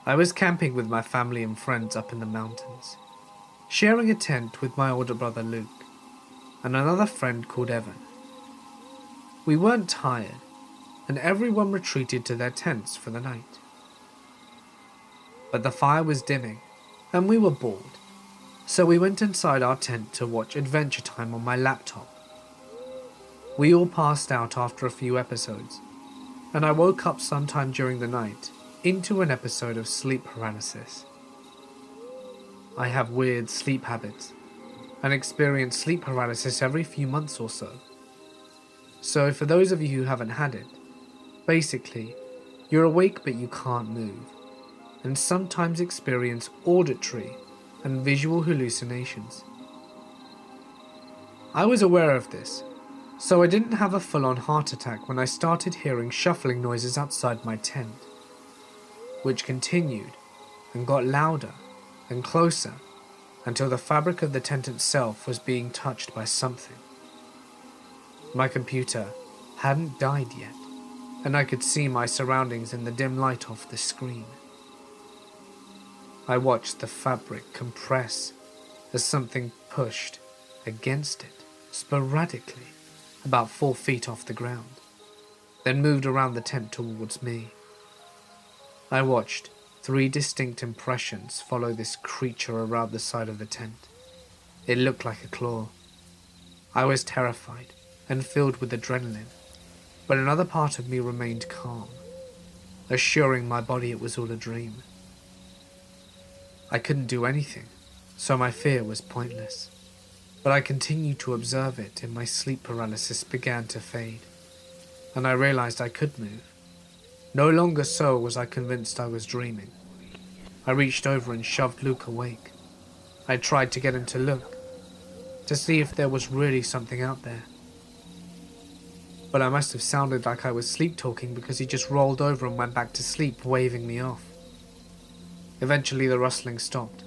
I was camping with my family and friends up in the mountains, sharing a tent with my older brother Luke and another friend called Evan. We weren't tired, and everyone retreated to their tents for the night. But the fire was dimming, and we were bored, so we went inside our tent to watch Adventure Time on my laptop. We all passed out after a few episodes, and I woke up sometime during the night into an episode of sleep paralysis. I have weird sleep habits and experience sleep paralysis every few months or so. So for those of you who haven't had it, basically, you're awake but you can't move, and sometimes experience auditory and visual hallucinations. I was aware of this, so I didn't have a full-on heart attack when I started hearing shuffling noises outside my tent, which continued and got louder and closer until the fabric of the tent itself was being touched by something. My computer hadn't died yet, and I could see my surroundings in the dim light off the screen. I watched the fabric compress as something pushed against it sporadically about 4 feet off the ground, then moved around the tent towards me. I watched 3 distinct impressions follow this creature around the side of the tent. It looked like a claw. I was terrified and filled with adrenaline, but another part of me remained calm, assuring my body it was all a dream. I couldn't do anything, so my fear was pointless, but I continued to observe it and my sleep paralysis began to fade, and I realized I could move. No longer so was I convinced I was dreaming. I reached over and shoved Luke awake. I tried to get him to look, to see if there was really something out there. But I must have sounded like I was sleep-talking because he just rolled over and went back to sleep, waving me off. Eventually the rustling stopped,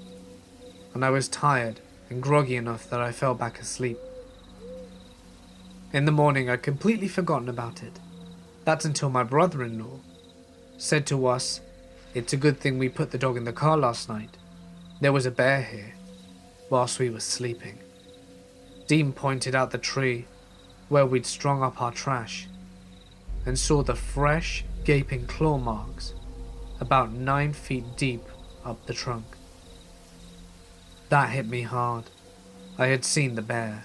and I was tired and groggy enough that I fell back asleep. In the morning I'd completely forgotten about it. That's until my brother-in-law said to us, "It's a good thing we put the dog in the car last night. There was a bear here," whilst we were sleeping. Dean pointed out the tree where we'd strung up our trash and saw the fresh, gaping claw marks about 9 feet deep up the trunk. That hit me hard. I had seen the bear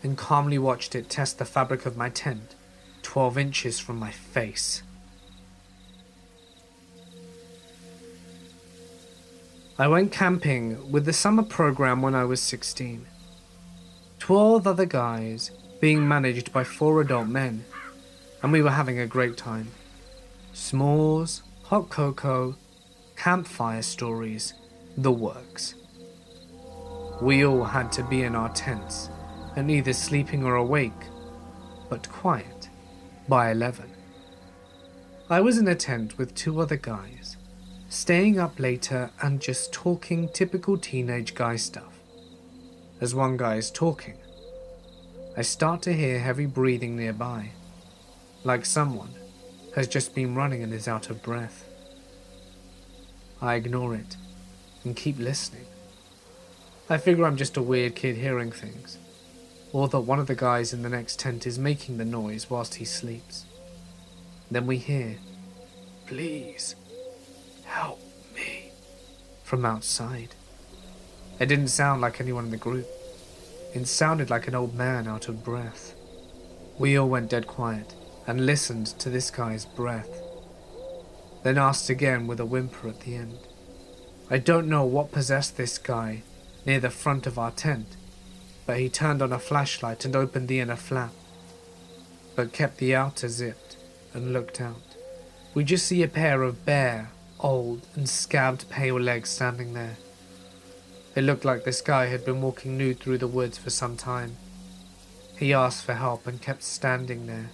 and calmly watched it test the fabric of my tent 12 inches from my face. I went camping with the summer program when I was 16. 12 other guys being managed by 4 adult men, and we were having a great time. S'mores, hot cocoa, campfire stories, the works. We all had to be in our tents and either sleeping or awake, but quiet, by 11. I was in a tent with 2 other guys, staying up later and just talking typical teenage guy stuff. As one guy is talking, I start to hear heavy breathing nearby, like someone has just been running and is out of breath. I ignore it and keep listening. I figure I'm just a weird kid hearing things, or that one of the guys in the next tent is making the noise whilst he sleeps. Then we hear, "Please, help me," from outside. It didn't sound like anyone in the group. It sounded like an old man out of breath. We all went dead quiet and listened to this guy's breath, then asked again with a whimper at the end. I don't know what possessed this guy near the front of our tent, but he turned on a flashlight and opened the inner flap, but kept the outer zipped and looked out. We just see a pair of bare, old and scabbed pale legs standing there. It looked like this guy had been walking nude through the woods for some time. He asked for help and kept standing there.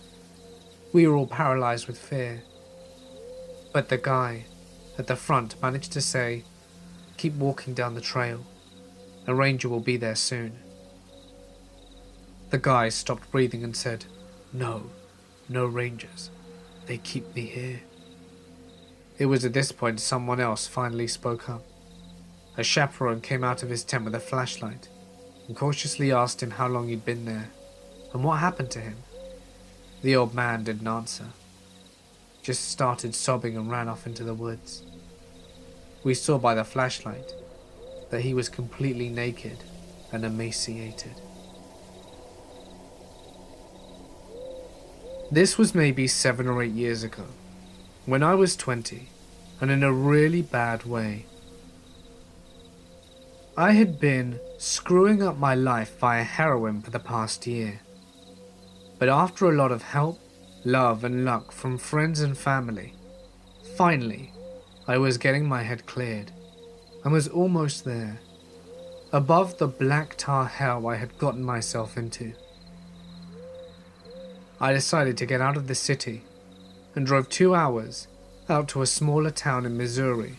We were all paralyzed with fear. But the guy at the front managed to say, "Keep walking down the trail. A ranger will be there soon." The guy stopped breathing and said, No rangers. They keep me here." It was at this point someone else finally spoke up. A chaperone came out of his tent with a flashlight and cautiously asked him how long he'd been there and what happened to him. The old man didn't answer, just started sobbing and ran off into the woods. We saw by the flashlight that he was completely naked and emaciated. This was maybe 7 or 8 years ago, when I was 20, and in a really bad way. I had been screwing up my life via heroin for the past year. But after a lot of help, love and luck from friends and family, finally, I was getting my head cleared and was almost there, above the black tar hell I had gotten myself into. I decided to get out of the city and drove 2 hours out to a smaller town in Missouri,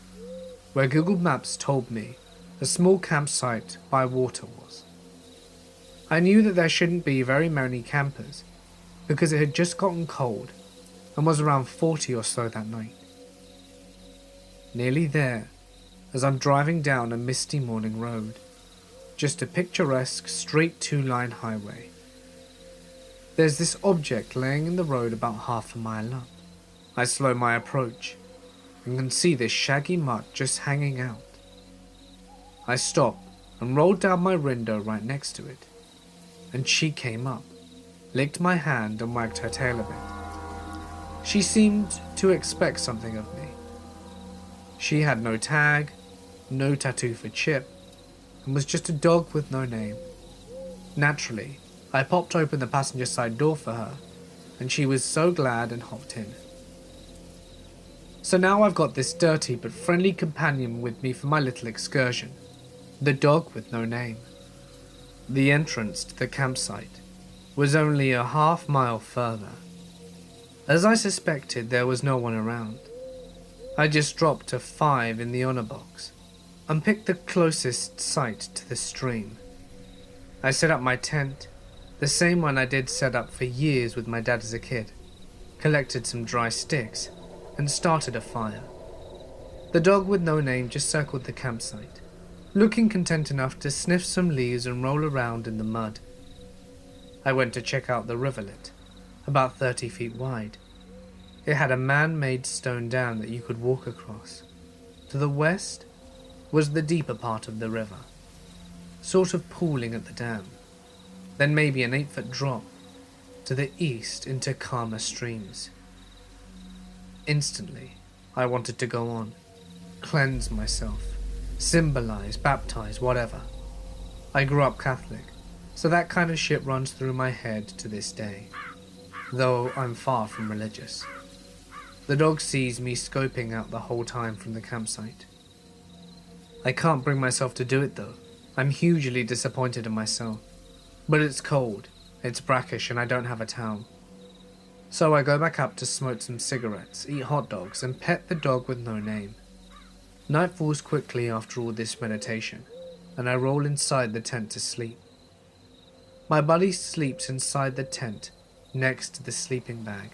where Google Maps told me a small campsite by water was. I knew that there shouldn't be very many campers because it had just gotten cold and was around 40 or so that night. Nearly there, as I'm driving down a misty morning road, just a picturesque straight 2-line highway. There's this object laying in the road about half a mile up. I slow my approach and can see this shaggy mutt just hanging out. I stop and rolled down my window right next to it, and she came up, licked my hand and wagged her tail a bit. She seemed to expect something of me. She had no tag, no tattoo for Chip, and was just a dog with no name. Naturally, I popped open the passenger side door for her, and she was so glad and hopped in. So now I've got this dirty but friendly companion with me for my little excursion, the dog with no name. The entrance to the campsite was only a half-mile further. As I suspected, there was no one around. I just dropped a 5 in the honor box and picked the closest site to the stream. I set up my tent, the same one I did set up for years with my dad as a kid, collected some dry sticks, and started a fire. The dog with no name just circled the campsite, looking content enough to sniff some leaves and roll around in the mud. I went to check out the rivulet, about 30 feet wide. It had a man-made stone dam that you could walk across. To the west was the deeper part of the river, sort of pooling at the dam, then maybe an 8-foot drop to the east into calmer streams. Instantly, I wanted to go on, cleanse myself, symbolize, baptize, whatever. I grew up Catholic, so that kind of shit runs through my head to this day, though I'm far from religious. The dog sees me scoping out the whole time from the campsite. I can't bring myself to do it though. I'm hugely disappointed in myself. But it's cold, it's brackish, and I don't have a towel. So I go back up to smoke some cigarettes, eat hot dogs, and pet the dog with no name. Night falls quickly after all this meditation, and I roll inside the tent to sleep. My buddy sleeps inside the tent, next to the sleeping bag.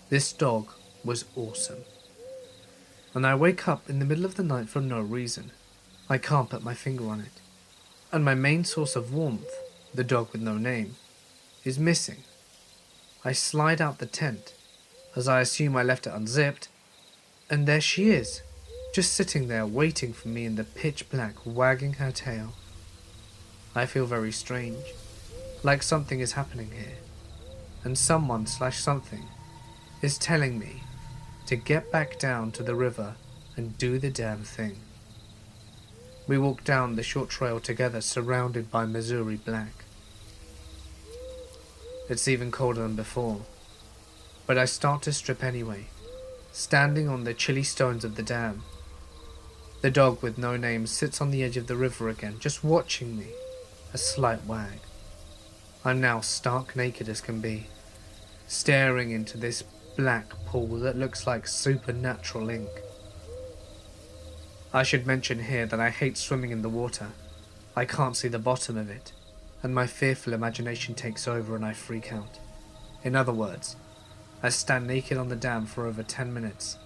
This dog was awesome. And I wake up in the middle of the night for no reason. I can't put my finger on it. And my main source of warmth, the dog with no name, is missing. I slide out the tent, as I assume I left it unzipped, and there she is, just sitting there waiting for me in the pitch black, wagging her tail. I feel very strange, like something is happening here, and someone/something is telling me to get back down to the river and do the damn thing. We walk down the short trail together, surrounded by Missouri black. It's even colder than before, but I start to strip anyway, standing on the chilly stones of the dam. The dog with no name sits on the edge of the river again, just watching me, a slight wag. I'm now stark naked as can be, staring into this black pool that looks like supernatural ink. I should mention here that I hate swimming in the water. I can't see the bottom of it, and my fearful imagination takes over and I freak out. In other words, I stand naked on the dam for over 10 minutes.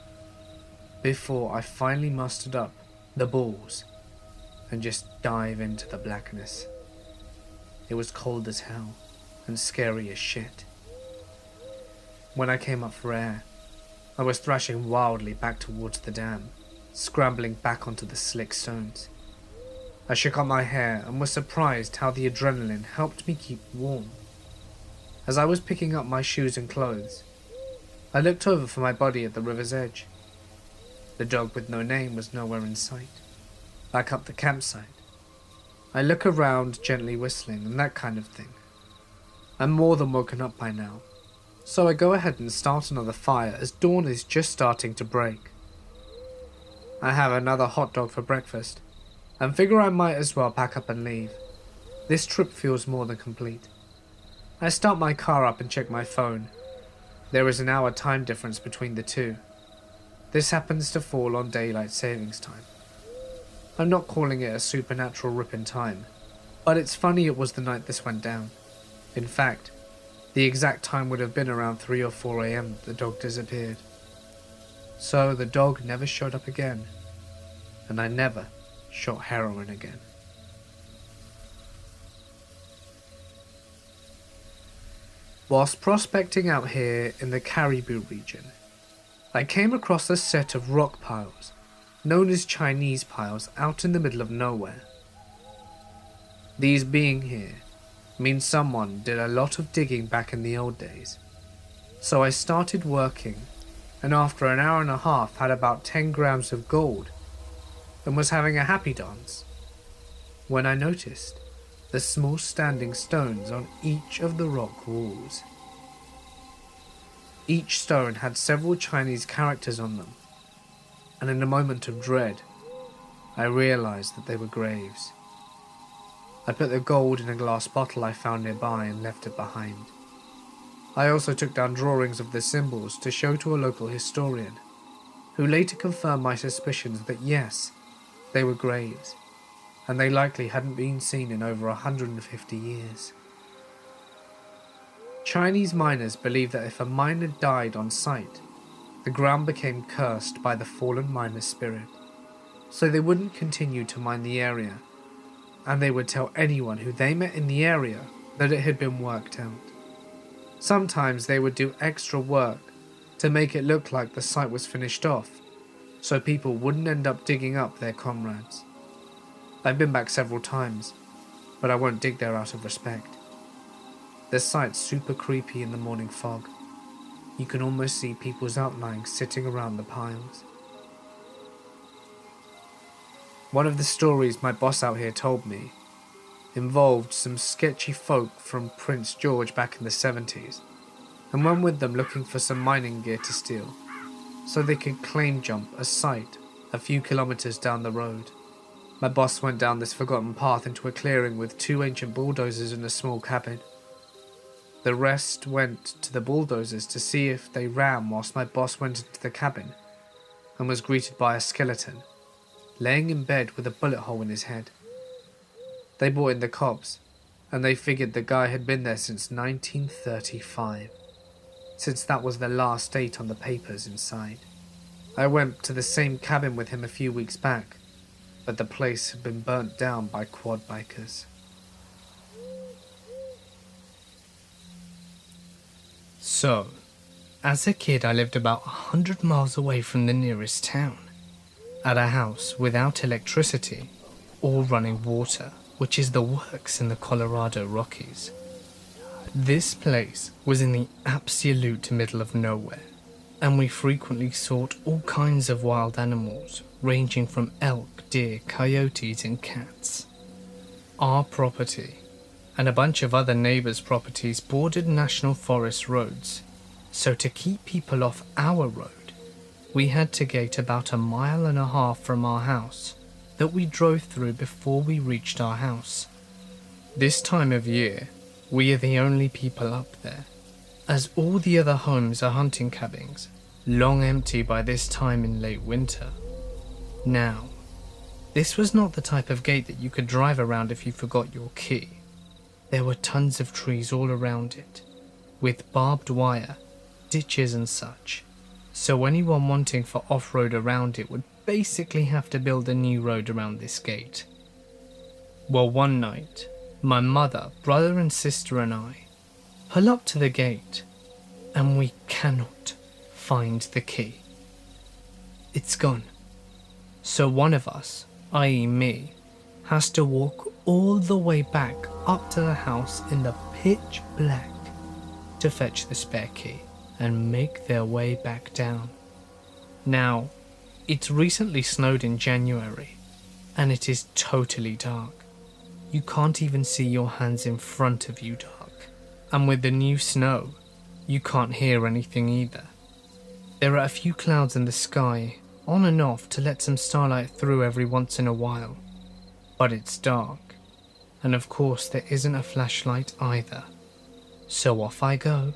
before I finally mustered up the balls and just dive into the blackness. It was cold as hell and scary as shit. When I came up for air, I was thrashing wildly back towards the dam, scrambling back onto the slick stones. I shook out my hair and was surprised how the adrenaline helped me keep warm. As I was picking up my shoes and clothes, I looked over for my body at the river's edge. The dog with no name was nowhere in sight. Back up the campsite, I look around, gently whistling and that kind of thing. I'm more than woken up by now, so I go ahead and start another fire as dawn is just starting to break. I have another hot dog for breakfast and figure I might as well pack up and leave. This trip feels more than complete. I start my car up and check my phone. There is an hour time difference between the two. This happens to fall on daylight savings time. I'm not calling it a supernatural rip in time, but it's funny it was the night this went down. In fact, the exact time would have been around 3 or 4 a.m. that the dog disappeared. So the dog never showed up again, and I never shot heroin again. Whilst prospecting out here in the Caribou region, I came across a set of rock piles, known as Chinese piles, out in the middle of nowhere. These being here means someone did a lot of digging back in the old days. So I started working, and after an hour and a half had about 10 grams of gold and was having a happy dance when I noticed the small standing stones on each of the rock walls. Each stone had several Chinese characters on them, and in a moment of dread, I realized that they were graves. I put the gold in a glass bottle I found nearby and left it behind. I also took down drawings of the symbols to show to a local historian, who later confirmed my suspicions that yes, they were graves, and they likely hadn't been seen in over 150 years. Chinese miners believe that if a miner died on site, the ground became cursed by the fallen miner's spirit, so they wouldn't continue to mine the area, and they would tell anyone who they met in the area that it had been worked out. Sometimes they would do extra work to make it look like the site was finished off, so people wouldn't end up digging up their comrades. I've been back several times, but I won't dig there out of respect. The site's super creepy in the morning fog. You can almost see people's outlines sitting around the piles. One of the stories my boss out here told me involved some sketchy folk from Prince George back in the 70s, and went with them looking for some mining gear to steal, so they could claim jump a site a few kilometers down the road. My boss went down this forgotten path into a clearing with 2 ancient bulldozers and a small cabin. The rest went to the bulldozers to see if they ran whilst my boss went into the cabin and was greeted by a skeleton, laying in bed with a bullet hole in his head. They brought in the cops, and they figured the guy had been there since 1935, since that was the last date on the papers inside. I went to the same cabin with him a few weeks back, but the place had been burnt down by quad bikers. So, as a kid I lived about 100 miles away from the nearest town, at a house without electricity or running water, which is the works in the Colorado Rockies. This place was in the absolute middle of nowhere, and we frequently sought all kinds of wild animals, ranging from elk, deer, coyotes and cats. Our property and a bunch of other neighbours' properties bordered national forest roads, so to keep people off our road, we had to gate about 1.5 miles from our house that we drove through before we reached our house. This time of year, we are the only people up there, as all the other homes are hunting cabins, long empty by this time in late winter. Now, this was not the type of gate that you could drive around if you forgot your key. There were tons of trees all around it, with barbed wire, ditches and such, so anyone wanting for off-road around it would basically have to build a new road around this gate. Well, one night, my mother, brother and sister and I pull up to the gate and we cannot find the key. It's gone. So one of us, i.e. me, has to walk all the way back up to the house in the pitch black to fetch the spare key and make their way back down. Now, it's recently snowed in January and it is totally dark. You can't even see your hands in front of you dark. And with the new snow, you can't hear anything either. There are a few clouds in the sky, on and off to let some starlight through every once in a while. But it's dark, and of course there isn't a flashlight either. So off I go.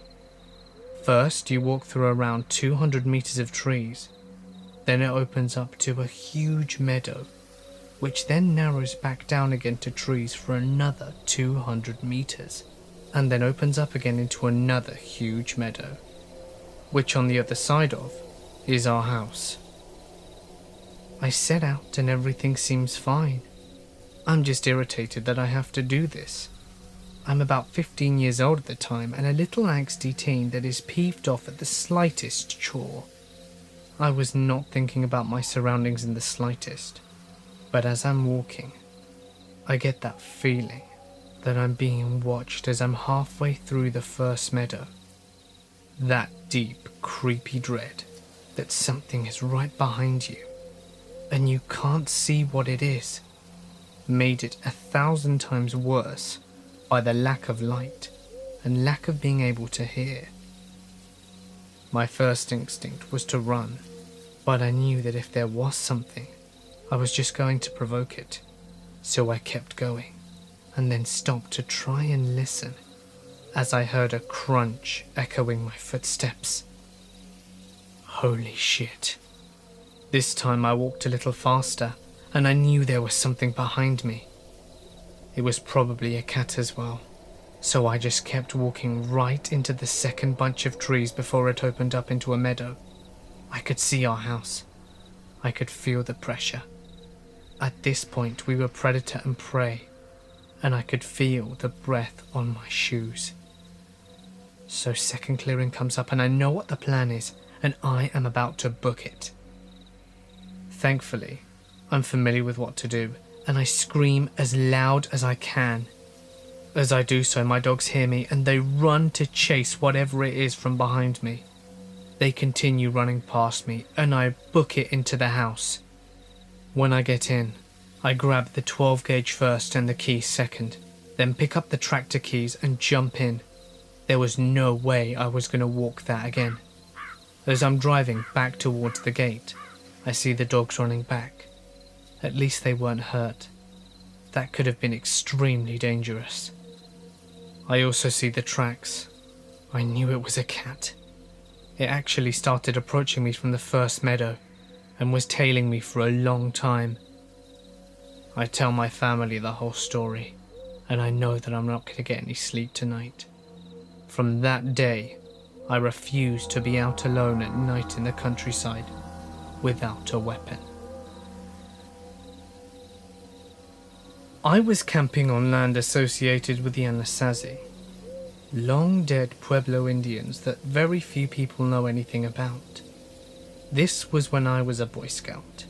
First you walk through around 200 meters of trees, then it opens up to a huge meadow, which then narrows back down again to trees for another 200 meters, and then opens up again into another huge meadow, which on the other side of is our house. I set out and everything seems fine. I'm just irritated that I have to do this. I'm about 15 years old at the time and a little angsty teen that is peeved off at the slightest chore. I was not thinking about my surroundings in the slightest, but as I'm walking, I get that feeling that I'm being watched as I'm halfway through the first meadow. That deep, creepy dread that something is right behind you and you can't see what it is, made it 1,000 times worse by the lack of light and lack of being able to hear. My first instinct was to run, but I knew that if there was something, I was just going to provoke it, so I kept going, and then stopped to try and listen as I heard a crunch echoing my footsteps. Holy shit. This time I walked a little faster, and I knew there was something behind me. It was probably a cat as well, so I just kept walking right into the second bunch of trees before it opened up into a meadow. I could see our house. I could feel the pressure. At this point we were predator and prey, and I could feel the breath on my shoes. So second clearing comes up and I know what the plan is, and I am about to book it. Thankfully, I'm familiar with what to do, and I scream as loud as I can. As I do so, my dogs hear me and they run to chase whatever it is from behind me. They continue running past me and I book it into the house. When I get in, I grab the 12 gauge first and the keys second, then pick up the tractor keys and jump in. There was no way I was going to walk that again. As I'm driving back towards the gate, I see the dogs running back. At least they weren't hurt. That could have been extremely dangerous. I also see the tracks. I knew it was a cat. It actually started approaching me from the first meadow and was tailing me for a long time. I tell my family the whole story, and I know that I'm not going to get any sleep tonight. From that day, I refused to be out alone at night in the countryside without a weapon. I was camping on land associated with the Anasazi, long dead Pueblo Indians that very few people know anything about. This was when I was a Boy Scout.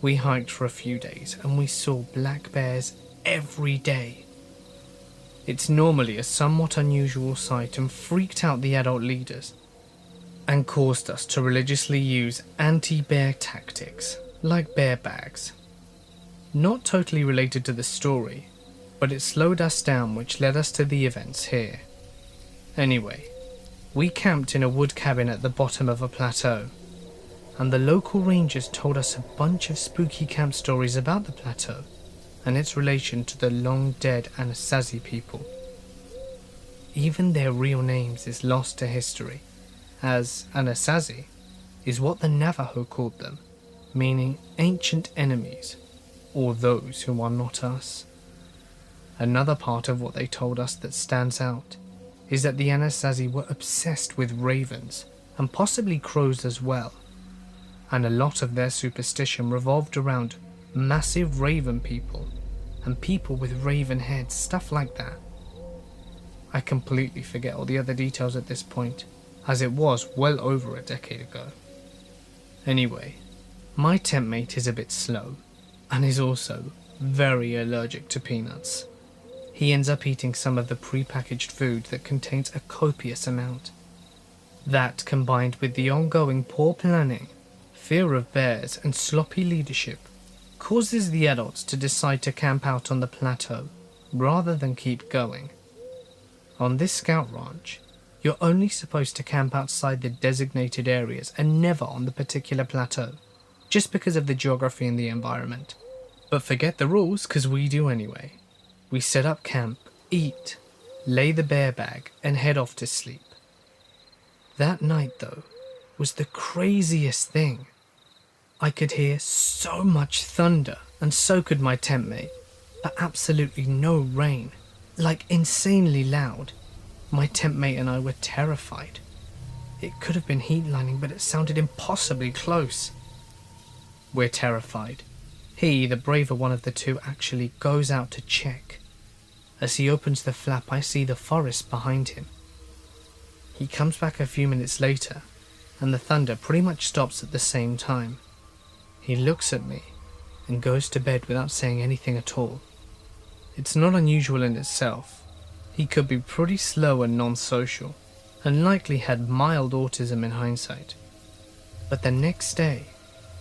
We hiked for a few days and we saw black bears every day. It's normally a somewhat unusual sight and freaked out the adult leaders and caused us to religiously use anti-bear tactics like bear bags. Not totally related to the story, but it slowed us down, which led us to the events here. Anyway, we camped in a wood cabin at the bottom of a plateau, and the local rangers told us a bunch of spooky camp stories about the plateau and its relation to the long-dead Anasazi people. Even their real names is lost to history, as Anasazi is what the Navajo called them, meaning ancient enemies, or those who are not us. Another part of what they told us that stands out is that the Anasazi were obsessed with ravens and possibly crows as well, and a lot of their superstition revolved around massive raven people and people with raven heads, stuff like that. I completely forget all the other details at this point, as it was well over a decade ago. Anyway, my tent mate is a bit slow, and is also very allergic to peanuts. He ends up eating some of the pre-packaged food that contains a copious amount. That, combined with the ongoing poor planning, fear of bears and sloppy leadership, causes the adults to decide to camp out on the plateau rather than keep going. On this scout ranch, you're only supposed to camp outside the designated areas and never on the particular plateau, just because of the geography and the environment. But forget the rules, because we do anyway. We set up camp, eat, lay the bear bag, and head off to sleep. That night, though, was the craziest thing. I could hear so much thunder, and so could my tent mate, but absolutely no rain, like insanely loud. My tent mate and I were terrified. It could have been heat lining, but it sounded impossibly close. We're terrified. He, the braver one of the two, actually goes out to check. As he opens the flap, I see the forest behind him. He comes back a few minutes later, and the thunder pretty much stops at the same time. He looks at me and goes to bed without saying anything at all. It's not unusual in itself. He could be pretty slow and non-social, and likely had mild autism in hindsight. But the next day,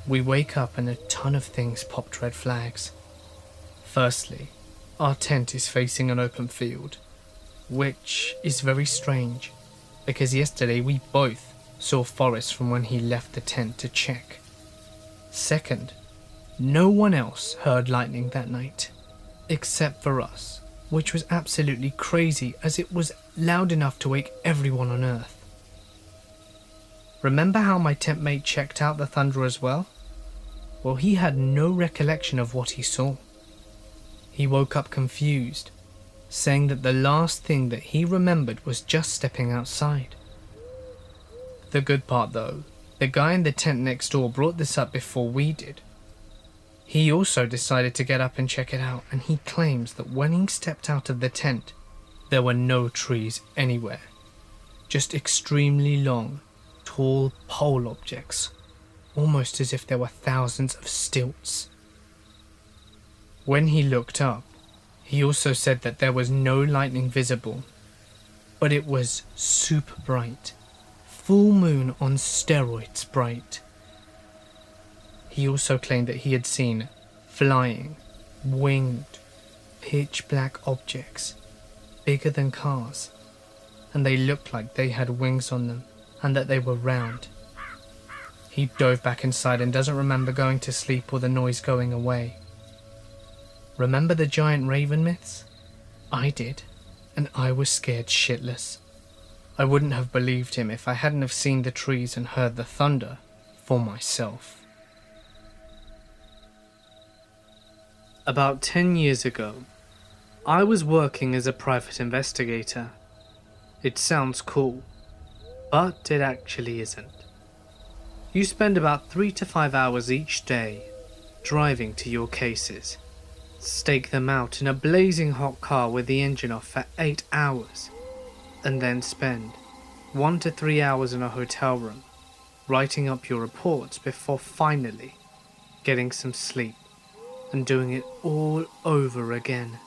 we wake up and a ton of things popped red flags. Firstly, our tent is facing an open field, which is very strange, because yesterday we both saw Forrest from when he left the tent to check. Second, no one else heard lightning that night, except for us, which was absolutely crazy as it was loud enough to wake everyone on Earth. Remember how my tent mate checked out the thunder as well? Well, he had no recollection of what he saw. He woke up confused, saying that the last thing that he remembered was just stepping outside. The good part though, the guy in the tent next door brought this up before we did. He also decided to get up and check it out, and he claims that when he stepped out of the tent, there were no trees anywhere. Just extremely long, tall pole objects, almost as if there were thousands of stilts. When he looked up, he also said that there was no lightning visible, but it was super bright, full moon on steroids bright. He also claimed that he had seen flying, winged, pitch black objects, bigger than cars, and they looked like they had wings on them and that they were round. He dove back inside and doesn't remember going to sleep or the noise going away. Remember the giant raven myths? I did, and I was scared shitless. I wouldn't have believed him if I hadn't have seen the trees and heard the thunder for myself. About 10 years ago, I was working as a private investigator. It sounds cool, but it actually isn't. You spend about 3 to 5 hours each day driving to your cases, stake them out in a blazing hot car with the engine off for 8 hours, and then spend 1 to 3 hours in a hotel room writing up your reports before finally getting some sleep and doing it all over again.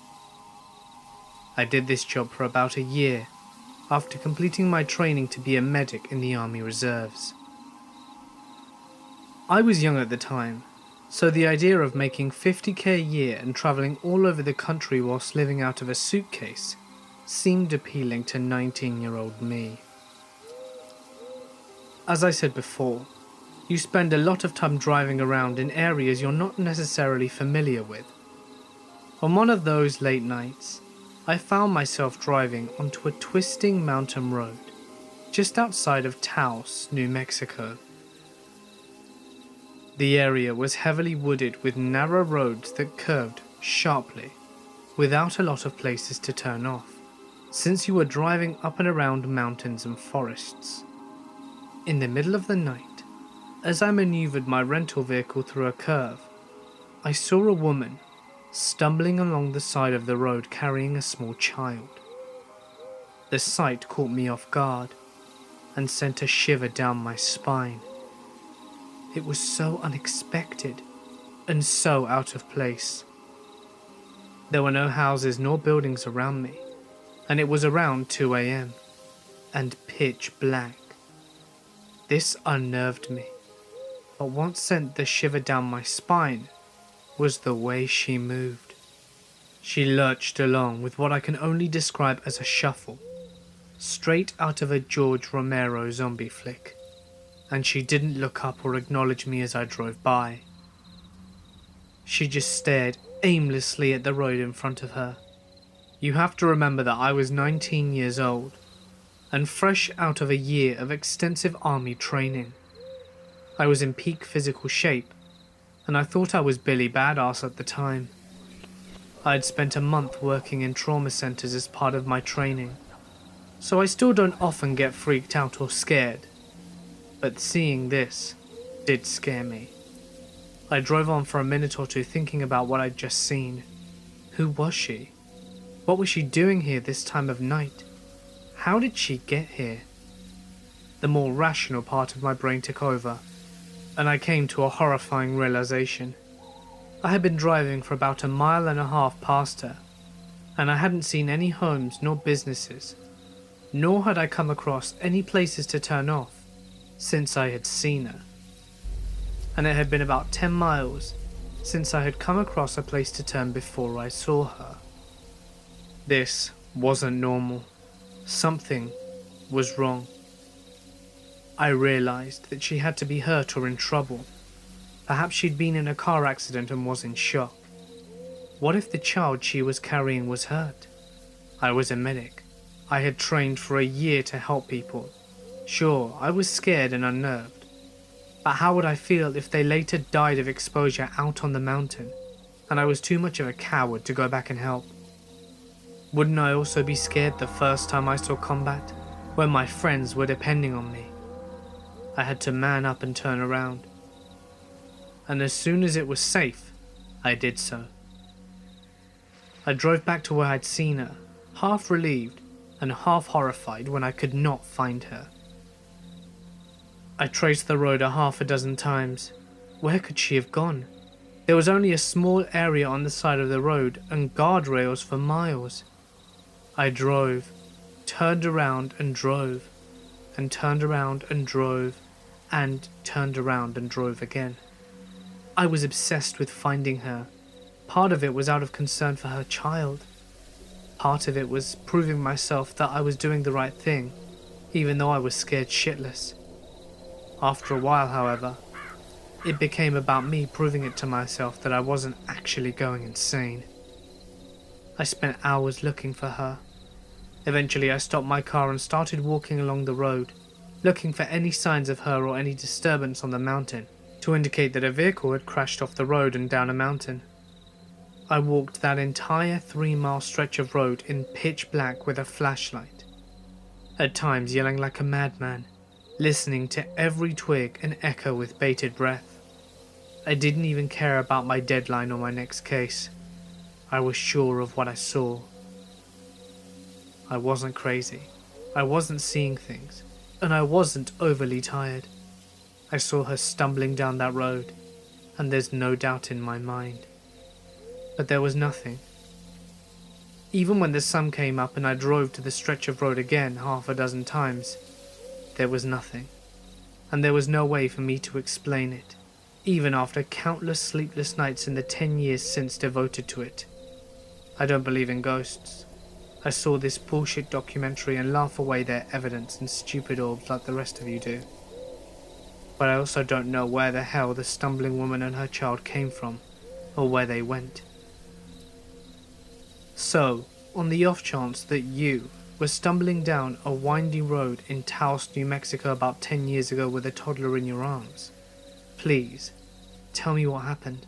I did this job for about a year after completing my training to be a medic in the Army Reserves. I was young at the time, so the idea of making $50,000 a year and travelling all over the country whilst living out of a suitcase seemed appealing to 19-year-old me. As I said before, you spend a lot of time driving around in areas you're not necessarily familiar with. On one of those late nights, I found myself driving onto a twisting mountain road just outside of Taos, New Mexico. The area was heavily wooded with narrow roads that curved sharply, without a lot of places to turn off, since you were driving up and around mountains and forests. In the middle of the night, as I maneuvered my rental vehicle through a curve, I saw a woman stumbling along the side of the road carrying a small child. The sight caught me off guard and sent a shiver down my spine. It was so unexpected and so out of place. There were no houses nor buildings around me, and it was around 2 a.m. and pitch black. This unnerved me, but what sent the shiver down my spine was the way she moved. She lurched along with what I can only describe as a shuffle, straight out of a George Romero zombie flick, and she didn't look up or acknowledge me as I drove by. She just stared aimlessly at the road in front of her. You have to remember that I was 19 years old, and fresh out of a year of extensive army training. I was in peak physical shape, and I thought I was Billy Badass at the time. I had spent a month working in trauma centers as part of my training, so I still don't often get freaked out or scared, but seeing this did scare me. I drove on for a minute or two thinking about what I'd just seen. Who was she? What was she doing here this time of night? How did she get here? The more rational part of my brain took over, and I came to a horrifying realization. I had been driving for about 1.5 miles past her, and I hadn't seen any homes nor businesses, nor had I come across any places to turn off since I had seen her. And it had been about 10 miles since I had come across a place to turn before I saw her. This wasn't normal. Something was wrong. I realized that she had to be hurt or in trouble. Perhaps she'd been in a car accident and was in shock. What if the child she was carrying was hurt? I was a medic. I had trained for a year to help people. Sure, I was scared and unnerved. But how would I feel if they later died of exposure out on the mountain, and I was too much of a coward to go back and help? Wouldn't I also be scared the first time I saw combat, when my friends were depending on me? I had to man up and turn around. And as soon as it was safe, I did so. I drove back to where I'd seen her, half relieved and half horrified when I could not find her. I traced the road 6 times. Where could she have gone? There was only a small area on the side of the road and guardrails for miles. I drove, turned around and drove, and turned around and drove, and turned around and drove again. I was obsessed with finding her. Part of it was out of concern for her child. Part of it was proving myself that I was doing the right thing, even though I was scared shitless. After a while, however, it became about me proving it to myself that I wasn't actually going insane. I spent hours looking for her. Eventually I stopped my car and started walking along the road, looking for any signs of her or any disturbance on the mountain to indicate that a vehicle had crashed off the road and down a mountain. I walked that entire 3-mile stretch of road in pitch black with a flashlight, at times yelling like a madman, listening to every twig and echo with bated breath. I didn't even care about my deadline or my next case. I was sure of what I saw. I wasn't crazy. I wasn't seeing things, and I wasn't overly tired. I saw her stumbling down that road, and there's no doubt in my mind. But there was nothing. Even when the sun came up and I drove to the stretch of road again 6 times, there was nothing, and there was no way for me to explain it, even after countless sleepless nights in the 10 years since devoted to it. I don't believe in ghosts. I saw this bullshit documentary and laugh away their evidence in stupid orbs like the rest of you do. But I also don't know where the hell the stumbling woman and her child came from, or where they went. So, on the off chance that you were stumbling down a windy road in Taos, New Mexico about 10 years ago with a toddler in your arms, please, tell me what happened,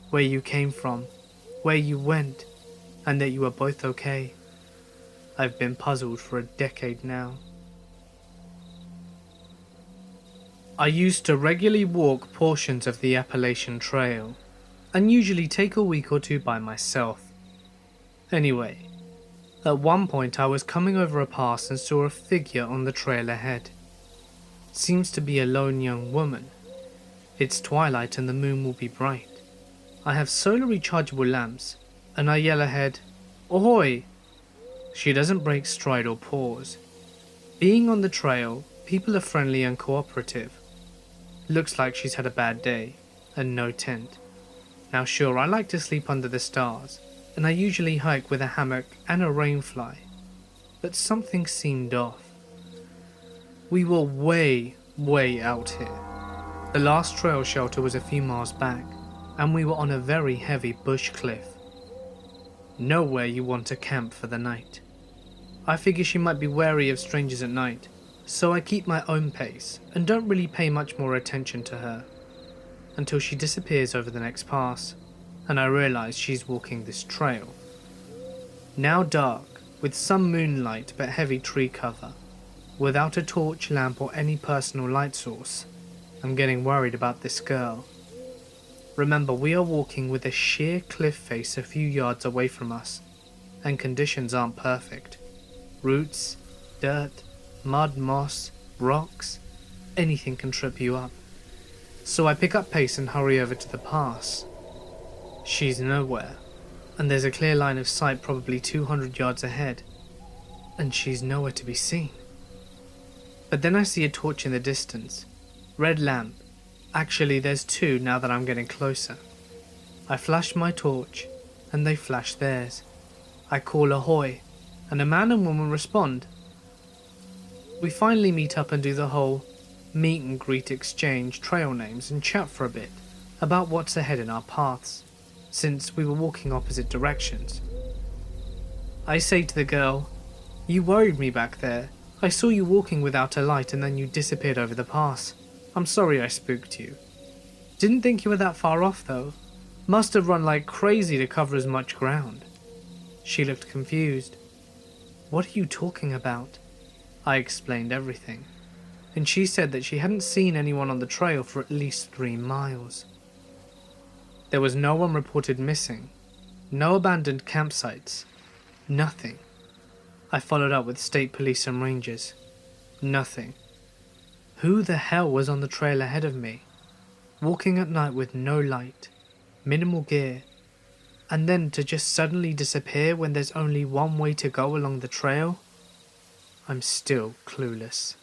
where you came from, where you went, and that you were both okay. I've been puzzled for a decade now. I used to regularly walk portions of the Appalachian Trail, and usually take a week or two by myself. Anyway, at one point I was coming over a pass and saw a figure on the trail ahead. Seems to be a lone young woman. It's twilight and the moon will be bright. I have solar rechargeable lamps, and I yell ahead, "Ahoy!" She doesn't break stride or pause. Being on the trail, people are friendly and cooperative. Looks like she's had a bad day, and no tent. Now sure, I like to sleep under the stars, and I usually hike with a hammock and a rainfly, but something seemed off. We were way out here. The last trail shelter was a few miles back, and we were on a very heavy bush cliff. Nowhere you want to camp for the night. I figure she might be wary of strangers at night, so I keep my own pace and don't really pay much more attention to her until she disappears over the next pass, and I realize she's walking this trail. Now dark, with some moonlight but heavy tree cover, without a torch, lamp or any personal light source. I'm getting worried about this girl. Remember, we are walking with a sheer cliff face a few yards away from us, and conditions aren't perfect. Roots, dirt, mud, moss, rocks, anything can trip you up. So I pick up pace and hurry over to the pass. She's nowhere, and there's a clear line of sight probably 200 yards ahead, and she's nowhere to be seen. But then I see a torch in the distance. Red lamp. Actually, there's two now that I'm getting closer. I flash my torch, and they flash theirs. I call ahoy, and a man and woman respond. We finally meet up and do the whole meet and greet, exchange trail names and chat for a bit about what's ahead in our paths, since we were walking opposite directions. I say to the girl, "You worried me back there. I saw you walking without a light and then you disappeared over the pass. I'm sorry I spooked you. Didn't think you were that far off though. Must have run like crazy to cover as much ground." She looked confused. "What are you talking about?" I explained everything, and she said that she hadn't seen anyone on the trail for at least 3 miles. There was no one reported missing, no abandoned campsites, nothing. I followed up with state police and rangers. Nothing. Who the hell was on the trail ahead of me, walking at night with no light, minimal gear, and then to just suddenly disappear when there's only one way to go along the trail? I'm still clueless.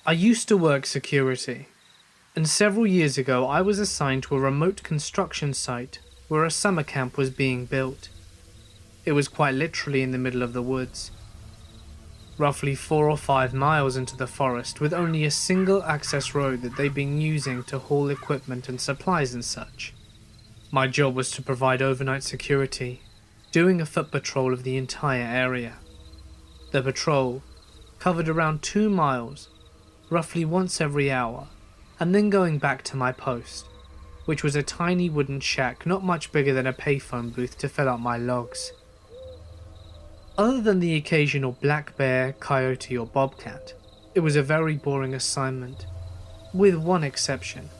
I used to work security, and several years ago I was assigned to a remote construction site where a summer camp was being built. It was quite literally in the middle of the woods, roughly 4 or 5 miles into the forest, with only a single access road that they'd been using to haul equipment and supplies and such. My job was to provide overnight security, doing a foot patrol of the entire area. The patrol covered around 2 miles, roughly once every hour, and then going back to my post, which was a tiny wooden shack not much bigger than a payphone booth to fill up my logs. Other than the occasional black bear, coyote or bobcat, it was a very boring assignment, with one exception.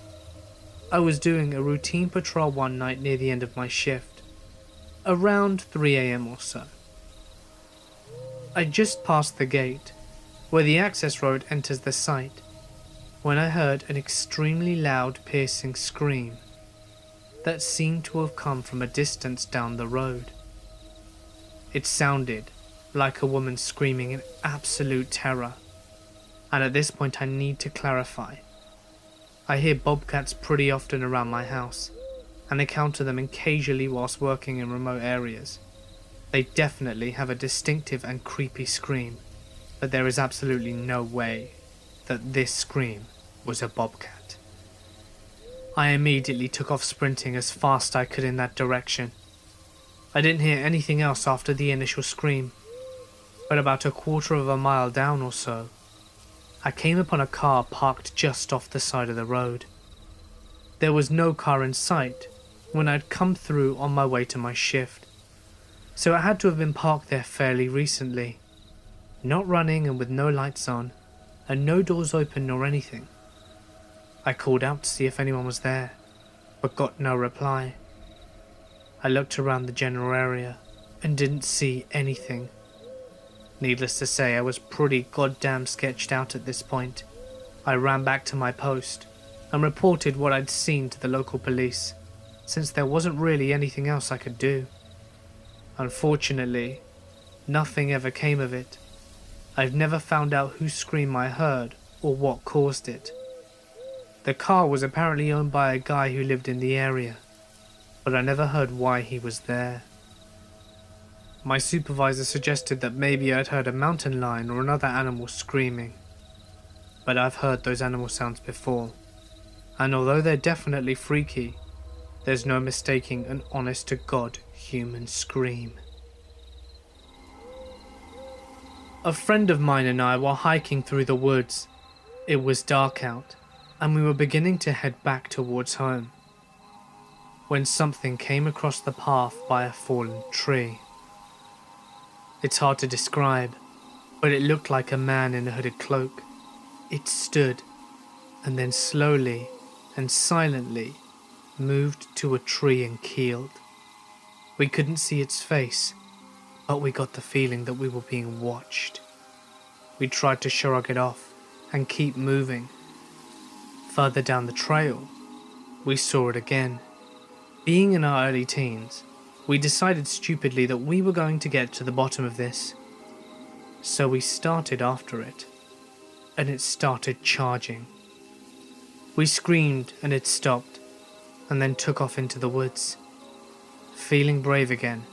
I was doing a routine patrol one night near the end of my shift, around 3 AM or so. I just passed the gate, where the access road enters the site, when I heard an extremely loud, piercing scream that seemed to have come from a distance down the road. It sounded like a woman screaming in absolute terror, and at this point I need to clarify. I hear bobcats pretty often around my house, and encounter them occasionally whilst working in remote areas. They definitely have a distinctive and creepy scream, but there is absolutely no way that this scream was a bobcat. I immediately took off sprinting as fast I could in that direction. I didn't hear anything else after the initial scream, but about a quarter of a mile down or so, I came upon a car parked just off the side of the road. There was no car in sight when I'd come through on my way to my shift, so it had to have been parked there fairly recently. Not running and with no lights on, and no doors open nor anything. I called out to see if anyone was there, but got no reply. I looked around the general area and didn't see anything. Needless to say, I was pretty goddamn sketched out at this point. I ran back to my post and reported what I'd seen to the local police, since there wasn't really anything else I could do. Unfortunately, nothing ever came of it. I've never found out whose scream I heard or what caused it. The car was apparently owned by a guy who lived in the area, but I never heard why he was there. My supervisor suggested that maybe I'd heard a mountain lion or another animal screaming, but I've heard those animal sounds before, and although they're definitely freaky, there's no mistaking an honest-to-God human scream. A friend of mine and I were hiking through the woods. It was dark out, and we were beginning to head back towards home, when something came across the path by a fallen tree. It's hard to describe, but it looked like a man in a hooded cloak. It stood, and then slowly and silently moved to a tree and keeled. We couldn't see its face, but we got the feeling that we were being watched. We tried to shrug it off and keep moving. Further down the trail, we saw it again. Being in our early teens, we decided stupidly that we were going to get to the bottom of this. So we started after it, and it started charging. We screamed and it stopped, and then took off into the woods. Feeling brave again,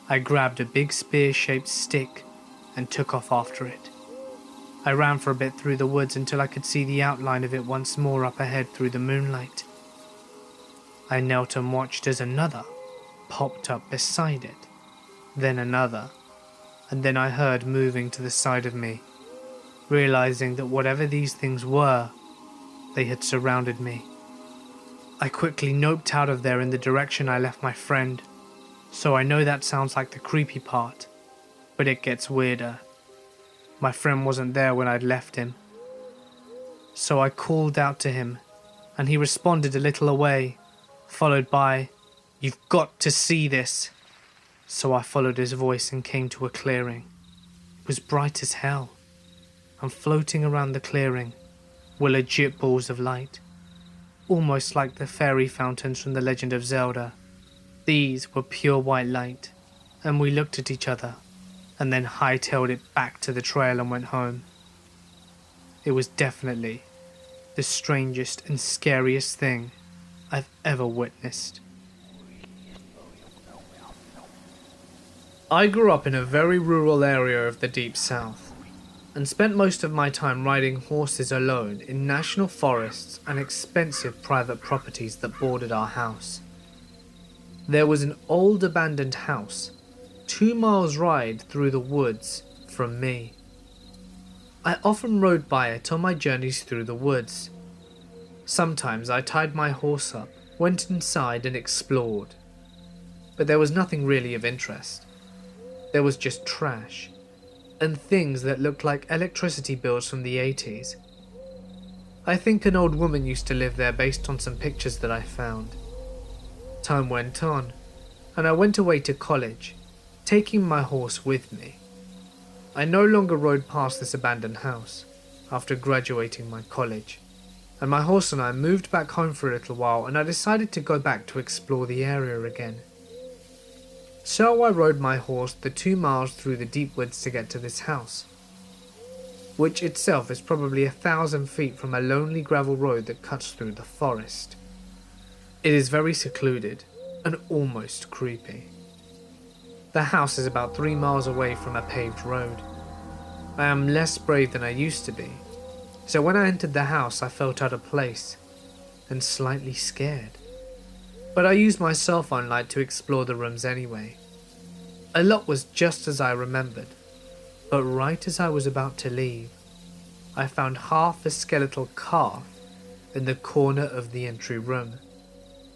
I grabbed a big spear-shaped stick and took off after it. I ran for a bit through the woods until I could see the outline of it once more up ahead through the moonlight. I knelt and watched as another popped up beside it, then another, and then I heard moving to the side of me, realizing that whatever these things were, they had surrounded me. I quickly noped out of there in the direction I left my friend, so I know that sounds like the creepy part, but it gets weirder. My friend wasn't there when I'd left him. So I called out to him, and he responded a little away, followed by, "You've got to see this." So I followed his voice and came to a clearing. It was bright as hell, and floating around the clearing were legit balls of light, almost like the fairy fountains from The Legend of Zelda. These were pure white light, and we looked at each other, and then hightailed it back to the trail and went home. It was definitely the strangest and scariest thing I've ever witnessed. I grew up in a very rural area of the Deep South, and spent most of my time riding horses alone in national forests and expensive private properties that bordered our house. There was an old abandoned house 2 miles ride through the woods from me. I often rode by it on my journeys through the woods. Sometimes I tied my horse up, went inside and explored, but there was nothing really of interest. There was just trash, and things that looked like electricity bills from the 80s. I think an old woman used to live there based on some pictures that I found. Time went on, and I went away to college, taking my horse with me. I no longer rode past this abandoned house after graduating my college, and my horse and I moved back home for a little while, and I decided to go back to explore the area again. So I rode my horse the 2 miles through the deep woods to get to this house, which itself is probably 1,000 feet from a lonely gravel road that cuts through the forest. It is very secluded and almost creepy. The house is about 3 miles away from a paved road. I am less brave than I used to be, so when I entered the house I felt out of place and slightly scared. But I used my cell phone light to explore the rooms anyway. A lot was just as I remembered, but right as I was about to leave, I found half a skeletal calf in the corner of the entry room.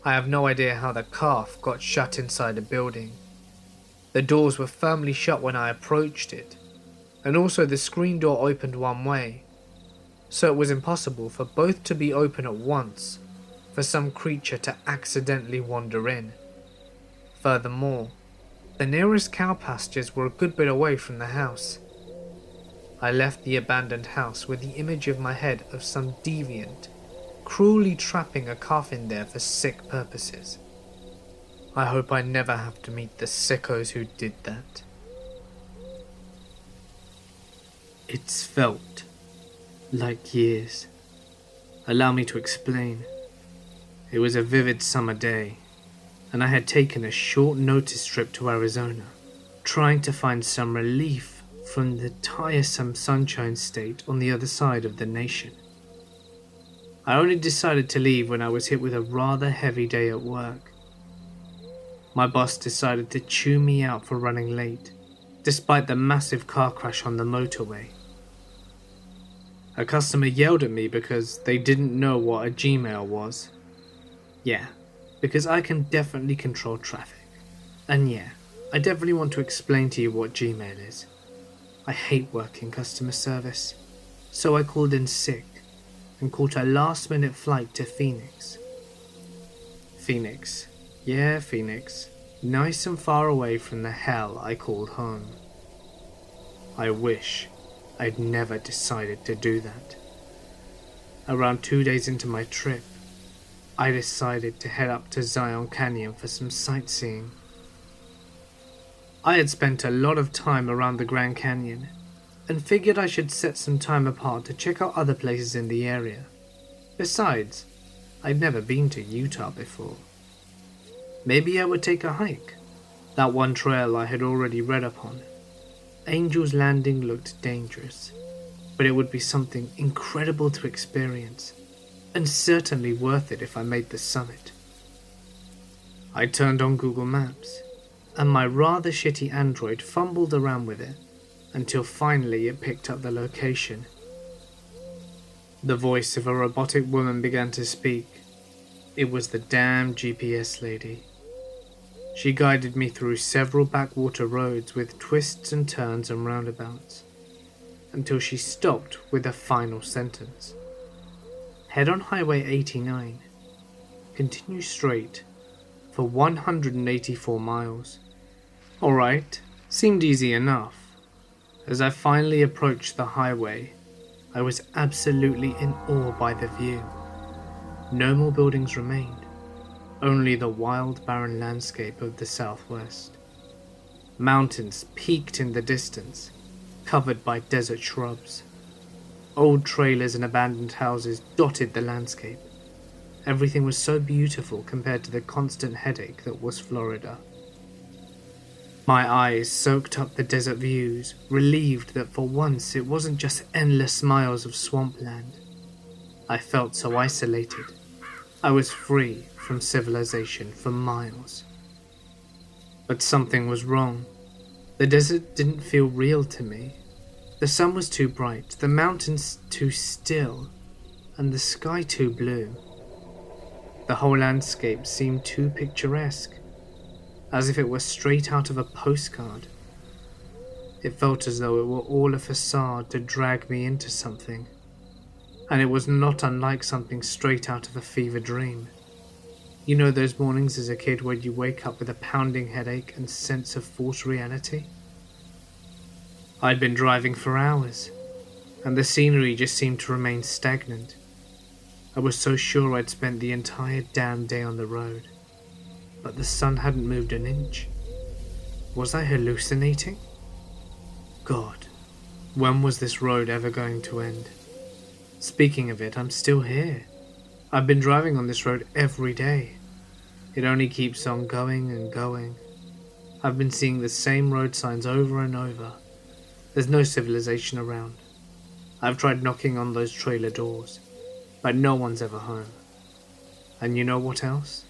I have no idea how the calf got shut inside a building. The doors were firmly shut when I approached it, and also the screen door opened one way, so it was impossible for both to be open at once for some creature to accidentally wander in. Furthermore, the nearest cow pastures were a good bit away from the house. I left the abandoned house with the image in my head of some deviant cruelly trapping a calf in there for sick purposes. I hope I never have to meet the sickos who did that. It's felt like years. Allow me to explain. It was a vivid summer day, and I had taken a short notice trip to Arizona, trying to find some relief from the tiresome sunshine state on the other side of the nation. I only decided to leave when I was hit with a rather heavy day at work. My boss decided to chew me out for running late, despite the massive car crash on the motorway. A customer yelled at me because they didn't know what a Gmail was. Yeah, because I can definitely control traffic. And yeah, I definitely want to explain to you what Gmail is. I hate working customer service, so I called in sick and caught a last-minute flight to Phoenix. Phoenix. Yeah, Phoenix. Nice and far away from the hell I called home. I wish I'd never decided to do that. Around 2 days into my trip, I decided to head up to Zion Canyon for some sightseeing. I had spent a lot of time around the Grand Canyon and figured I should set some time apart to check out other places in the area. Besides, I'd never been to Utah before. Maybe I would take a hike. That one trail I had already read upon. Angel's Landing looked dangerous, but it would be something incredible to experience, and certainly worth it if I made the summit. I turned on Google Maps, and my rather shitty Android fumbled around with it until finally it picked up the location. The voice of a robotic woman began to speak. It was the damn GPS lady. She guided me through several backwater roads with twists and turns and roundabouts, until she stopped with a final sentence. Head on Highway 89. Continue straight for 184 miles. Alright, seemed easy enough. As I finally approached the highway, I was absolutely in awe by the view. No more buildings remained, only the wild, barren landscape of the southwest. Mountains peaked in the distance, covered by desert shrubs. Old trailers and abandoned houses dotted the landscape. Everything was so beautiful compared to the constant headache that was Florida. My eyes soaked up the desert views, relieved that for once it wasn't just endless miles of swampland. I felt so isolated. I was free from civilization for miles. But something was wrong. The desert didn't feel real to me. The sun was too bright, the mountains too still, and the sky too blue. The whole landscape seemed too picturesque, as if it were straight out of a postcard. It felt as though it were all a facade to drag me into something, and it was not unlike something straight out of a fever dream. You know those mornings as a kid where you wake up with a pounding headache and sense of false reality? I'd been driving for hours, and the scenery just seemed to remain stagnant. I was so sure I'd spent the entire damn day on the road, but the sun hadn't moved an inch. Was I hallucinating? God, when was this road ever going to end? Speaking of it, I'm still here. I've been driving on this road every day. It only keeps on going and going. I've been seeing the same road signs over and over. There's no civilization around. I've tried knocking on those trailer doors, but no one's ever home. And you know what else?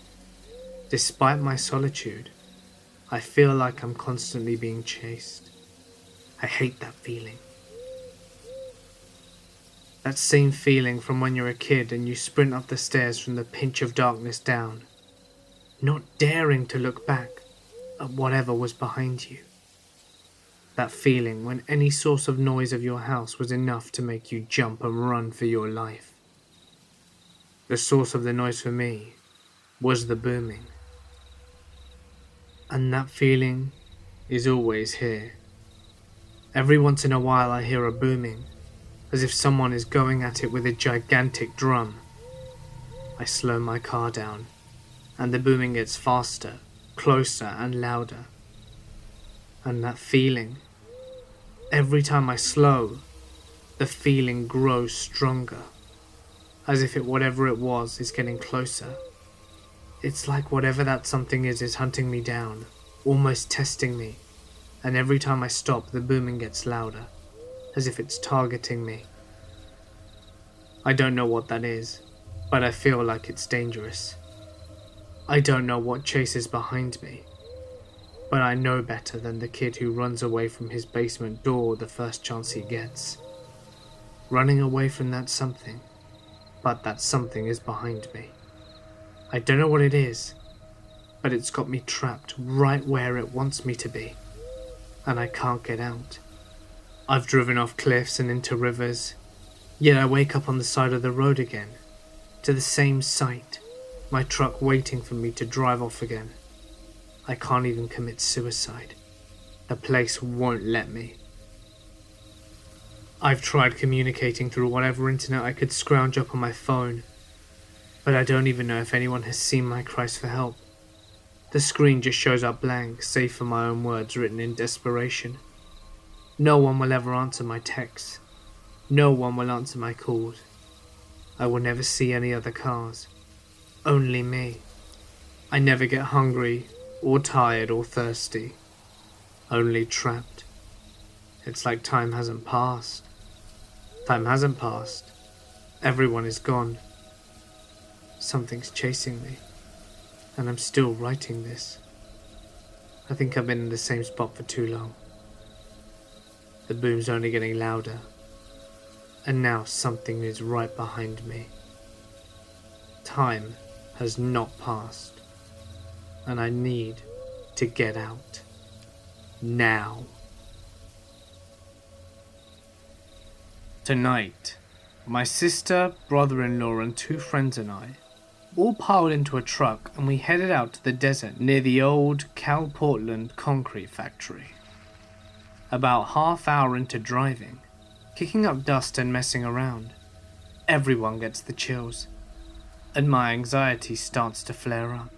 Despite my solitude, I feel like I'm constantly being chased. I hate that feeling. That same feeling from when you're a kid and you sprint up the stairs from the pinch of darkness down, not daring to look back at whatever was behind you. That feeling when any source of noise of your house was enough to make you jump and run for your life. The source of the noise for me was the booming. And that feeling is always here. Every once in a while I hear a booming, as if someone is going at it with a gigantic drum. I slow my car down, and the booming gets faster, closer and louder. And that feeling, every time I slow, the feeling grows stronger, as if whatever it was is getting closer. It's like whatever that something is hunting me down, almost testing me, and every time I stop the booming gets louder, as if it's targeting me. I don't know what that is, but I feel like it's dangerous. I don't know what chases behind me, but I know better than the kid who runs away from his basement door the first chance he gets. Running away from that something, but that something is behind me. I don't know what it is, but it's got me trapped right where it wants me to be, and I can't get out. I've driven off cliffs and into rivers, yet I wake up on the side of the road again, to the same sight, my truck waiting for me to drive off again. I can't even commit suicide. The place won't let me. I've tried communicating through whatever internet I could scrounge up on my phone, but I don't even know if anyone has seen my cries for help. The screen just shows up blank, save for my own words written in desperation. No one will ever answer my texts. No one will answer my calls. I will never see any other cars. Only me. I never get hungry, or tired, or thirsty. Only trapped. It's like time hasn't passed. Time hasn't passed. Everyone is gone. Something's chasing me, and I'm still writing this. I think I've been in the same spot for too long. The boom's only getting louder, and now something is right behind me. Time has not passed, and I need to get out. Now. Tonight, my sister, brother-in-law and 2 friends and I all piled into a truck and we headed out to the desert near the old Cal Portland concrete factory. About half hour into driving, kicking up dust and messing around, everyone gets the chills, and my anxiety starts to flare up.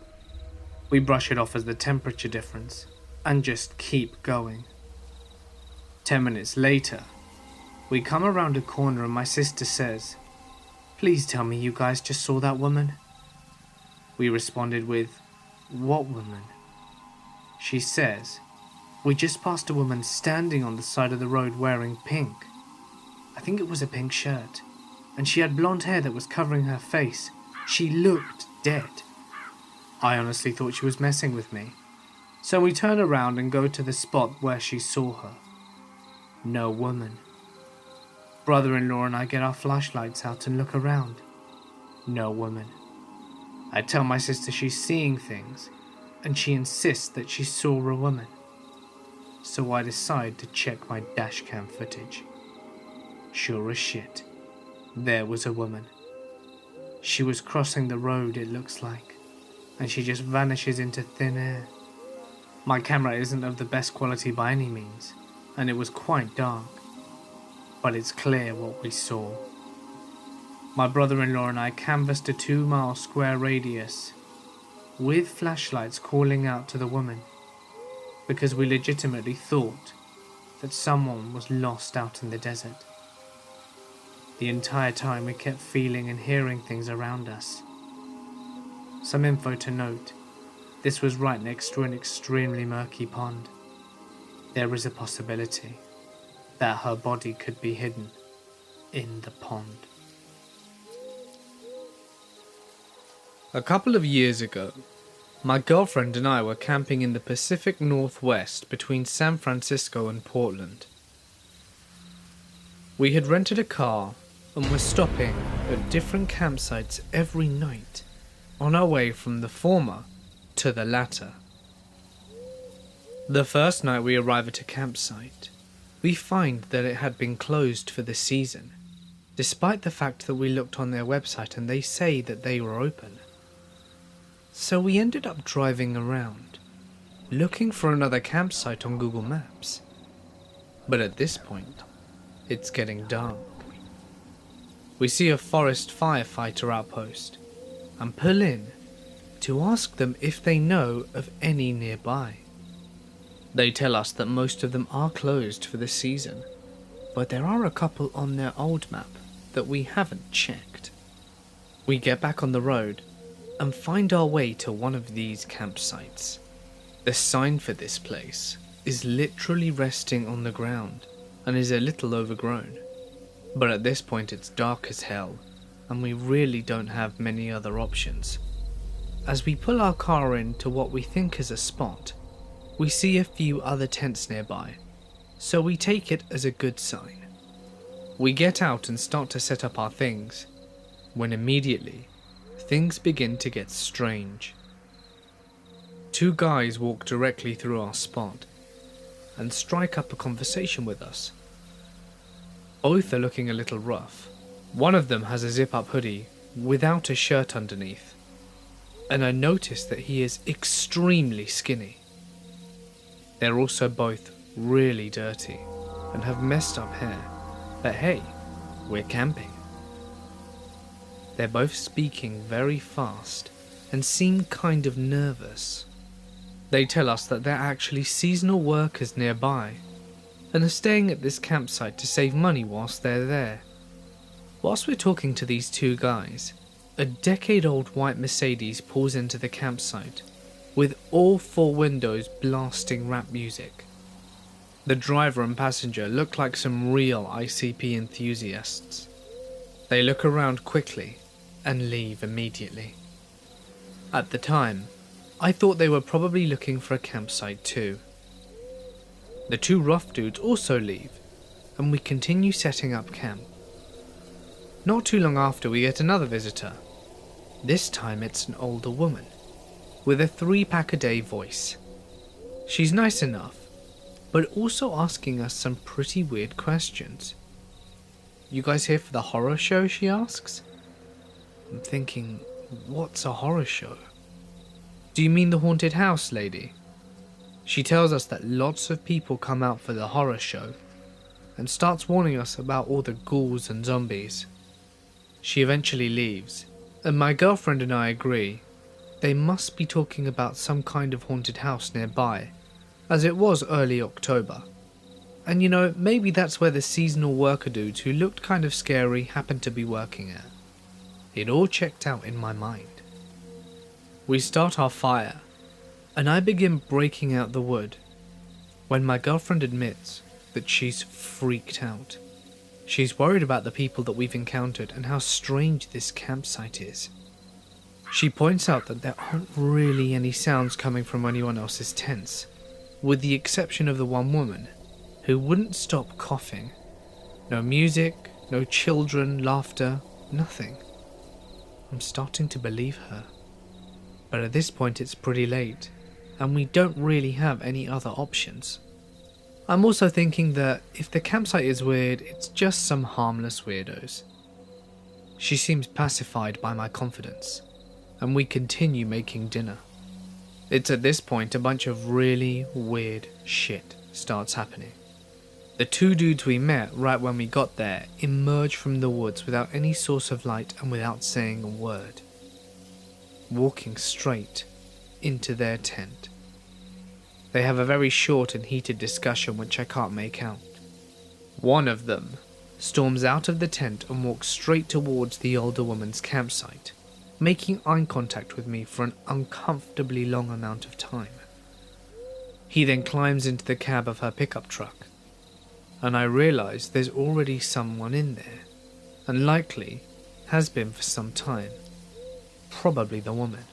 We brush it off as the temperature difference and just keep going. 10 minutes later, we come around a corner and my sister says, "Please tell me you guys just saw that woman." We responded with, "What woman?" She says, "We just passed a woman standing on the side of the road wearing pink. I think it was a pink shirt, and she had blonde hair that was covering her face. She looked dead." I honestly thought she was messing with me, so we turn around and go to the spot where she saw her. No woman. Brother-in-law and I get our flashlights out and look around. No woman. I tell my sister she's seeing things, and she insists that she saw a woman. So I decide to check my dashcam footage. Sure as shit, there was a woman. She was crossing the road, it looks like, and she just vanishes into thin air. My camera isn't of the best quality by any means, and it was quite dark, but it's clear what we saw. My brother-in-law and I canvassed a 2-mile square radius with flashlights calling out to the woman because we legitimately thought that someone was lost out in the desert. The entire time we kept feeling and hearing things around us. Some info to note, this was right next to an extremely murky pond. There is a possibility that her body could be hidden in the pond. A couple of years ago, my girlfriend and I were camping in the Pacific Northwest between San Francisco and Portland. We had rented a car and were stopping at different campsites every night on our way from the former to the latter. The first night we arrive at a campsite, we find that it had been closed for the season, despite the fact that we looked on their website and they say that they were open. So we ended up driving around, looking for another campsite on Google Maps. But at this point, it's getting dark. We see a forest firefighter outpost and pull in to ask them if they know of any nearby. They tell us that most of them are closed for the season, but there are a couple on their old map that we haven't checked. We get back on the road and find our way to one of these campsites. The sign for this place is literally resting on the ground and is a little overgrown. But at this point it's dark as hell, and we really don't have many other options. As we pull our car into what we think is a spot, we see a few other tents nearby, so we take it as a good sign. We get out and start to set up our things, when immediately, things begin to get strange. Two guys walk directly through our spot, and strike up a conversation with us. Both are looking a little rough. One of them has a zip-up hoodie without a shirt underneath, and I notice that he is extremely skinny. They're also both really dirty and have messed up hair, but hey, we're camping. They're both speaking very fast and seem kind of nervous. They tell us that they're actually seasonal workers nearby and are staying at this campsite to save money whilst they're there. Whilst we're talking to these two guys, a decade-old white Mercedes pulls into the campsite with all four windows blasting rap music. The driver and passenger look like some real ICP enthusiasts. They look around quickly and leave immediately. At the time, I thought they were probably looking for a campsite too. The two rough dudes also leave, and we continue setting up camp. Not too long after, we get another visitor. This time it's an older woman, with a 3-pack-a-day voice. She's nice enough, but also asking us some pretty weird questions. "You guys here for the horror show?" she asks. I'm thinking, what's a horror show? "Do you mean the haunted house, lady?" She tells us that lots of people come out for the horror show and starts warning us about all the ghouls and zombies. She eventually leaves, and my girlfriend and I agree they must be talking about some kind of haunted house nearby, as it was early October. And you know, maybe that's where the seasonal worker dudes who looked kind of scary happened to be working at. It all checked out in my mind. We start our fire, and I begin breaking out the wood, when my girlfriend admits that she's freaked out. She's worried about the people that we've encountered and how strange this campsite is. She points out that there aren't really any sounds coming from anyone else's tents, with the exception of the one woman, who wouldn't stop coughing. No music, no children, laughter, nothing. I'm starting to believe her. But at this point it's pretty late, and we don't really have any other options. I'm also thinking that if the campsite is weird, it's just some harmless weirdos. She seems pacified by my confidence, and we continue making dinner. It's at this point a bunch of really weird shit starts happening. The two dudes we met right when we got there emerge from the woods without any source of light and without saying a word, walking straight into their tent. They have a very short and heated discussion which I can't make out. One of them storms out of the tent and walks straight towards the older woman's campsite, making eye contact with me for an uncomfortably long amount of time. He then climbs into the cab of her pickup truck, and I realise there's already someone in there, and likely has been for some time. Probably the woman.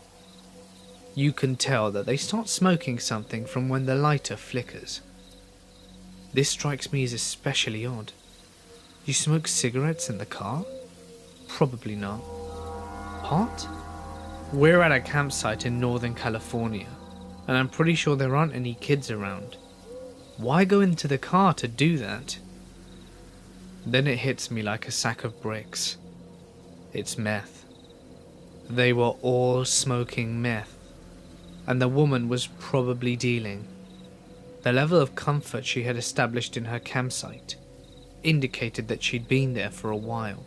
You can tell that they start smoking something from when the lighter flickers. This strikes me as especially odd. You smoke cigarettes in the car? Probably not. Pot? We're at a campsite in Northern California, and I'm pretty sure there aren't any kids around. Why go into the car to do that? Then it hits me like a sack of bricks. It's meth. They were all smoking meth, and the woman was probably dealing. The level of comfort she had established in her campsite indicated that she'd been there for a while.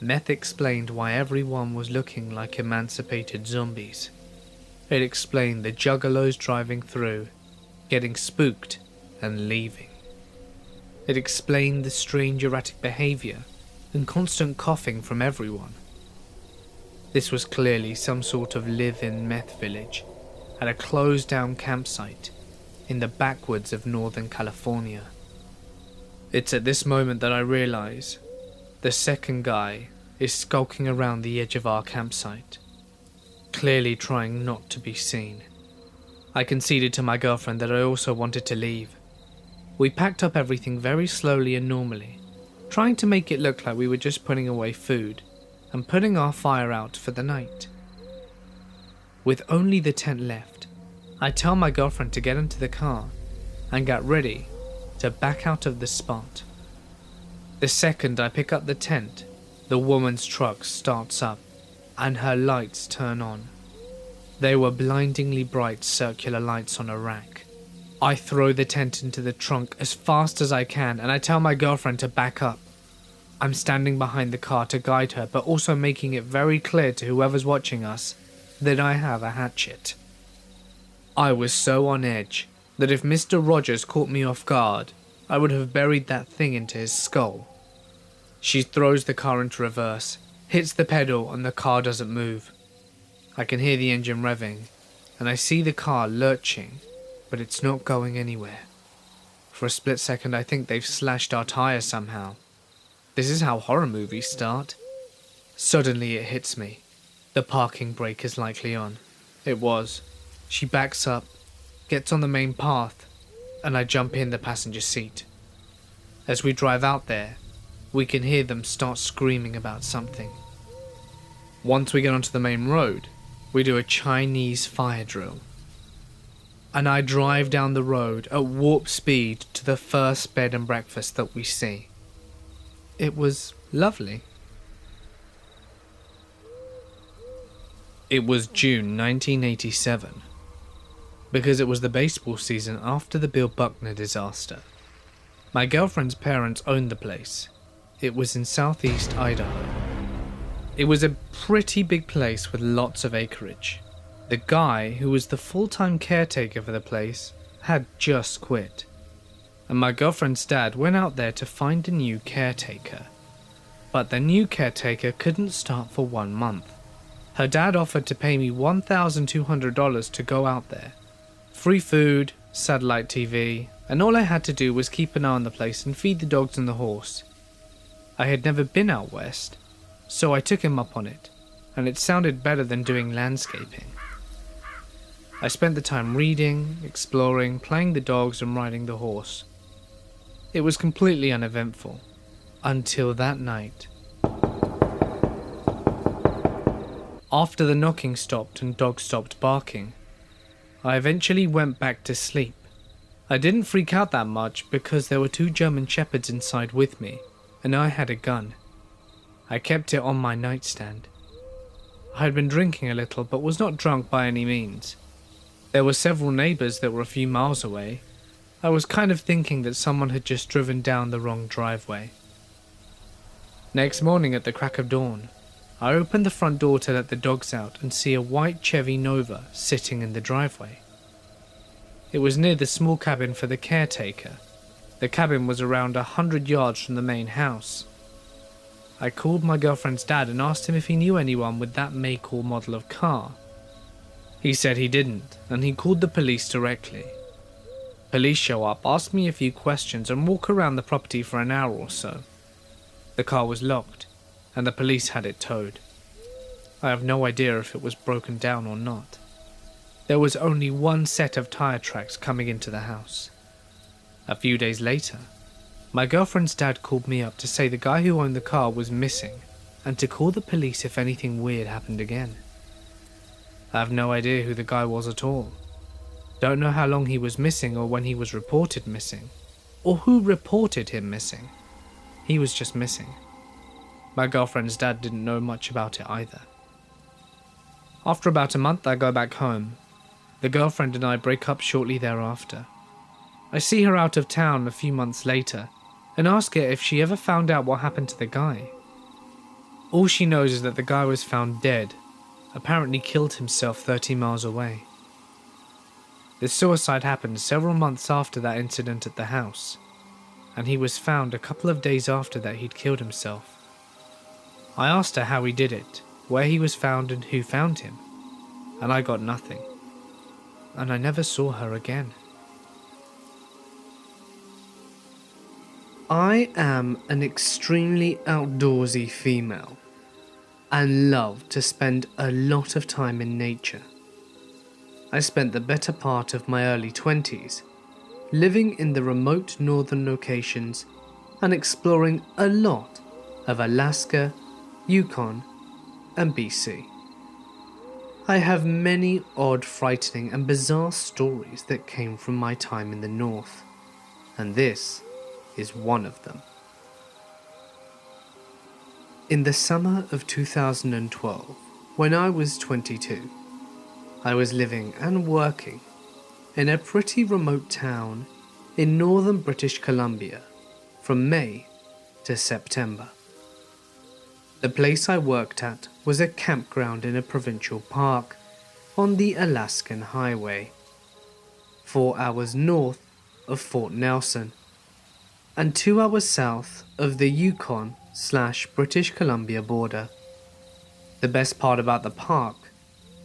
Meth explained why everyone was looking like emancipated zombies. It explained the juggalos driving through, getting spooked and leaving. It explained the strange erratic behavior and constant coughing from everyone. This was clearly some sort of live-in meth village at a closed-down campsite in the backwoods of Northern California. It's at this moment that I realize the second guy is skulking around the edge of our campsite, clearly trying not to be seen. I conceded to my girlfriend that I also wanted to leave. We packed up everything very slowly and normally, trying to make it look like we were just putting away food and putting our fire out for the night. With only the tent left, I tell my girlfriend to get into the car and get ready to back out of the spot. The second I pick up the tent, the woman's truck starts up and her lights turn on. They were blindingly bright circular lights on a rack. I throw the tent into the trunk as fast as I can and I tell my girlfriend to back up. I'm standing behind the car to guide her, but also making it very clear to whoever's watching us that I have a hatchet. I was so on edge that if Mr. Rogers caught me off guard, I would have buried that thing into his skull. She throws the car into reverse, hits the pedal, and the car doesn't move. I can hear the engine revving, and I see the car lurching, but it's not going anywhere. For a split second I think they've slashed our tires somehow. This is how horror movies start. Suddenly it hits me. The parking brake is likely on. It was. She backs up, gets on the main path, and I jump in the passenger seat. As we drive out there, we can hear them start screaming about something. Once we get onto the main road, we do a Chinese fire drill. And I drive down the road at warp speed to the first bed and breakfast that we see. It was lovely. It was June 1987, because it was the baseball season after the Bill Buckner disaster. My girlfriend's parents owned the place. It was in southeast Idaho. It was a pretty big place with lots of acreage. The guy who was the full-time caretaker for the place had just quit, and my girlfriend's dad went out there to find a new caretaker. But the new caretaker couldn't start for 1 month. Her dad offered to pay me $1,200 to go out there. Free food, satellite TV, and all I had to do was keep an eye on the place and feed the dogs and the horse. I had never been out west, so I took him up on it, and it sounded better than doing landscaping. I spent the time reading, exploring, playing the dogs and riding the horse. It was completely uneventful, until that night. After the knocking stopped and dogs stopped barking, I eventually went back to sleep. I didn't freak out that much because there were 2 German shepherds inside with me, and I had a gun. I kept it on my nightstand. I had been drinking a little but was not drunk by any means. There were several neighbours that were a few miles away. I was kind of thinking that someone had just driven down the wrong driveway. Next morning at the crack of dawn, I opened the front door to let the dogs out and see a white Chevy Nova sitting in the driveway. It was near the small cabin for the caretaker. The cabin was around 100 yards from the main house. I called my girlfriend's dad and asked him if he knew anyone with that make or model of car. He said he didn't, and he called the police directly. Police show up, ask me a few questions, and walk around the property for an hour or so. The car was locked, and the police had it towed. I have no idea if it was broken down or not. There was only 1 set of tire tracks coming into the house. A few days later, my girlfriend's dad called me up to say the guy who owned the car was missing and to call the police if anything weird happened again. I have no idea who the guy was at all. Don't know how long he was missing or when he was reported missing, or who reported him missing. He was just missing. My girlfriend's dad didn't know much about it either. After about a month, I go back home. The girlfriend and I break up shortly thereafter. I see her out of town a few months later and ask her if she ever found out what happened to the guy. All she knows is that the guy was found dead, apparently killed himself 30 miles away. The suicide happened several months after that incident at the house, and he was found a couple of days after that he'd killed himself. I asked her how he did it, where he was found and who found him, and I got nothing. And I never saw her again. I am an extremely outdoorsy female and love to spend a lot of time in nature. I spent the better part of my early 20s living in the remote northern locations and exploring a lot of Alaska, Yukon, and BC. I have many odd, frightening, and bizarre stories that came from my time in the north, and this is one of them. In the summer of 2012, when I was 22, I was living and working in a pretty remote town in northern British Columbia from May to September. The place I worked at was a campground in a provincial park on the Alaskan Highway, 4 hours north of Fort Nelson and 2 hours south of the Yukon/British Columbia border. The best part about the park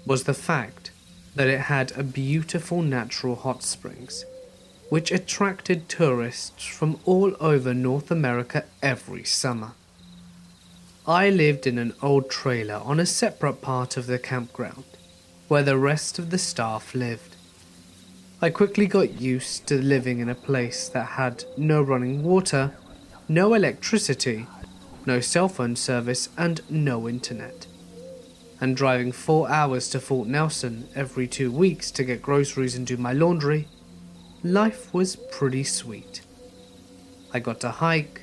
was the fact that it had a beautiful natural hot springs, which attracted tourists from all over North America every summer. I lived in an old trailer on a separate part of the campground, where the rest of the staff lived. I quickly got used to living in a place that had no running water, no electricity, no cell phone service, and no internet. And driving 4 hours to Fort Nelson every 2 weeks to get groceries and do my laundry, life was pretty sweet. I got to hike,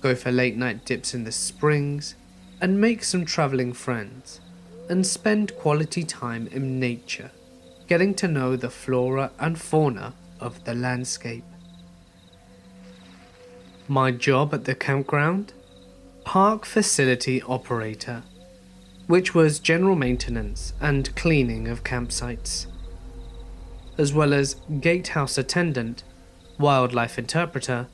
go for late night dips in the springs, and make some traveling friends, and spend quality time in nature, getting to know the flora and fauna of the landscape. My job at the campground? Park facility operator, which was general maintenance and cleaning of campsites, as well as gatehouse attendant, wildlife interpreter,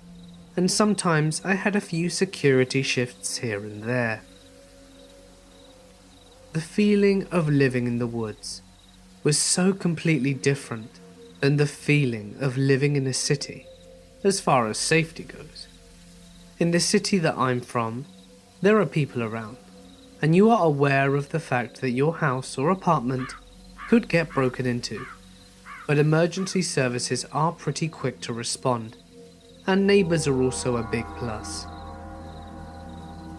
and sometimes I had a few security shifts here and there. The feeling of living in the woods was so completely different than the feeling of living in a city, as far as safety goes. In the city that I'm from, there are people around, and you are aware of the fact that your house or apartment could get broken into, but emergency services are pretty quick to respond, and neighbours are also a big plus.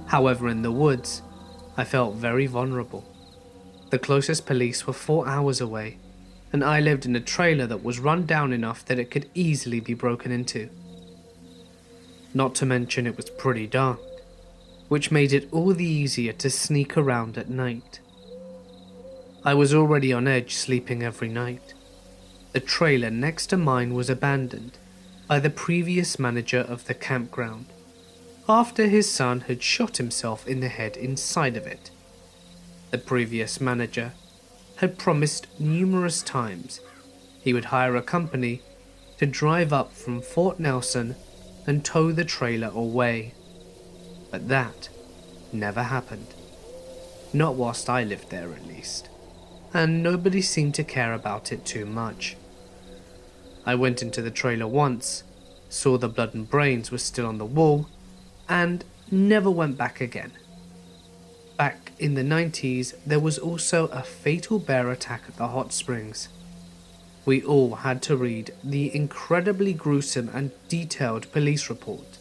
However, in the woods, I felt very vulnerable. The closest police were 4 hours away, and I lived in a trailer that was run down enough that it could easily be broken into. Not to mention it was pretty dark, which made it all the easier to sneak around at night. I was already on edge sleeping every night. The trailer next to mine was abandoned by the previous manager of the campground, after his son had shot himself in the head inside of it. The previous manager had promised numerous times he would hire a company to drive up from Fort Nelson and tow the trailer away, but that never happened. Not whilst I lived there, at least, and nobody seemed to care about it too much. I went into the trailer once, saw the blood and brains were still on the wall, and never went back again. Back in the 90s, there was also a fatal bear attack at the hot springs. We all had to read the incredibly gruesome and detailed police report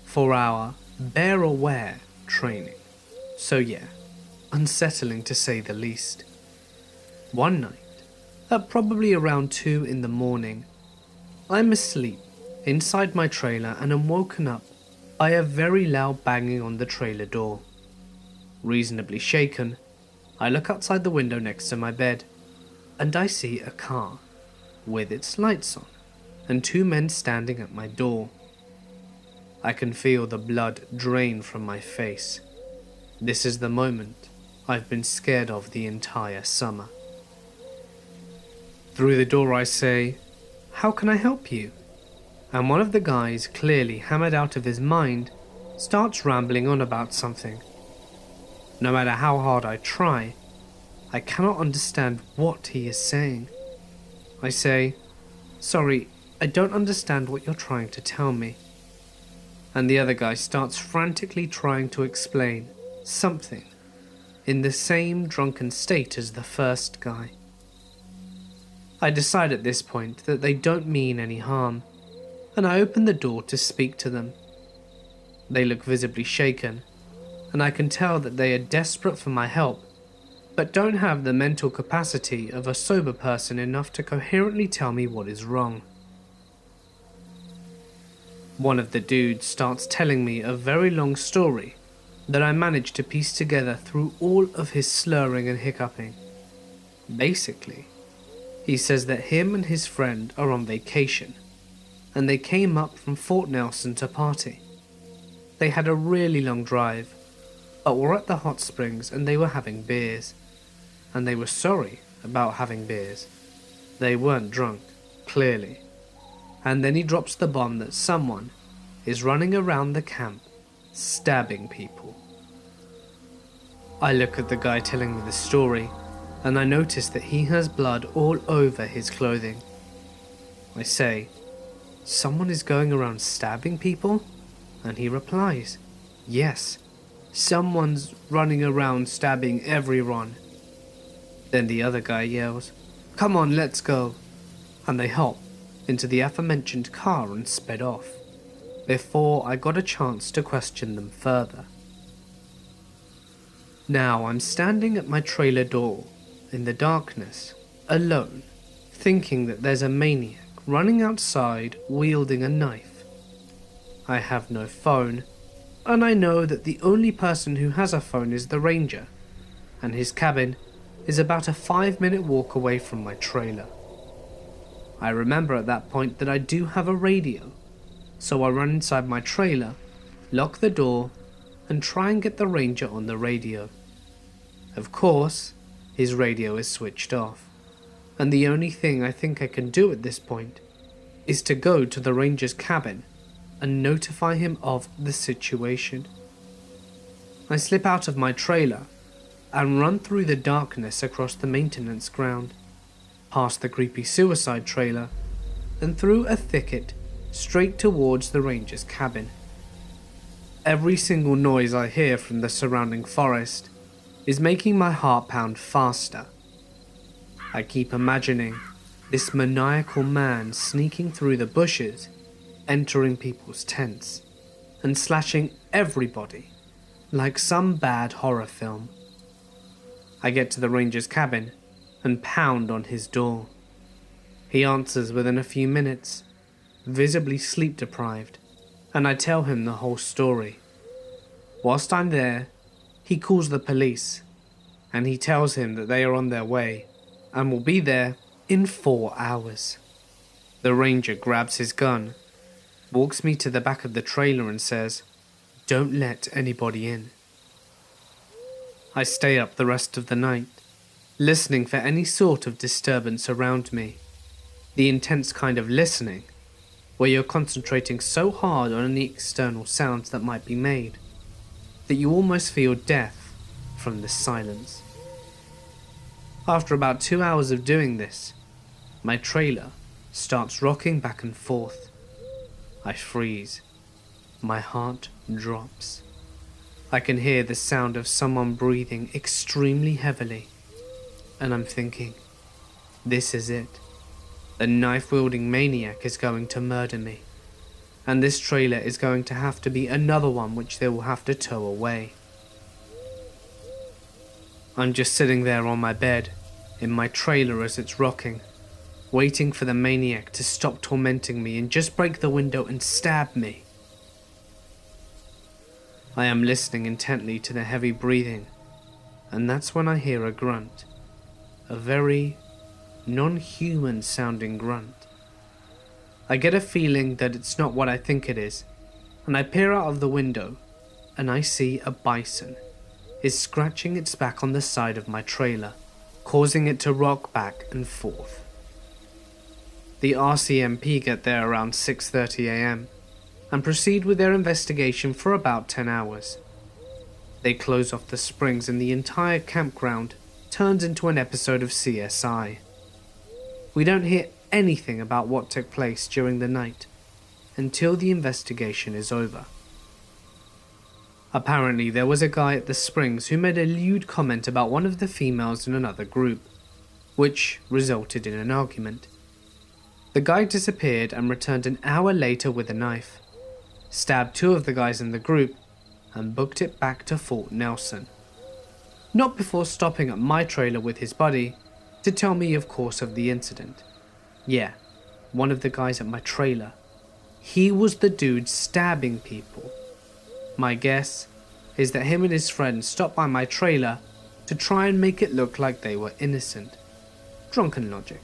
for our bear aware training. So yeah, unsettling to say the least. One night, at probably around 2 in the morning, I'm asleep inside my trailer and am woken up by a very loud banging on the trailer door. Reasonably shaken, I look outside the window next to my bed, and I see a car with its lights on and 2 men standing at my door. I can feel the blood drain from my face. This is the moment I've been scared of the entire summer. Through the door I say, "How can I help you?" And one of the guys, clearly hammered out of his mind, starts rambling on about something. No matter how hard I try, I cannot understand what he is saying. I say, "Sorry, I don't understand what you're trying to tell me." And the other guy starts frantically trying to explain something in the same drunken state as the first guy. I decide at this point that they don't mean any harm, and I open the door to speak to them. They look visibly shaken, and I can tell that they are desperate for my help, but don't have the mental capacity of a sober person enough to coherently tell me what is wrong. One of the dudes starts telling me a very long story that I managed to piece together through all of his slurring and hiccuping. Basically, he says that him and his friend are on vacation, and they came up from Fort Nelson to party. They had a really long drive, but were at the hot springs and they were having beers, and they were sorry about having beers. They weren't drunk, clearly. And then he drops the bomb that someone is running around the camp stabbing people. I look at the guy telling me the story, and I notice that he has blood all over his clothing. I say, "Someone is going around stabbing people?" And he replies, "Yes, someone's running around stabbing everyone." Then the other guy yells, "Come on, let's go." And they hop into the aforementioned car and sped off, before I got a chance to question them further. Now I'm standing at my trailer door, in the darkness, alone, thinking that there's a maniac running outside wielding a knife. I have no phone, and I know that the only person who has a phone is the ranger, and his cabin is about a 5-minute walk away from my trailer. I remember at that point that I do have a radio, so I run inside my trailer, lock the door, and try and get the ranger on the radio. Of course, his radio is switched off, and the only thing I think I can do at this point is to go to the ranger's cabin and notify him of the situation. I slip out of my trailer and run through the darkness across the maintenance ground, past the creepy suicide trailer, and through a thicket straight towards the ranger's cabin. Every single noise I hear from the surrounding forest is making my heart pound faster. I keep imagining this maniacal man sneaking through the bushes, entering people's tents, and slashing everybody like some bad horror film. I get to the ranger's cabin and pound on his door. He answers within a few minutes, visibly sleep deprived, and I tell him the whole story. Whilst I'm there, he calls the police, and he tells him that they are on their way and will be there in 4 hours. The ranger grabs his gun, walks me to the back of the trailer and says, "Don't let anybody in." I stay up the rest of the night, listening for any sort of disturbance around me. The intense kind of listening, where you're concentrating so hard on any external sounds that might be made, that you almost feel death from the silence. After about 2 hours of doing this, my trailer starts rocking back and forth. I freeze. My heart drops. I can hear the sound of someone breathing extremely heavily, and I'm thinking, this is it. The knife-wielding maniac is going to murder me, and this trailer is going to have to be another one which they will have to tow away. I'm just sitting there on my bed, in my trailer as it's rocking, waiting for the maniac to stop tormenting me and just break the window and stab me. I am listening intently to the heavy breathing, and that's when I hear a grunt, a very non-human sounding grunt. I get a feeling that it's not what I think it is, and I peer out of the window and I see a bison is scratching its back on the side of my trailer, causing it to rock back and forth. The RCMP get there around 6:30 AM and proceed with their investigation for about 10 hours. They close off the springs and the entire campground turns into an episode of CSI. We don't hear anything about what took place during the night until the investigation is over. Apparently, there was a guy at the springs who made a lewd comment about one of the females in another group, which resulted in an argument. The guy disappeared and returned an hour later with a knife, stabbed 2 of the guys in the group, and booked it back to Fort Nelson. Not before stopping at my trailer with his buddy to tell me, of course, of the incident. Yeah, one of the guys at my trailer. He was the dude stabbing people. My guess is that him and his friends stopped by my trailer to try and make it look like they were innocent. Drunken logic.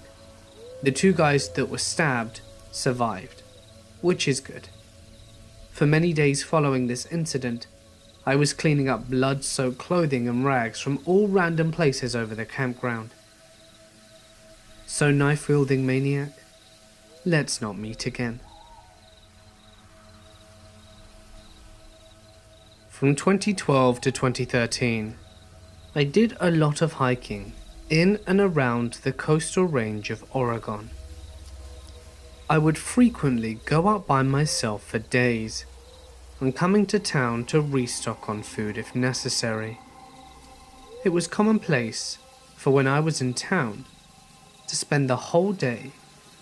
The 2 guys that were stabbed survived, which is good. For many days following this incident, I was cleaning up blood-soaked clothing and rags from all random places over the campground. So, knife-wielding maniac, let's not meet again. From 2012 to 2013, I did a lot of hiking in and around the coastal range of Oregon. I would frequently go out by myself for days, and coming to town to restock on food if necessary. It was commonplace for when I was in town to spend the whole day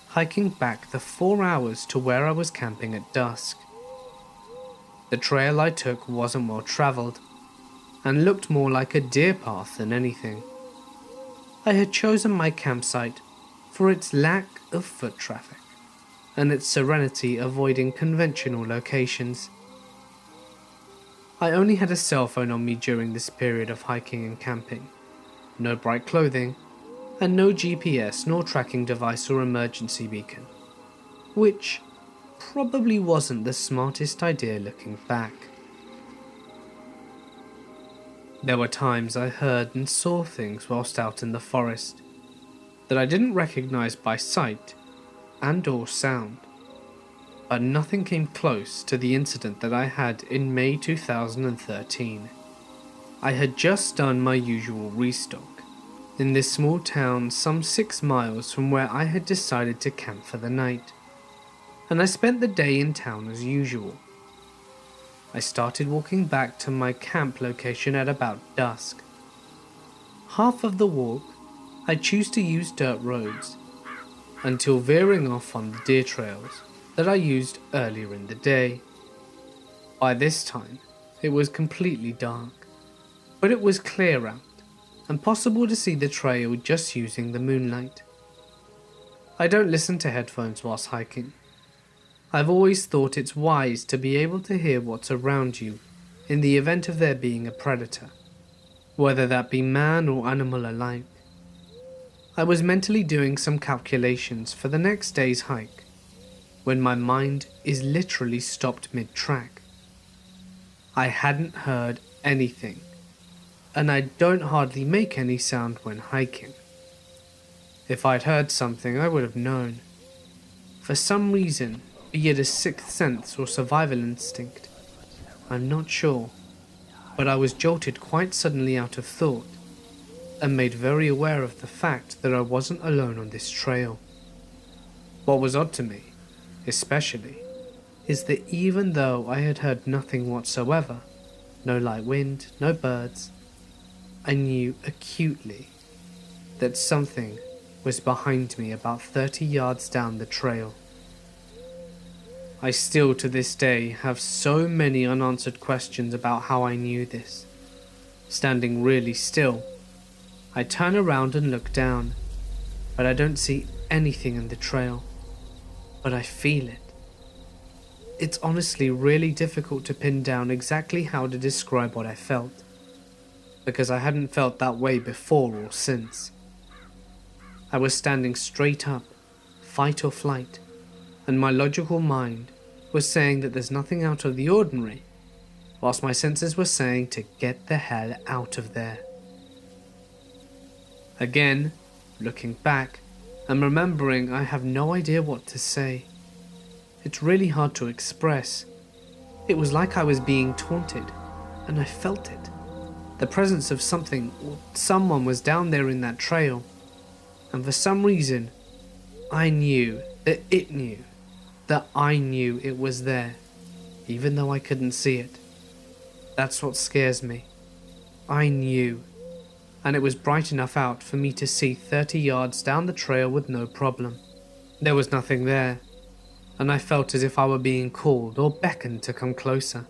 hiking back the 4 hours to where I was camping at dusk. The trail I took wasn't well travelled and looked more like a deer path than anything. I had chosen my campsite for its lack of foot traffic and its serenity avoiding conventional locations. I only had a cell phone on me during this period of hiking and camping, no bright clothing, and no GPS nor tracking device or emergency beacon, which probably wasn't the smartest idea looking back. There were times I heard and saw things whilst out in the forest that I didn't recognize by sight and or sound, but nothing came close to the incident that I had in May 2013. I had just done my usual restock in this small town some 6 miles from where I had decided to camp for the night, and I spent the day in town as usual. I started walking back to my camp location at about dusk. Half of the walk I choose to use dirt roads, until veering off on the deer trails that I used earlier in the day. By this time, it was completely dark, but it was clear out and possible to see the trail just using the moonlight. I don't listen to headphones whilst hiking. I've always thought it's wise to be able to hear what's around you in the event of there being a predator, whether that be man or animal alike. I was mentally doing some calculations for the next day's hike when my mind is literally stopped mid-track. I hadn't heard anything, and I don't hardly make any sound when hiking. If I'd heard something, I would have known. For some reason, be it a sixth sense or survival instinct, I'm not sure, but I was jolted quite suddenly out of thought and made very aware of the fact that I wasn't alone on this trail. What was odd to me, especially, is that even though I had heard nothing whatsoever, no light wind, no birds, I knew acutely that something was behind me about 30 yards down the trail. I still to this day have so many unanswered questions about how I knew this. Standing really still, I turn around and look down, but I don't see anything in the trail. But I feel it. It's honestly really difficult to pin down exactly how to describe what I felt, because I hadn't felt that way before or since. I was standing straight up, fight or flight, and my logical mind was saying that there's nothing out of the ordinary, whilst my senses were saying to get the hell out of there. Again, looking back and remembering, I have no idea what to say. It's really hard to express. It was like I was being taunted, and I felt it. The presence of something or someone was down there in that trail, and for some reason, I knew that it knew that I knew it was there, even though I couldn't see it. That's what scares me. I knew, and it was bright enough out for me to see 30 yards down the trail with no problem. There was nothing there, and I felt as if I were being called or beckoned to come closer.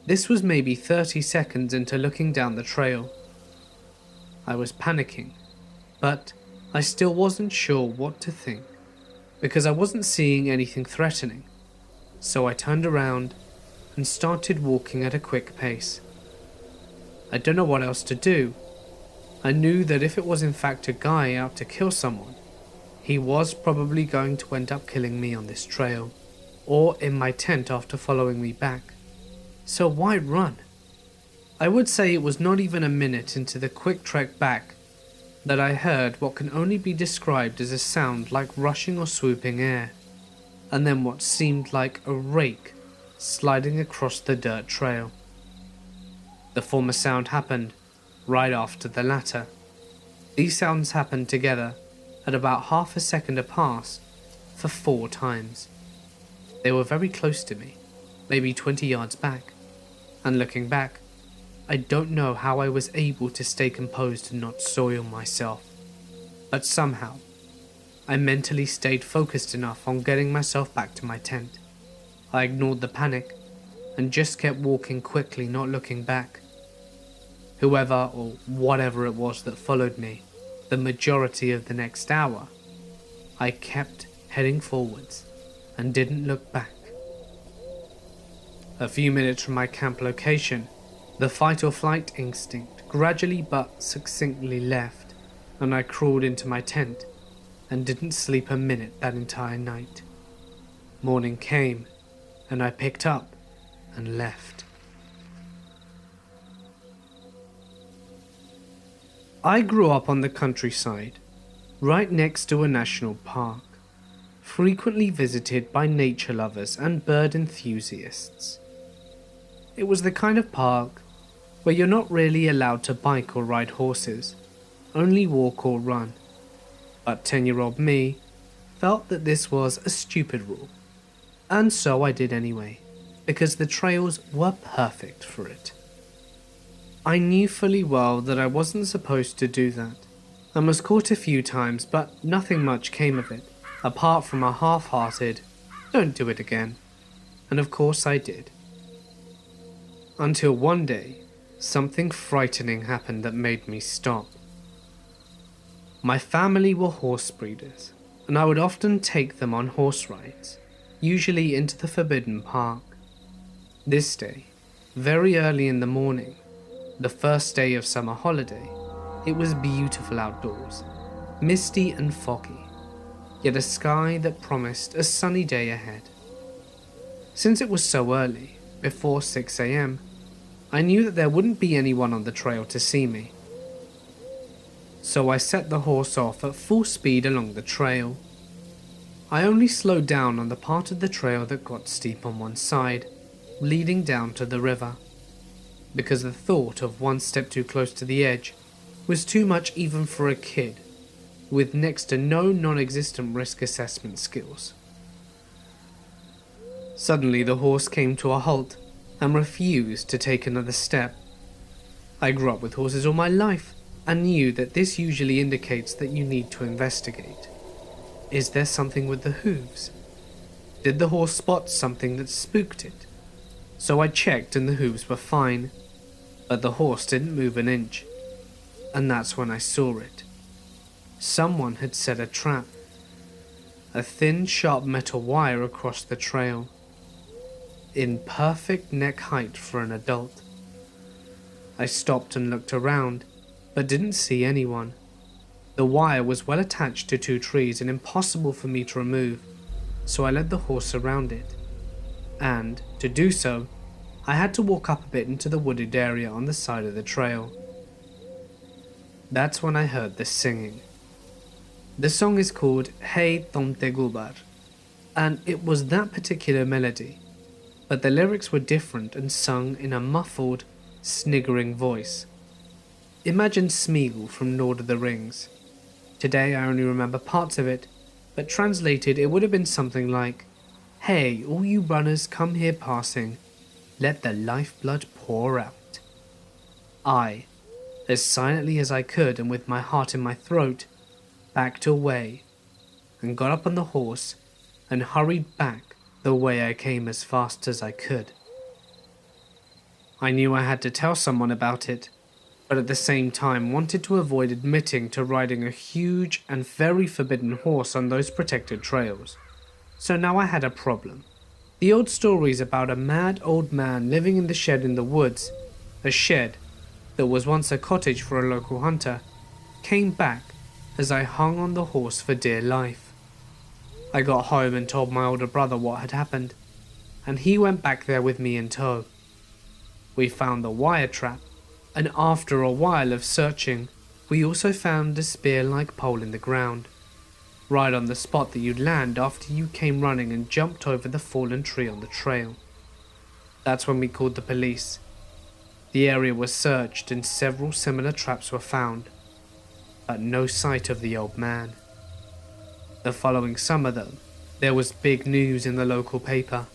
This was maybe 30 seconds into looking down the trail. I was panicking, but I still wasn't sure what to think, because I wasn't seeing anything threatening. So I turned around and started walking at a quick pace. I don't know what else to do. I knew that if it was in fact a guy out to kill someone, he was probably going to end up killing me on this trail, or in my tent after following me back. So why run? I would say it was not even a minute into the quick trek back that I heard what can only be described as a sound like rushing or swooping air, and then what seemed like a rake sliding across the dirt trail. The former sound happened right after the latter. These sounds happened together at about half a second apart for 4 times. They were very close to me, maybe 20 yards back, and looking back, I don't know how I was able to stay composed and not soil myself, but somehow I mentally stayed focused enough on getting myself back to my tent. I ignored the panic and just kept walking quickly, not looking back. Whoever or whatever it was that followed me the majority of the next hour, I kept heading forwards and didn't look back. A few minutes from my camp location, the fight or flight instinct gradually but succinctly left, and I crawled into my tent and didn't sleep a minute that entire night. Morning came, and I picked up and left. I grew up on the countryside, right next to a national park, frequently visited by nature lovers and bird enthusiasts. It was the kind of park where you're not really allowed to bike or ride horses, only walk or run. But 10-year-old me felt that this was a stupid rule, and so I did anyway, because the trails were perfect for it. I knew fully well that I wasn't supposed to do that, and was caught a few times, but nothing much came of it, apart from a half-hearted, "Don't do it again." And of course I did. Until one day, something frightening happened that made me stop. My family were horse breeders, and I would often take them on horse rides, usually into the Forbidden Park. This day, very early in the morning, the first day of summer holiday, it was beautiful outdoors, misty and foggy, yet a sky that promised a sunny day ahead. Since it was so early, before 6 a.m, I knew that there wouldn't be anyone on the trail to see me. So I set the horse off at full speed along the trail. I only slowed down on the part of the trail that got steep on one side, leading down to the river, because the thought of one step too close to the edge was too much even for a kid with next to no non-existent risk assessment skills. Suddenly the horse came to a halt and refused to take another step. I grew up with horses all my life and knew that this usually indicates that you need to investigate. Is there something with the hooves? Did the horse spot something that spooked it? So I checked and the hooves were fine, but the horse didn't move an inch. and that's when I saw it. Someone had set a trap. A thin, sharp metal wire across the trail, in perfect neck height for an adult. I stopped and looked around, but didn't see anyone. The wire was well attached to 2 trees and impossible for me to remove, so I led the horse around it. And, to do so, I had to walk up a bit into the wooded area on the side of the trail. That's when I heard the singing. The song is called Hey Tonte Gubar, and it was that particular melody, but the lyrics were different and sung in a muffled, sniggering voice. Imagine Smeagol from Lord of the Rings. Today I only remember parts of it, but translated it would have been something like, "Hey, all you runners come here passing, let the lifeblood pour out." I, as silently as I could and with my heart in my throat, backed away and got up on the horse and hurried back the way I came as fast as I could. I knew I had to tell someone about it, but at the same time wanted to avoid admitting to riding a huge and very forbidden horse on those protected trails. So now I had a problem. The old stories about a mad old man living in the shed in the woods, a shed that was once a cottage for a local hunter, came back as I hung on the horse for dear life. I got home and told my older brother what had happened, and he went back there with me in tow. We found the wire trap, and after a while of searching, we also found a spear-like pole in the ground, right on the spot that you'd land after you came running and jumped over the fallen tree on the trail. That's when we called the police. The area was searched and several similar traps were found, but no sight of the old man. The following summer though, there was big news in the local paper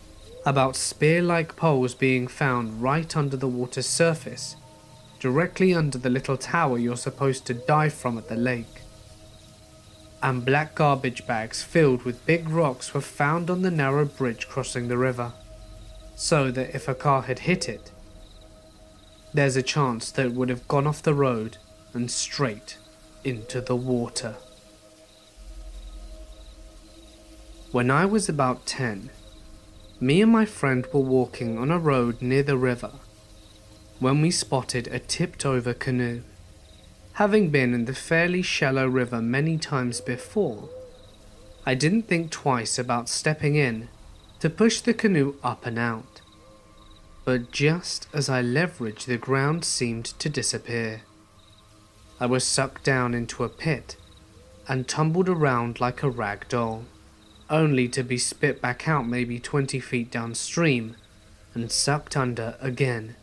about spear-like poles being found right under the water's surface, directly under the little tower you're supposed to dive from at the lake. And black garbage bags filled with big rocks were found on the narrow bridge crossing the river, so that if a car had hit it, there's a chance that it would have gone off the road and straight into the water. When I was about 10, me and my friend were walking on a road near the river when we spotted a tipped-over canoe. Having been in the fairly shallow river many times before, I didn't think twice about stepping in to push the canoe up and out. But just as I leveraged, the ground seemed to disappear. I was sucked down into a pit and tumbled around like a rag doll, only to be spit back out maybe 20 feet downstream and sucked under again.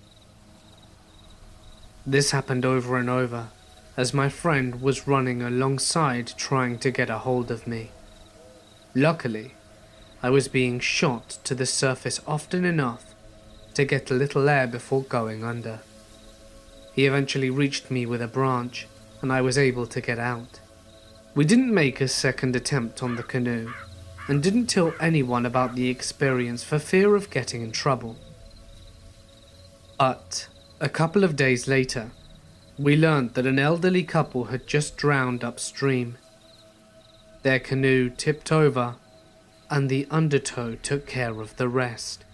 This happened over and over, as my friend was running alongside trying to get a hold of me. Luckily, I was being shot to the surface often enough to get a little air before going under. He eventually reached me with a branch, and I was able to get out. We didn't make a second attempt on the canoe, and didn't tell anyone about the experience for fear of getting in trouble. But a couple of days later, we learned that an elderly couple had just drowned upstream. Their canoe tipped over, and the undertow took care of the rest.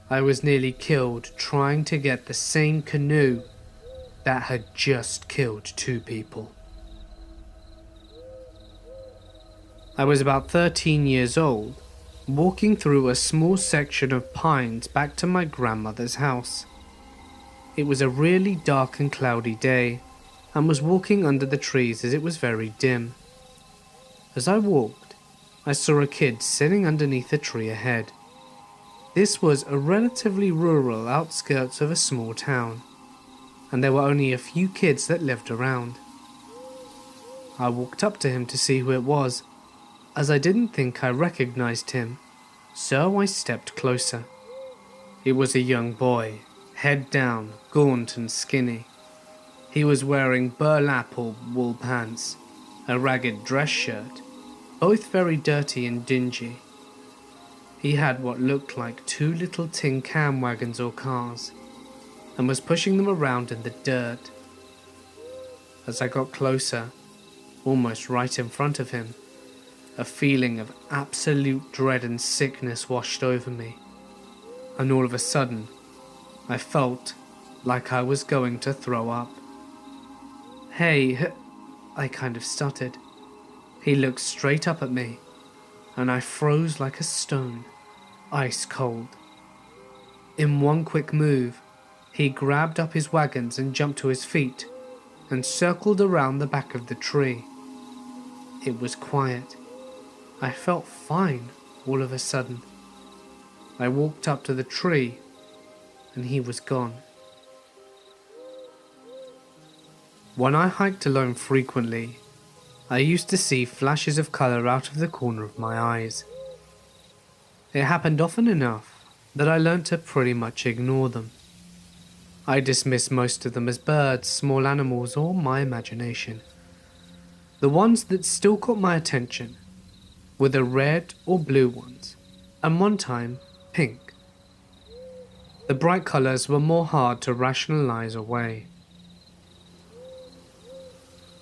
I was nearly killed trying to get the same canoe that had just killed 2 people. I was about 13 years old, walking through a small section of pines back to my grandmother's house. It was a really dark and cloudy day, and was walking under the trees as it was very dim. As I walked, I saw a kid sitting underneath a tree ahead. This was a relatively rural outskirts of a small town, and there were only a few kids that lived around. I walked up to him to see who it was, as I didn't think I recognized him, so I stepped closer. It was a young boy, head down, gaunt and skinny. He was wearing burlap or wool pants, a ragged dress shirt, both very dirty and dingy. He had what looked like 2 little tin can wagons or cars, and was pushing them around in the dirt. As I got closer, almost right in front of him, a feeling of absolute dread and sickness washed over me, and all of a sudden, I felt like I was going to throw up. "Hey," I kind of stuttered. He looked straight up at me, and I froze like a stone, ice cold. In one quick move, he grabbed up his wagons and jumped to his feet, and circled around the back of the tree. It was quiet. I felt fine all of a sudden. I walked up to the tree, and he was gone. When I hiked alone frequently, I used to see flashes of colour out of the corner of my eyes. It happened often enough that I learnt to pretty much ignore them. I dismissed most of them as birds, small animals, or my imagination. The ones that still caught my attention were the red or blue ones, and one time, pink. The bright colours were more hard to rationalise away.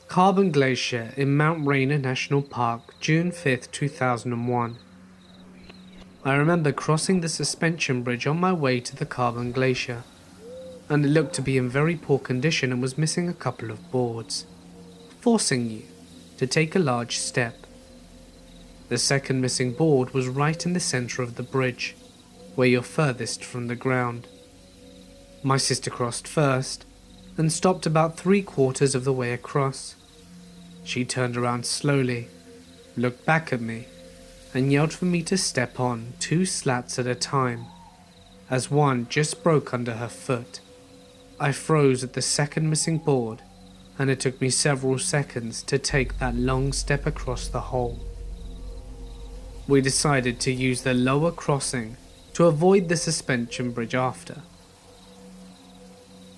Carbon Glacier in Mount Rainier National Park, June 5th, 2001. I remember crossing the suspension bridge on my way to the Carbon Glacier, and it looked to be in very poor condition and was missing a couple of boards, forcing you to take a large step. The second missing board was right in the centre of the bridge, where you're furthest from the ground. My sister crossed first, and stopped about 3/4 of the way across. She turned around slowly, looked back at me, and yelled for me to step on 2 slats at a time, as one just broke under her foot. I froze at the second missing board, and it took me several seconds to take that long step across the hole. We decided to use the lower crossing to avoid the suspension bridge after.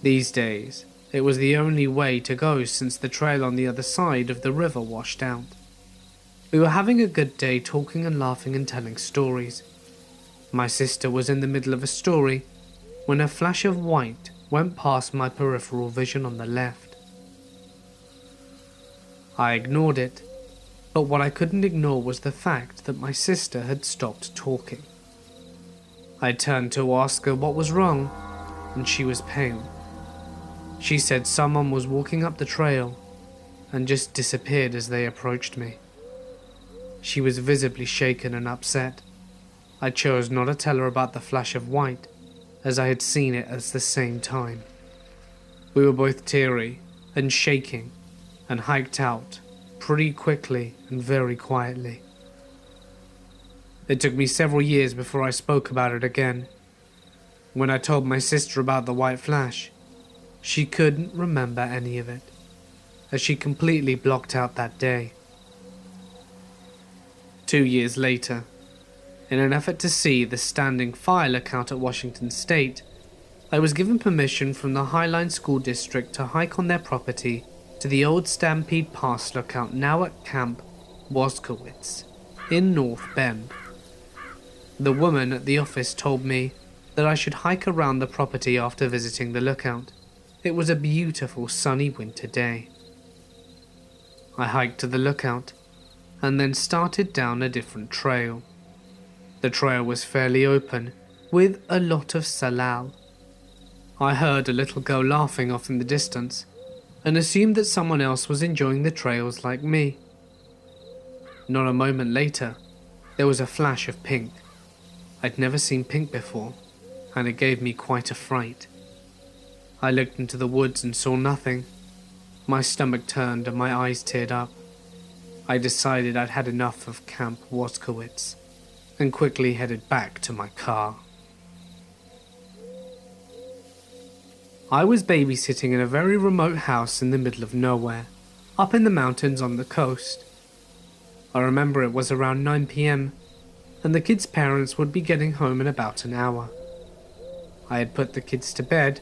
These days, it was the only way to go since the trail on the other side of the river washed out. We were having a good day talking and laughing and telling stories. My sister was in the middle of a story when a flash of white went past my peripheral vision on the left. I ignored it, but what I couldn't ignore was the fact that my sister had stopped talking. I turned to ask her what was wrong, and she was pale. She said someone was walking up the trail and just disappeared as they approached me. She was visibly shaken and upset. I chose not to tell her about the flash of white, as I had seen it at the same time. We were both teary and shaking and hiked out pretty quickly and very quietly. It took me several years before I spoke about it again. When I told my sister about the white flash, she couldn't remember any of it, as she completely blocked out that day. 2 years later, in an effort to see the standing file account at Washington State, I was given permission from the Highline School District to hike on their property to the old Stampede Pass lookout, now at Camp Woskowitz in North Bend. The woman at the office told me that I should hike around the property after visiting the lookout. It was a beautiful sunny winter day. I hiked to the lookout and then started down a different trail. The trail was fairly open, with a lot of salal. I heard a little girl laughing off in the distance, and assumed that someone else was enjoying the trails like me. Not a moment later, there was a flash of pink. I'd never seen pink before, and it gave me quite a fright. I looked into the woods and saw nothing. My stomach turned and my eyes teared up. I decided I'd had enough of Camp Woskowitz, and quickly headed back to my car. I was babysitting in a very remote house in the middle of nowhere, up in the mountains on the coast. I remember it was around 9 p.m, and the kids' parents would be getting home in about an hour. I had put the kids to bed,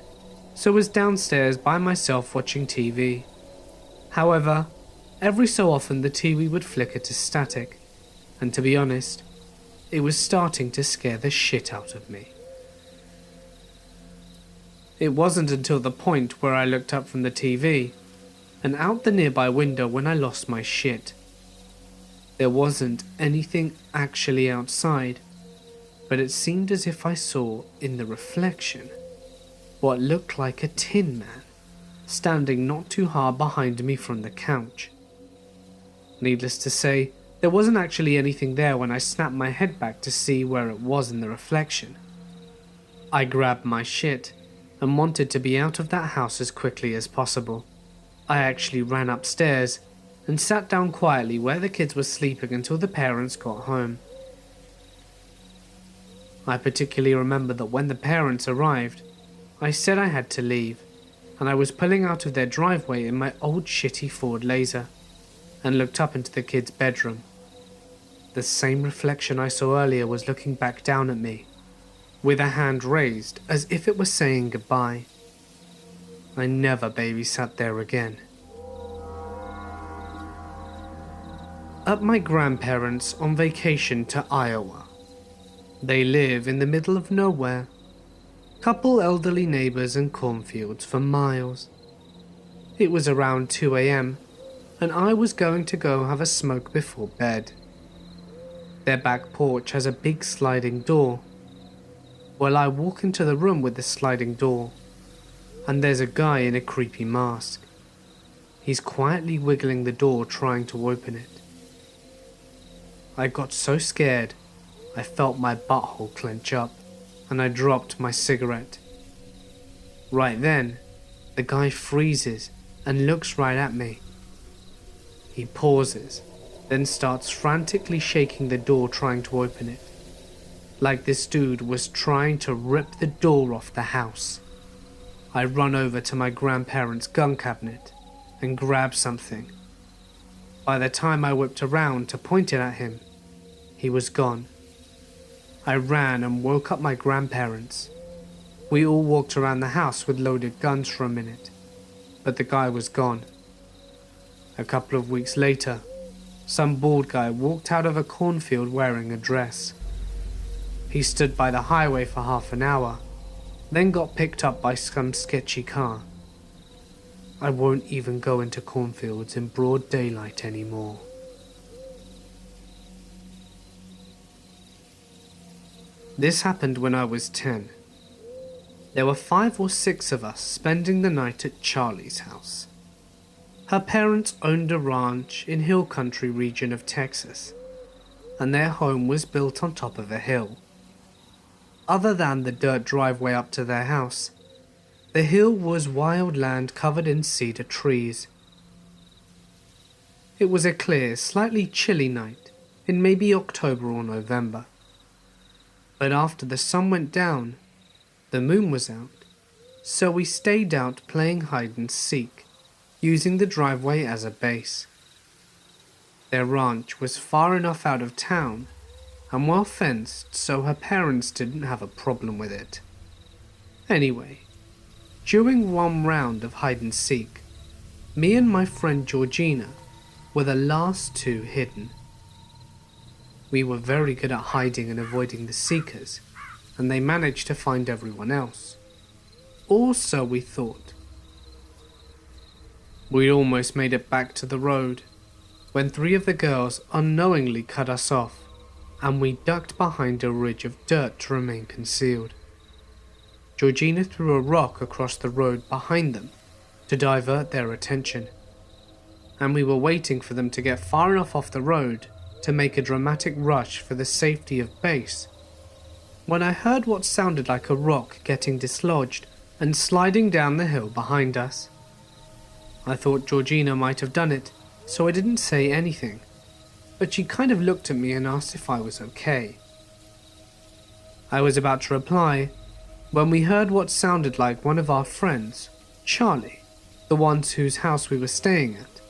so was downstairs by myself watching TV. However, every so often the TV would flicker to static, and to be honest, it was starting to scare the shit out of me. It wasn't until the point where I looked up from the TV and out the nearby window when I lost my shit. There wasn't anything actually outside, but it seemed as if I saw in the reflection what looked like a tin man standing not too far behind me from the couch. Needless to say, there wasn't actually anything there when I snapped my head back to see where it was in the reflection. I grabbed my shit and wanted to be out of that house as quickly as possible. I actually ran upstairs and sat down quietly where the kids were sleeping until the parents got home. I particularly remember that when the parents arrived, I said I had to leave, and I was pulling out of their driveway in my old shitty Ford Laser, and looked up into the kids' bedroom. The same reflection I saw earlier was looking back down at me, with a hand raised as if it was saying goodbye. I never babysat there again. At my grandparents' on vacation to Iowa. They live in the middle of nowhere. Couple elderly neighbors and cornfields for miles. It was around 2 a.m. and I was going to go have a smoke before bed. Their back porch has a big sliding door. Well, I walk into the room with the sliding door, and there's a guy in a creepy mask. He's quietly wiggling the door trying to open it. I got so scared, I felt my butthole clench up, and I dropped my cigarette. Right then, the guy freezes and looks right at me. He pauses, then starts frantically shaking the door trying to open it, like this dude was trying to rip the door off the house. I run over to my grandparents' gun cabinet and grab something. By the time I whipped around to point it at him, he was gone. I ran and woke up my grandparents. We all walked around the house with loaded guns for a minute, but the guy was gone. A couple of weeks later, some bald guy walked out of a cornfield wearing a dress. He stood by the highway for half an hour, then got picked up by some sketchy car. I won't even go into cornfields in broad daylight anymore. This happened when I was 10. There were 5 or 6 of us spending the night at Charlie's house. Her parents owned a ranch in hill country region of Texas, and their home was built on top of a hill. Other than the dirt driveway up to their house, the hill was wild land covered in cedar trees. It was a clear, slightly chilly night in maybe October or November. But after the sun went down, the moon was out, so we stayed out playing hide and seek, using the driveway as a base. Their ranch was far enough out of town and well fenced, so her parents didn't have a problem with it. Anyway, during one round of hide and seek, me and my friend Georgina were the last 2 hidden. We were very good at hiding and avoiding the seekers, and they managed to find everyone else. Or so we thought. We almost made it back to the road, when 3 of the girls unknowingly cut us off, and we ducked behind a ridge of dirt to remain concealed. Georgina threw a rock across the road behind them to divert their attention, and we were waiting for them to get far enough off the road to make a dramatic rush for the safety of base, when I heard what sounded like a rock getting dislodged and sliding down the hill behind us. I thought Georgina might have done it, so I didn't say anything, but she kind of looked at me and asked if I was okay. I was about to reply when we heard what sounded like one of our friends, Charlie, the ones whose house we were staying at,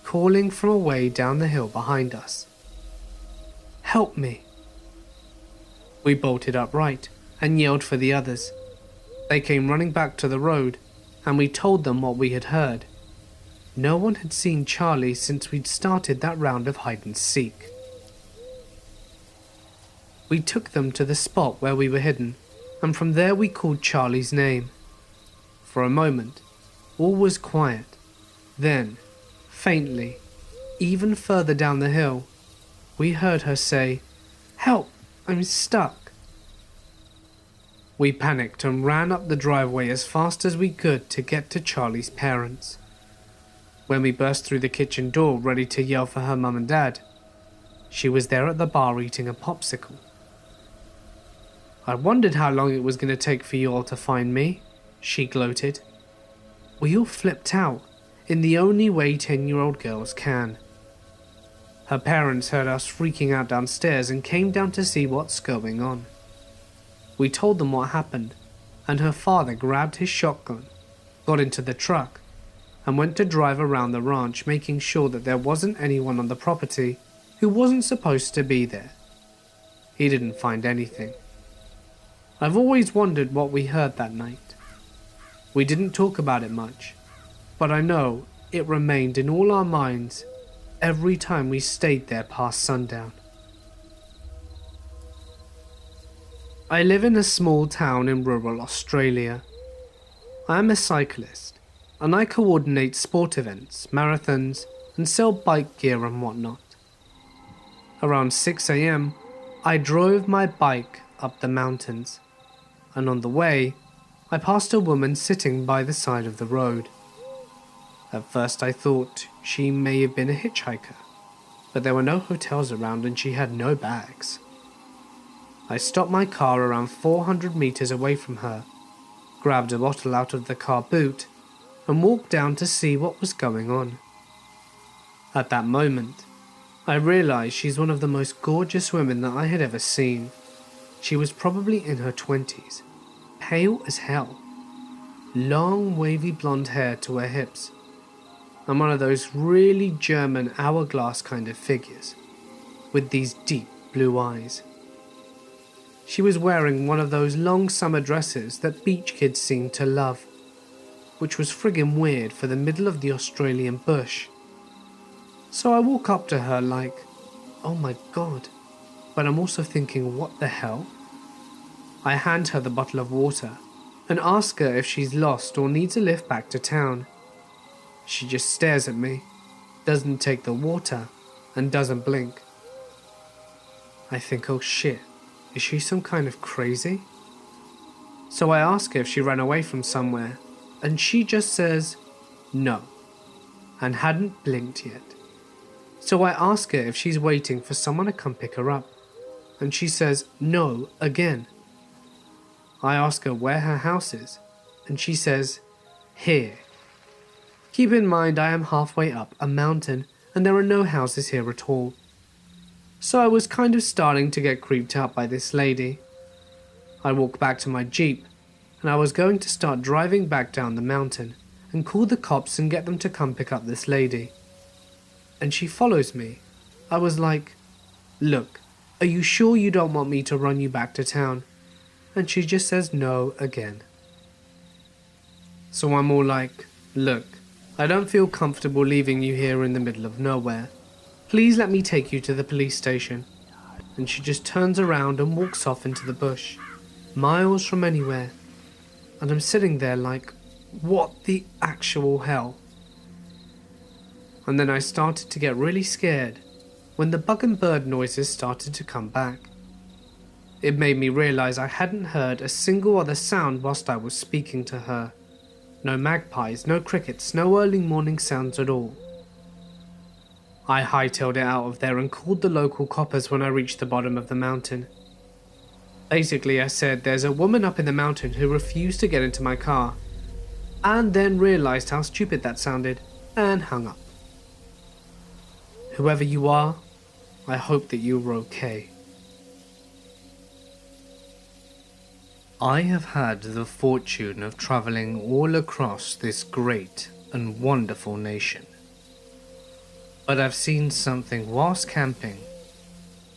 calling from away down the hill behind us. "Help me." We bolted upright and yelled for the others. They came running back to the road, and we told them what we had heard. No one had seen Charlie since we'd started that round of hide and seek. We took them to the spot where we were hidden, and from there we called Charlie's name. For a moment, all was quiet, Then, faintly, even further down the hill, we heard her say, "Help, I'm stuck." We panicked and ran up the driveway as fast as we could to get to Charlie's parents. When we burst through the kitchen door ready to yell for her mum and dad, she was there at the bar eating a popsicle. "I wondered how long it was going to take for you all to find me," she gloated. We all flipped out, in the only way 10-year-old girls can. Her parents heard us freaking out downstairs and came down to see what's going on. We told them what happened, and her father grabbed his shotgun, got into the truck, and went to drive around the ranch, making sure that there wasn't anyone on the property who wasn't supposed to be there. He didn't find anything. I've always wondered what we heard that night. We didn't talk about it much, but I know it remained in all our minds every time we stayed there past sundown. I live in a small town in rural Australia. I am a cyclist, and I coordinate sport events, marathons, and sell bike gear and whatnot. Around 6 a.m, I drove my bike up the mountains, and on the way, I passed a woman sitting by the side of the road. At first I thought she may have been a hitchhiker, but there were no hotels around and she had no bags. I stopped my car around 400 meters away from her, grabbed a bottle out of the car boot, and walked down to see what was going on. At that moment, I realized she's one of the most gorgeous women that I had ever seen. She was probably in her 20s, pale as hell, long wavy blonde hair to her hips, and one of those really German hourglass kind of figures, with these deep blue eyes. She was wearing one of those long summer dresses that beach kids seem to love, which was friggin' weird for the middle of the Australian bush. So I walk up to her like, oh my god, but I'm also thinking, what the hell? I hand her the bottle of water and ask her if she's lost or needs a lift back to town. She just stares at me, doesn't take the water, and doesn't blink. I think, oh shit, is she some kind of crazy? So I ask her if she ran away from somewhere, and she just says, no, and hadn't blinked yet. So I ask her if she's waiting for someone to come pick her up, and she says no again. I ask her where her house is, and she says, here. Keep in mind I am halfway up a mountain, and there are no houses here at all. So I was kind of starting to get creeped out by this lady. I walked back to my Jeep, and I was going to start driving back down the mountain and call the cops and get them to come pick up this lady. And she follows me. I was like, look, are you sure you don't want me to run you back to town? And she just says no again. So I'm all like, look, I don't feel comfortable leaving you here in the middle of nowhere. Please let me take you to the police station. And she just turns around and walks off into the bush, miles from anywhere. And I'm sitting there like, what the actual hell? And then I started to get really scared when the bug and bird noises started to come back. It made me realize I hadn't heard a single other sound whilst I was speaking to her. No magpies, no crickets, no early morning sounds at all. I hightailed it out of there and called the local coppers when I reached the bottom of the mountain. Basically, I said there's a woman up in the mountain who refused to get into my car, and then realized how stupid that sounded and hung up. Whoever you are, I hope that you're okay. I have had the fortune of traveling all across this great and wonderful nation. But I've seen something whilst camping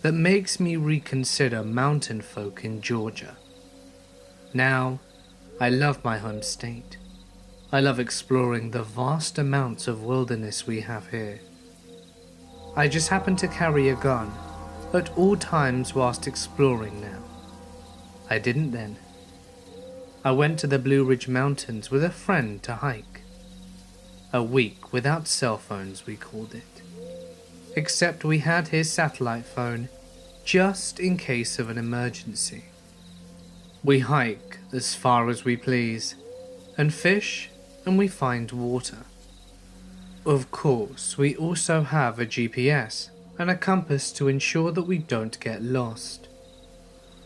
that makes me reconsider mountain folk in Georgia. Now, I love my home state. I love exploring the vast amounts of wilderness we have here. I just happen to carry a gun at all times whilst exploring now. I didn't then. I went to the Blue Ridge Mountains with a friend to hike. A week without cell phones, we called it. Except we had his satellite phone, just in case of an emergency. We hike as far as we please, and fish, and we find water. Of course, we also have a GPS and a compass to ensure that we don't get lost.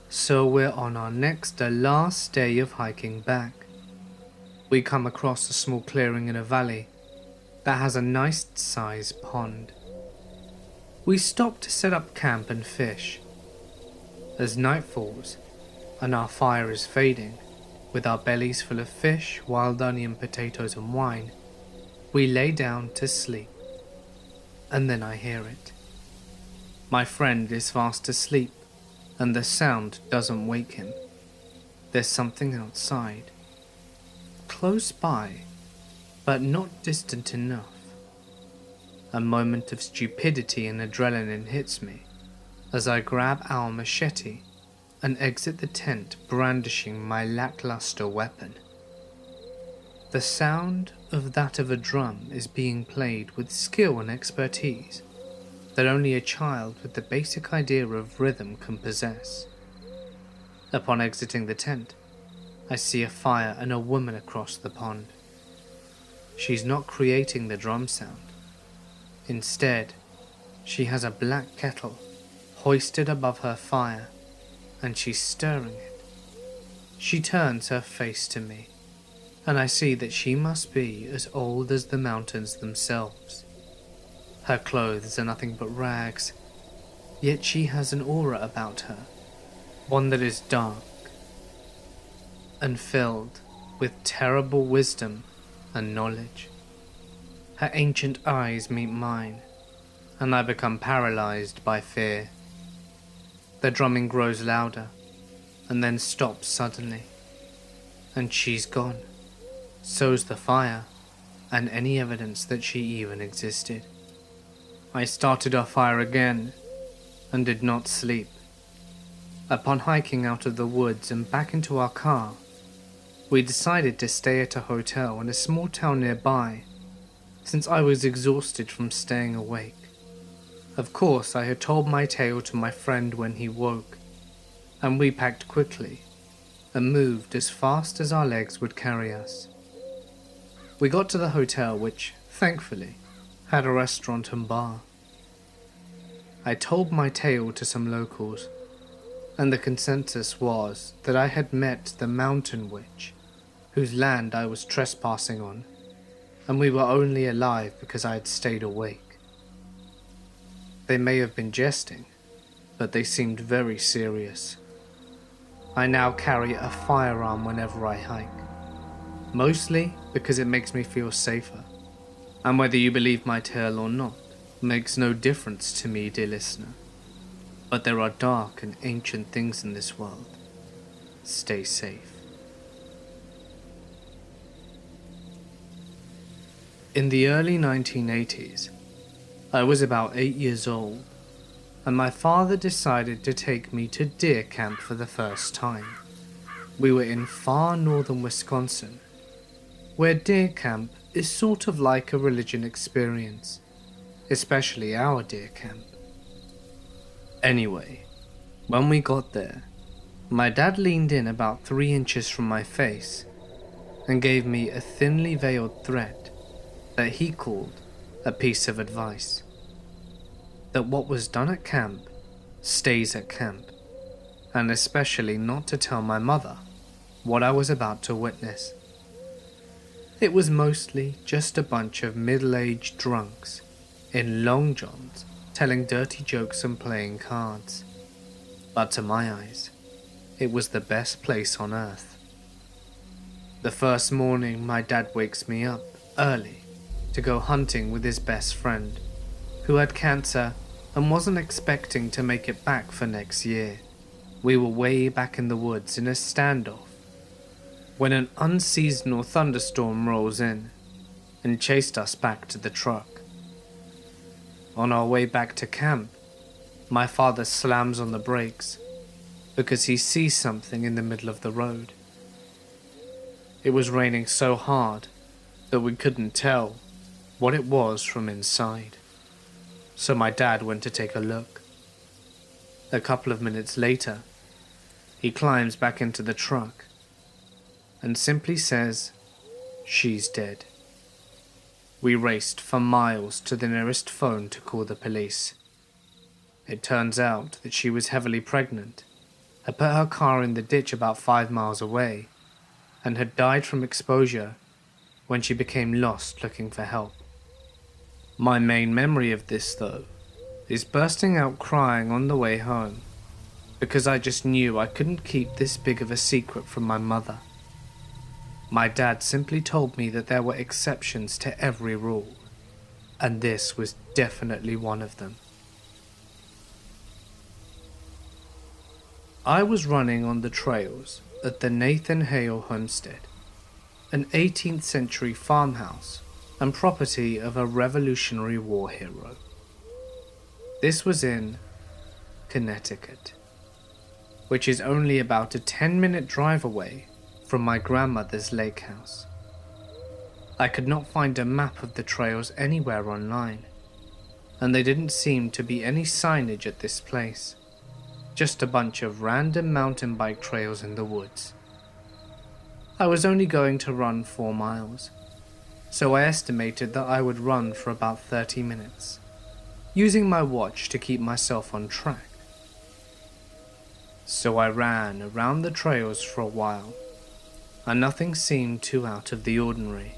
So we're on our next to last day of hiking back. We come across a small clearing in a valley that has a nice sized pond. We stop to set up camp and fish. As night falls and our fire is fading, with our bellies full of fish, wild onion, potatoes and wine, we lay down to sleep. And then I hear it. My friend is fast asleep, and the sound doesn't wake him. There's something outside, close by, but not distant enough. A moment of stupidity and adrenaline hits me as I grab our machete and exit the tent brandishing my lackluster weapon. The sound of that of a drum is being played with skill and expertise that only a child with the basic idea of rhythm can possess. Upon exiting the tent, I see a fire and a woman across the pond. She's not creating the drum sound. Instead, she has a black kettle hoisted above her fire, and she's stirring it. She turns her face to me, and I see that she must be as old as the mountains themselves. Her clothes are nothing but rags, yet she has an aura about her, one that is dark and filled with terrible wisdom and knowledge. Her ancient eyes meet mine, and I become paralyzed by fear. The drumming grows louder, and then stops suddenly, and she's gone. So's the fire, and any evidence that she even existed. I started our fire again, and did not sleep. Upon hiking out of the woods and back into our car, we decided to stay at a hotel in a small town nearby, since I was exhausted from staying awake. Of course, I had told my tale to my friend when he woke, and we packed quickly and moved as fast as our legs would carry us. We got to the hotel, which, thankfully, had a restaurant and bar. I told my tale to some locals, and the consensus was that I had met the mountain witch, whose land I was trespassing on, and we were only alive because I had stayed awake. They may have been jesting, but they seemed very serious. I now carry a firearm whenever I hike, mostly because it makes me feel safer, and whether you believe my tale or not makes no difference to me, dear listener. But there are dark and ancient things in this world. Stay safe. In the early 1980s, I was about 8 years old, and my father decided to take me to deer camp for the first time. We were in far northern Wisconsin, where deer camp is sort of like a religion experience, especially our deer camp. Anyway, when we got there, my dad leaned in about 3 inches from my face and gave me a thinly veiled threat that he called a piece of advice. That what was done at camp stays at camp, and especially not to tell my mother what I was about to witness. It was mostly just a bunch of middle-aged drunks in long johns telling dirty jokes and playing cards. But to my eyes, it was the best place on earth. The first morning, my dad wakes me up early to go hunting with his best friend, who had cancer and wasn't expecting to make it back for next year. We were way back in the woods in a standoff when an unseasonal thunderstorm rolls in and chased us back to the truck. On our way back to camp, my father slams on the brakes because he sees something in the middle of the road. It was raining so hard that we couldn't tell what it was from inside. So my dad went to take a look. A couple of minutes later, he climbs back into the truck and simply says, "She's dead." We raced for miles to the nearest phone to call the police. It turns out that she was heavily pregnant, had put her car in the ditch about 5 miles away, and had died from exposure when she became lost looking for help. My main memory of this, though, is bursting out crying on the way home, because I just knew I couldn't keep this big of a secret from my mother. My dad simply told me that there were exceptions to every rule, and this was definitely one of them. I was running on the trails at the Nathan Hale homestead, an 18th century farmhouse and property of a Revolutionary War hero. This was in Connecticut, which is only about a 10-minute drive away from my grandmother's lake house. I could not find a map of the trails anywhere online, and there didn't seem to be any signage at this place, just a bunch of random mountain bike trails in the woods. I was only going to run 4 miles, so I estimated that I would run for about 30 minutes, using my watch to keep myself on track. So I ran around the trails for a while, and nothing seemed too out of the ordinary.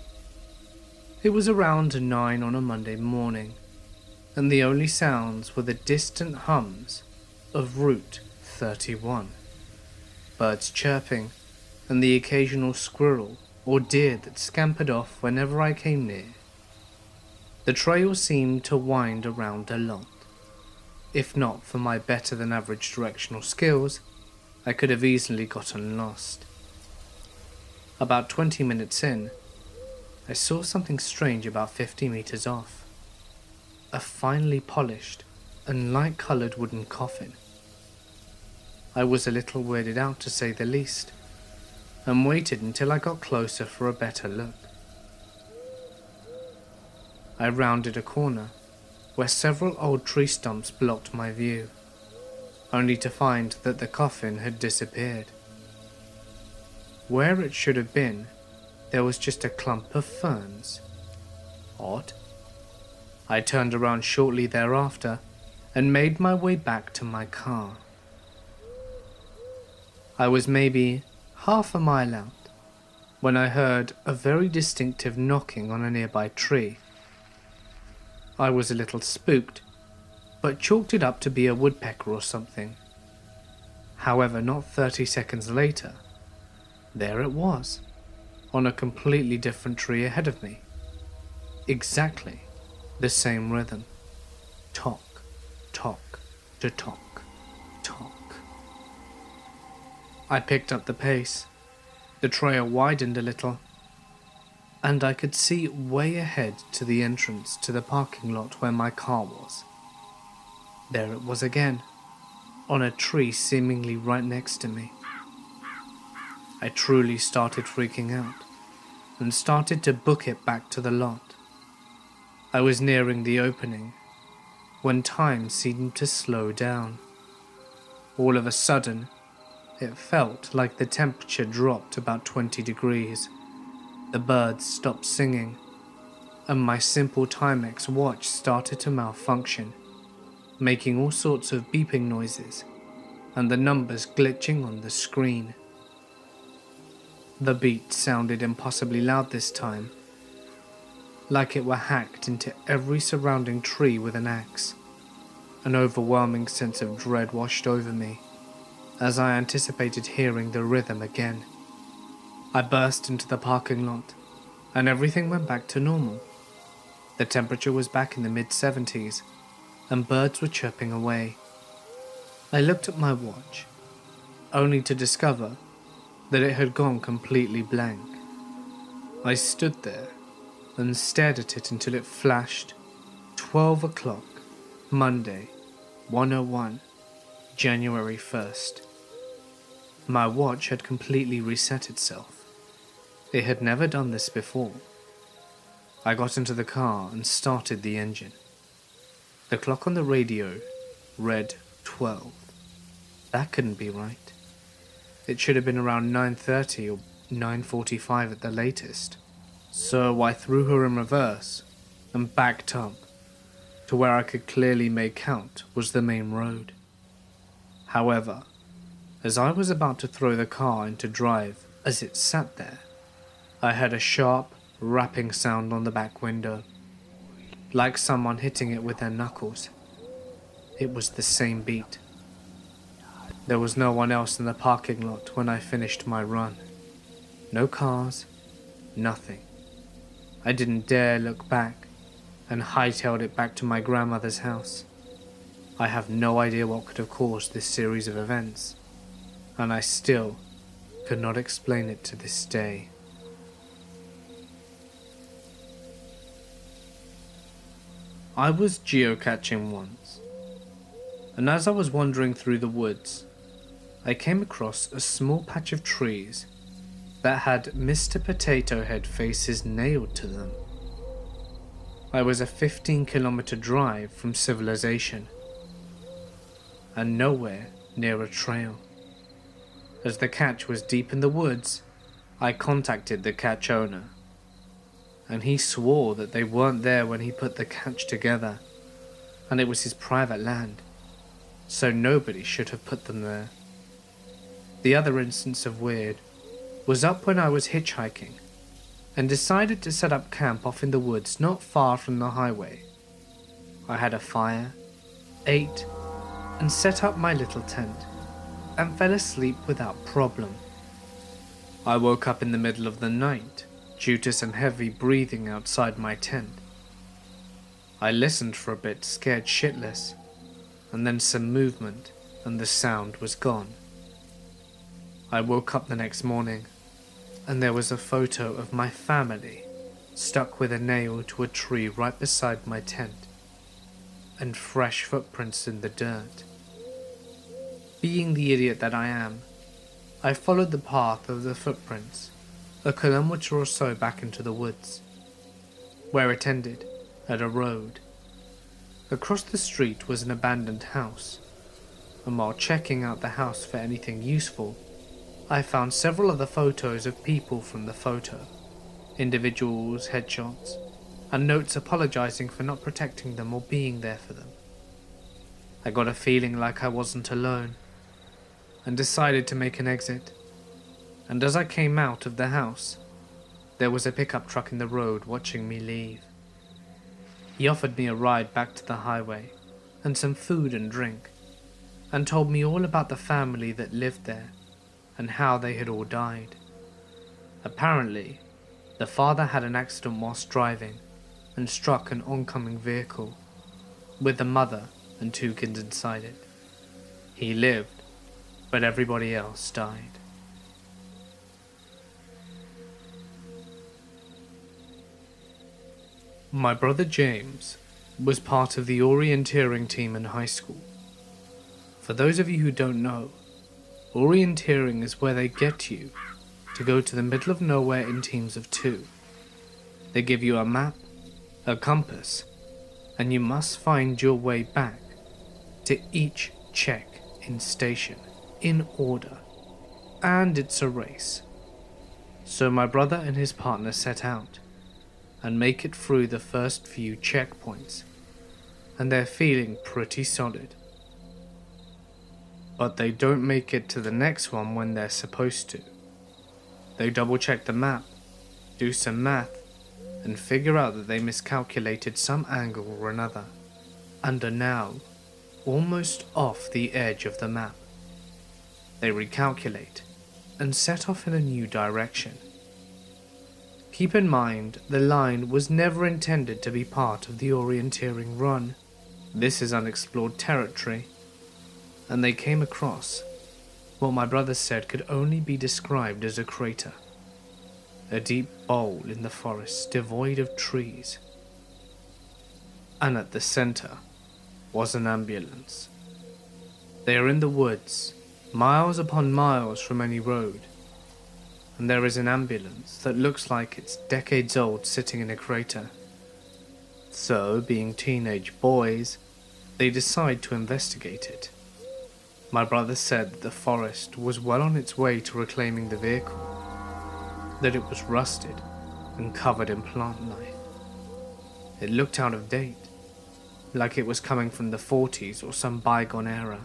It was around 9 on a Monday morning, and the only sounds were the distant hums of Route 31, birds chirping, and the occasional squirrel or deer that scampered off whenever I came near. The trail seemed to wind around a lot. If not for my better than average directional skills, I could have easily gotten lost. About 20 minutes in, I saw something strange about 50 meters off. A finely polished and light-colored wooden coffin. I was a little weirded out, to say the least, and waited until I got closer for a better look. I rounded a corner where several old tree stumps blocked my view, only to find that the coffin had disappeared. Where it should have been, there was just a clump of ferns. Odd. I turned around shortly thereafter and made my way back to my car. I was maybe half a mile out when I heard a very distinctive knocking on a nearby tree. I was a little spooked, but chalked it up to be a woodpecker or something. However, not 30 seconds later, there it was, on a completely different tree ahead of me. Exactly the same rhythm. Tock, tock, to tock, tock. I picked up the pace. The trail widened a little, and I could see way ahead to the entrance to the parking lot where my car was. There it was again, on a tree seemingly right next to me. I truly started freaking out, and started to book it back to the lot. I was nearing the opening, when time seemed to slow down. All of a sudden, it felt like the temperature dropped about 20 degrees. The birds stopped singing, and my simple Timex watch started to malfunction, making all sorts of beeping noises, and the numbers glitching on the screen. The beat sounded impossibly loud this time, like it were hacked into every surrounding tree with an axe. An overwhelming sense of dread washed over me, as I anticipated hearing the rhythm again. I burst into the parking lot, and everything went back to normal. The temperature was back in the mid-70s, and birds were chirping away. I looked at my watch, only to discover that it had gone completely blank. I stood there and stared at it until it flashed 12 o'clock, Monday, 1:01, January 1st. My watch had completely reset itself. It had never done this before. I got into the car and started the engine. The clock on the radio read 12. That couldn't be right. It should have been around 9:30 or 9:45 at the latest. So I threw her in reverse and backed up to where I could clearly make out was the main road. However, as I was about to throw the car into drive as it sat there, I heard a sharp, rapping sound on the back window, like someone hitting it with their knuckles. It was the same beat. There was no one else in the parking lot when I finished my run. No cars, nothing. I didn't dare look back and hightailed it back to my grandmother's house. I have no idea what could have caused this series of events, and I still could not explain it to this day. I was geocaching once, and as I was wandering through the woods, I came across a small patch of trees that had Mr. Potato Head faces nailed to them. I was a 15-kilometer drive from civilization, and nowhere near a trail. As the cache was deep in the woods, I contacted the cache owner, and he swore that they weren't there when he put the cache together, and it was his private land, so nobody should have put them there. The other instance of weird was up when I was hitchhiking and decided to set up camp off in the woods not far from the highway. I had a fire, ate, and set up my little tent and fell asleep without problem. I woke up in the middle of the night due to some heavy breathing outside my tent. I listened for a bit, scared shitless, and then some movement and the sound was gone. I woke up the next morning and there was a photo of my family stuck with a nail to a tree right beside my tent, and fresh footprints in the dirt. Being the idiot that I am, I followed the path of the footprints a kilometer or so back into the woods, where it ended at a road. Across the street was an abandoned house, and while checking out the house for anything useful, I found several other photos of people from the photo, individuals, headshots, and notes apologizing for not protecting them or being there for them. I got a feeling like I wasn't alone, and decided to make an exit, and as I came out of the house, there was a pickup truck in the road watching me leave. He offered me a ride back to the highway, and some food and drink, and told me all about the family that lived there, and how they had all died. Apparently, the father had an accident whilst driving and struck an oncoming vehicle, with the mother and 2 kids inside it. He lived, but everybody else died. My brother James was part of the orienteering team in high school. For those of you who don't know, orienteering is where they get you to go to the middle of nowhere in teams of 2. They give you a map, a compass, and you must find your way back to each check-in station in order, and it's a race. So my brother and his partner set out and make it through the first few checkpoints, and they're feeling pretty solid. But they don't make it to the next one when they're supposed to. They double check the map, do some math, and figure out that they miscalculated some angle or another, and are now almost off the edge of the map. They recalculate and set off in a new direction. Keep in mind, the line was never intended to be part of the orienteering run. This is unexplored territory, and they came across what my brother said could only be described as a crater. A deep bowl in the forest devoid of trees. And at the center was an ambulance. They are in the woods, miles upon miles from any road. and there is an ambulance that looks like it's decades old sitting in a crater. So, being teenage boys, they decide to investigate it. My brother said that the forest was well on its way to reclaiming the vehicle, that it was rusted and covered in plant life. It looked out of date, like it was coming from the 40s or some bygone era.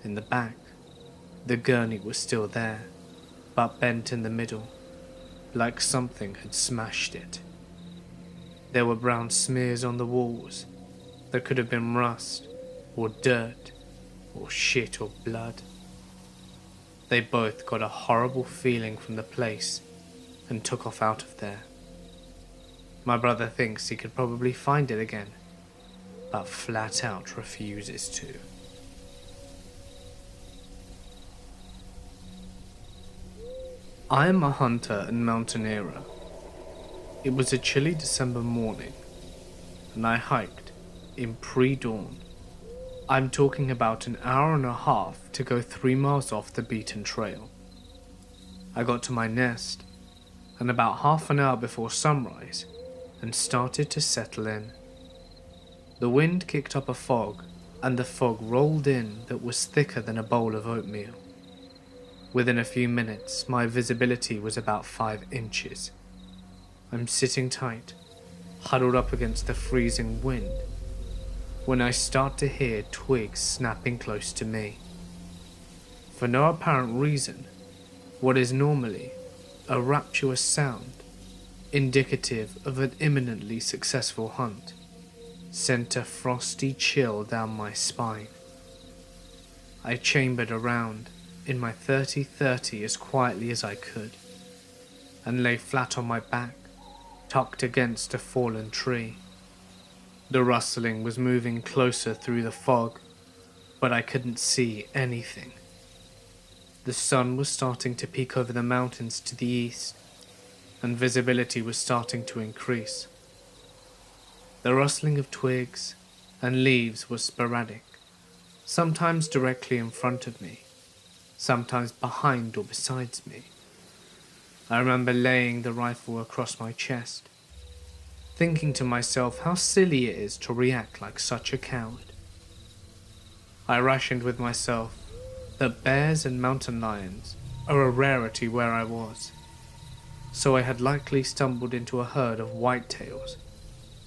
In the back, the gurney was still there, but bent in the middle, like something had smashed it. There were brown smears on the walls that could have been rust, or dirt, or shit or blood. They both got a horrible feeling from the place and took off out of there. My brother thinks he could probably find it again, but flat out refuses to. I am a hunter and mountaineer. It was a chilly December morning, and I hiked in pre-dawn. I'm talking about an hour and a half to go 3 miles off the beaten trail. I got to my nest, and about half an hour before sunrise, and started to settle in. The wind kicked up a fog, and the fog rolled in that was thicker than a bowl of oatmeal. Within a few minutes, my visibility was about 5 inches. I'm sitting tight, huddled up against the freezing wind, when I start to hear twigs snapping close to me. For no apparent reason, what is normally a rapturous sound, indicative of an imminently successful hunt, sent a frosty chill down my spine. I chambered around in my 30-30 as quietly as I could, and lay flat on my back, tucked against a fallen tree. The rustling was moving closer through the fog, but I couldn't see anything. The sun was starting to peek over the mountains to the east, and visibility was starting to increase. The rustling of twigs and leaves was sporadic, sometimes directly in front of me, sometimes behind or beside me. I remember laying the rifle across my chest, thinking to myself how silly it is to react like such a coward. I rationed with myself that bears and mountain lions are a rarity where I was, so I had likely stumbled into a herd of whitetails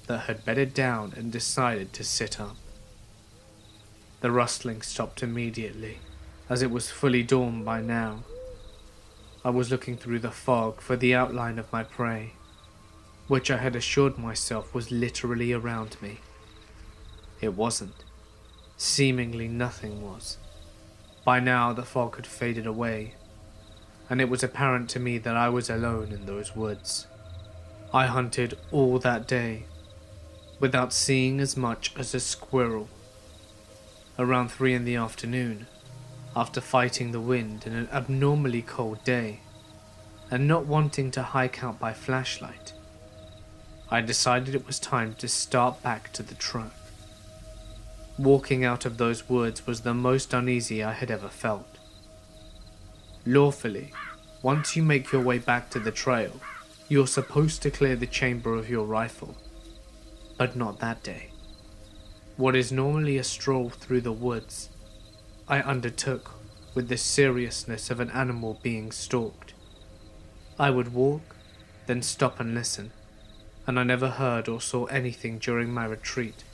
that had bedded down and decided to sit up. The rustling stopped immediately, as it was fully dawn by now. I was looking through the fog for the outline of my prey, which I had assured myself was literally around me. It wasn't. Seemingly nothing was. By now the fog had faded away, and it was apparent to me that I was alone in those woods. I hunted all that day, without seeing as much as a squirrel. Around 3 in the afternoon, after fighting the wind in an abnormally cold day, and not wanting to hike out by flashlight, I decided it was time to start back to the truck. Walking out of those woods was the most uneasy I had ever felt. Lawfully, once you make your way back to the trail, you're supposed to clear the chamber of your rifle. But not that day. What is normally a stroll through the woods, I undertook with the seriousness of an animal being stalked. I would walk, then stop and listen, and I never heard or saw anything during my retreat,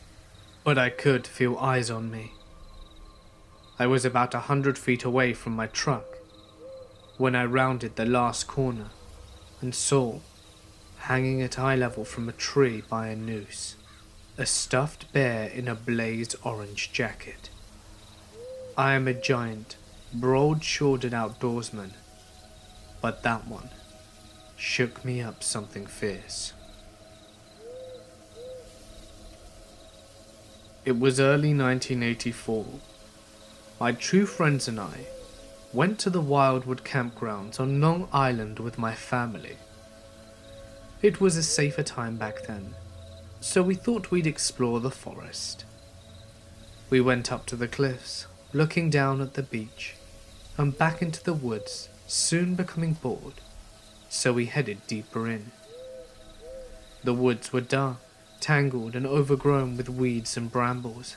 but I could feel eyes on me. I was about 100 feet away from my truck when I rounded the last corner and saw, hanging at eye level from a tree by a noose, a stuffed bear in a blaze orange jacket. I am a giant, broad-shouldered outdoorsman, but that one shook me up something fierce. It was early 1984. My two friends and I went to the Wildwood campgrounds on Long Island with my family. It was a safer time back then, so we thought we'd explore the forest. We went up to the cliffs, looking down at the beach, and back into the woods soon becoming bored, so we headed deeper in. The woods were dark, tangled and overgrown with weeds and brambles.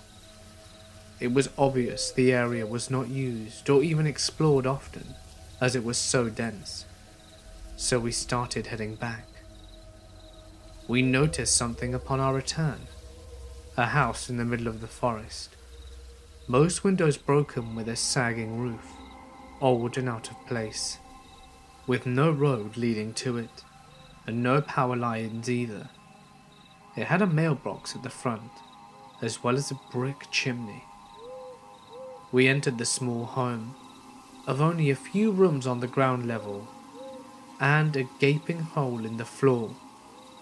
It was obvious the area was not used or even explored often, as it was so dense, so we started heading back. We noticed something upon our return, a house in the middle of the forest, most windows broken with a sagging roof, old and out of place, with no road leading to it, and no power lines either. It had a mailbox at the front, as well as a brick chimney. We entered the small home, of only a few rooms on the ground level, and a gaping hole in the floor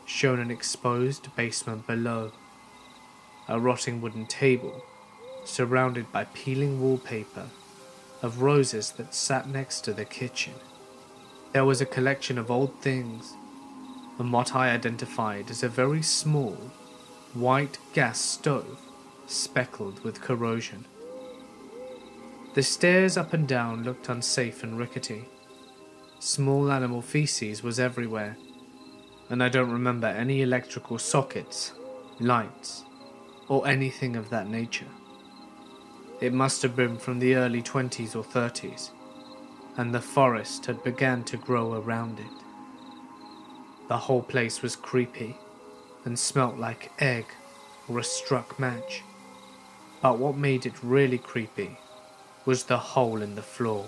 showed an exposed basement below. A rotting wooden table, surrounded by peeling wallpaper of roses that sat next to the kitchen. There was a collection of old things, and what I identified as a very small, white gas stove speckled with corrosion. The stairs up and down looked unsafe and rickety. Small animal feces was everywhere, and I don't remember any electrical sockets, lights, or anything of that nature. It must have been from the early 20s or 30s, and the forest had begun to grow around it. The whole place was creepy, and smelt like egg or a struck match, but what made it really creepy was the hole in the floor.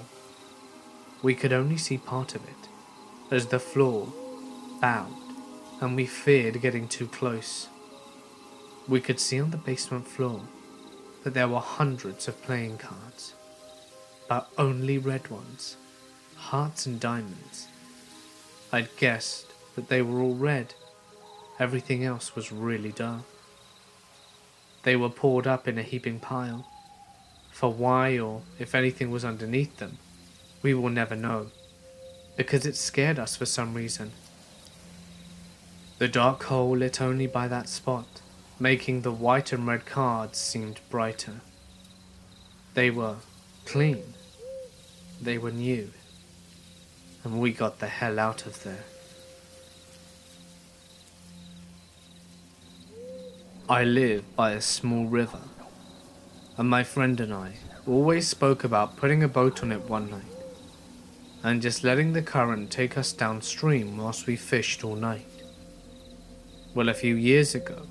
We could only see part of it, as the floor bowed, and we feared getting too close. We could see on the basement floor that there were hundreds of playing cards, but only red ones, hearts and diamonds. I'd guessed that they were all red, everything else was really dark. They were poured up in a heaping pile. For why, or if anything was underneath them, we will never know, because it scared us for some reason. The dark hole lit only by that spot, making the white and red cards seemed brighter. They were clean, they were new, and we got the hell out of there. I live by a small river, and my friend and I always spoke about putting a boat on it one night, and just letting the current take us downstream whilst we fished all night. Well, a few years ago,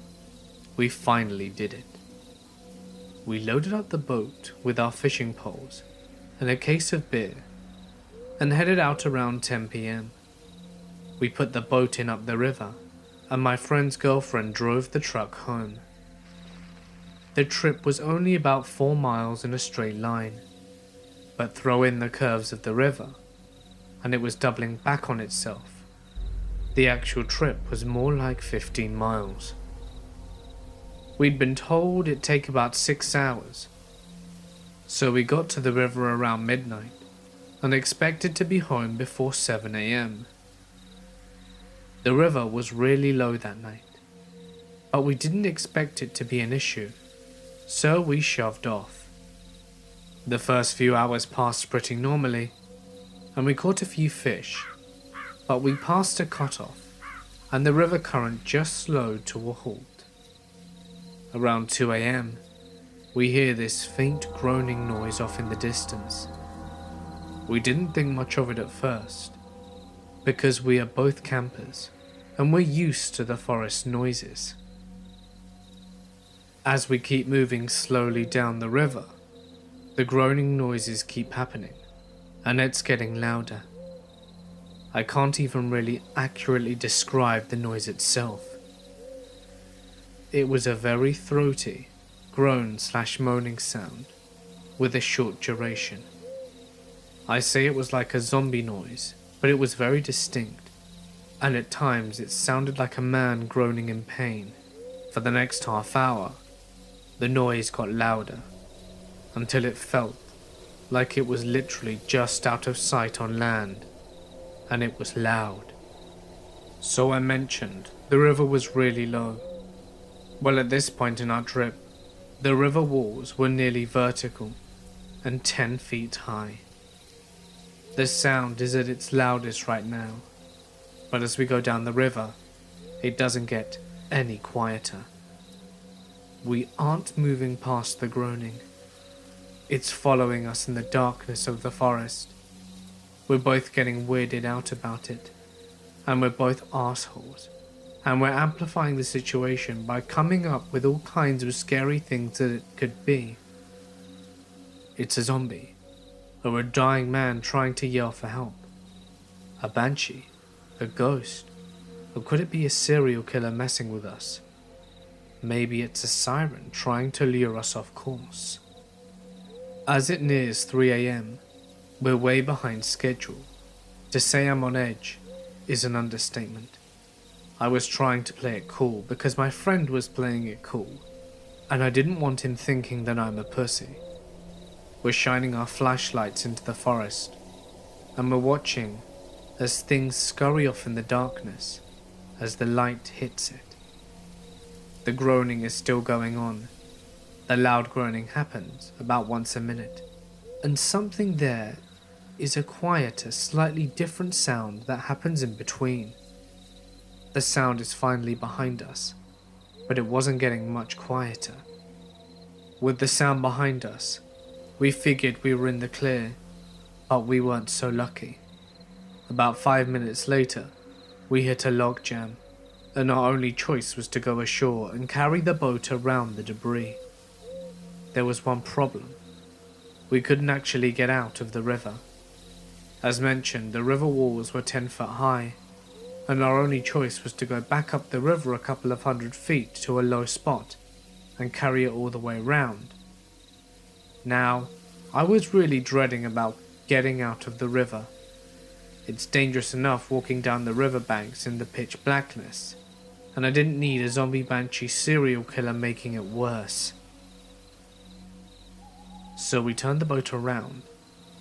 we finally did it. We loaded up the boat with our fishing poles and a case of beer, and headed out around 10 p.m. We put the boat in up the river, and my friend's girlfriend drove the truck home. The trip was only about 4 miles in a straight line, but throw in the curves of the river, and it was doubling back on itself. The actual trip was more like 15 miles. We'd been told it'd take about 6 hours, so we got to the river around midnight, and expected to be home before 7 a.m. The river was really low that night, but we didn't expect it to be an issue, so we shoved off. The first few hours passed pretty normally, and we caught a few fish, but we passed a cutoff, and the river current just slowed to a halt. Around 2 a.m, we hear this faint groaning noise off in the distance. We didn't think much of it at first, because we are both campers, and we're used to the forest noises. As we keep moving slowly down the river, the groaning noises keep happening, and it's getting louder. I can't even really accurately describe the noise itself. It was a very throaty, groan/moaning sound, with a short duration. I say it was like a zombie noise, but it was very distinct, and at times it sounded like a man groaning in pain. For the next half hour, the noise got louder, until it felt like it was literally just out of sight on land, and it was loud. So I mentioned the river was really low. Well, at this point in our trip, the river walls were nearly vertical and 10 feet high. The sound is at its loudest right now, but as we go down the river, it doesn't get any quieter. We aren't moving past the groaning. It's following us in the darkness of the forest. We're both getting weirded out about it, and we're both assholes, and we're amplifying the situation by coming up with all kinds of scary things that it could be. It's a zombie, or a dying man trying to yell for help, a banshee, a ghost, or could it be a serial killer messing with us? Maybe it's a siren trying to lure us off course. As it nears 3 AM, we're way behind schedule. To say I'm on edge is an understatement. I was trying to play it cool because my friend was playing it cool, and I didn't want him thinking that I'm a pussy. We're shining our flashlights into the forest, and we're watching as things scurry off in the darkness as the light hits it. The groaning is still going on. The loud groaning happens about once a minute, and something there is a quieter, slightly different sound that happens in between. The sound is finally behind us, but it wasn't getting much quieter. With the sound behind us, we figured we were in the clear, but we weren't so lucky. About 5 minutes later, we hit a log jam, and our only choice was to go ashore and carry the boat around the debris. There was one problem. We couldn't actually get out of the river. As mentioned, the river walls were 10 foot high, and our only choice was to go back up the river a couple of 100 feet to a low spot and carry it all the way round. Now, I was really dreading about getting out of the river. It's dangerous enough walking down the riverbanks in the pitch blackness, and I didn't need a zombie banshee serial killer making it worse. So we turned the boat around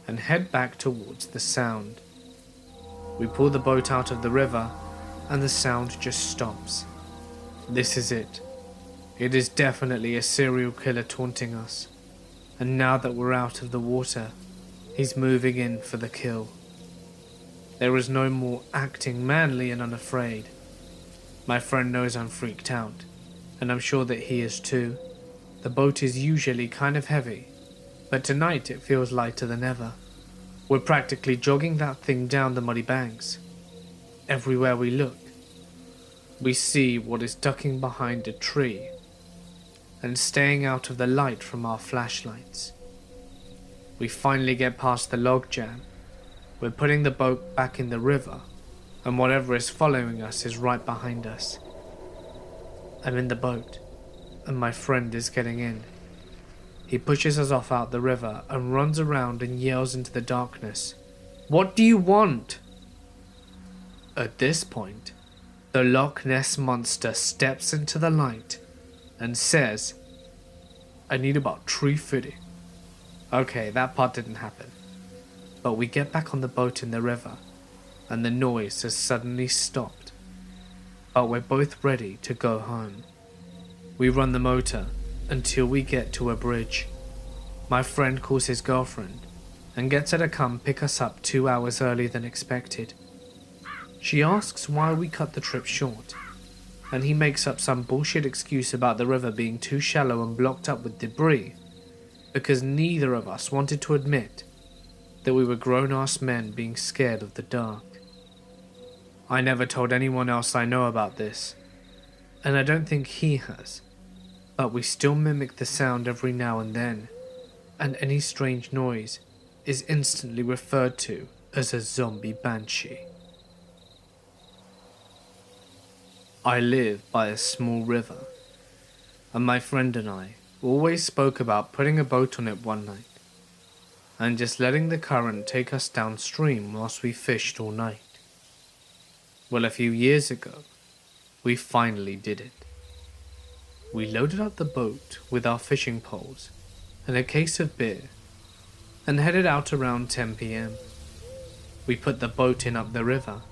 and head back towards the sound. We pull the boat out of the river and the sound just stops. This is it. It is definitely a serial killer taunting us. And now that we're out of the water, he's moving in for the kill. There is no more acting manly and unafraid. My friend knows I'm freaked out, and I'm sure that he is too. The boat is usually kind of heavy, but tonight it feels lighter than ever. We're practically jogging that thing down the muddy banks. Everywhere we look, we see what is ducking behind a tree and staying out of the light from our flashlights. We finally get past the log jam. We're putting the boat back in the river, and whatever is following us is right behind us. I'm in the boat, and my friend is getting in. He pushes us off out the river and runs around and yells into the darkness, "What do you want?" At this point, the Loch Ness monster steps into the light and says, "I need about 350. Okay, that part didn't happen. But we get back on the boat in the river, and the noise has suddenly stopped. But we're both ready to go home. We run the motor until we get to a bridge. My friend calls his girlfriend and gets her to come pick us up 2 hours earlier than expected. She asks why we cut the trip short, and he makes up some bullshit excuse about the river being too shallow and blocked up with debris, because neither of us wanted to admit that we were grown-ass men being scared of the dark. I never told anyone else I know about this, and I don't think he has, but we still mimic the sound every now and then, and any strange noise is instantly referred to as a zombie banshee. I live by a small river, and my friend and I always spoke about putting a boat on it one night and just letting the current take us downstream whilst we fished all night. Well, a few years ago, we finally did it. We loaded up the boat with our fishing poles and a case of beer and headed out around 10 PM. We put the boat in up the river,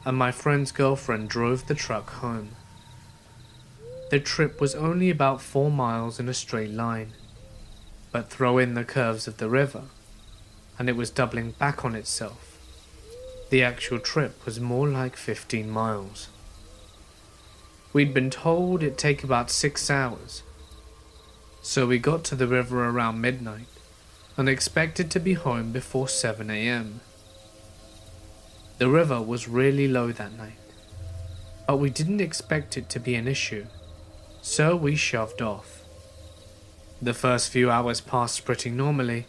and my friend's girlfriend drove the truck home. The trip was only about 4 miles in a straight line, but throw in the curves of the river, and it was doubling back on itself. The actual trip was more like 15 miles. We'd been told it'd take about 6 hours, so we got to the river around midnight and expected to be home before 7 AM. The river was really low that night, but we didn't expect it to be an issue, so we shoved off. The first few hours passed pretty normally,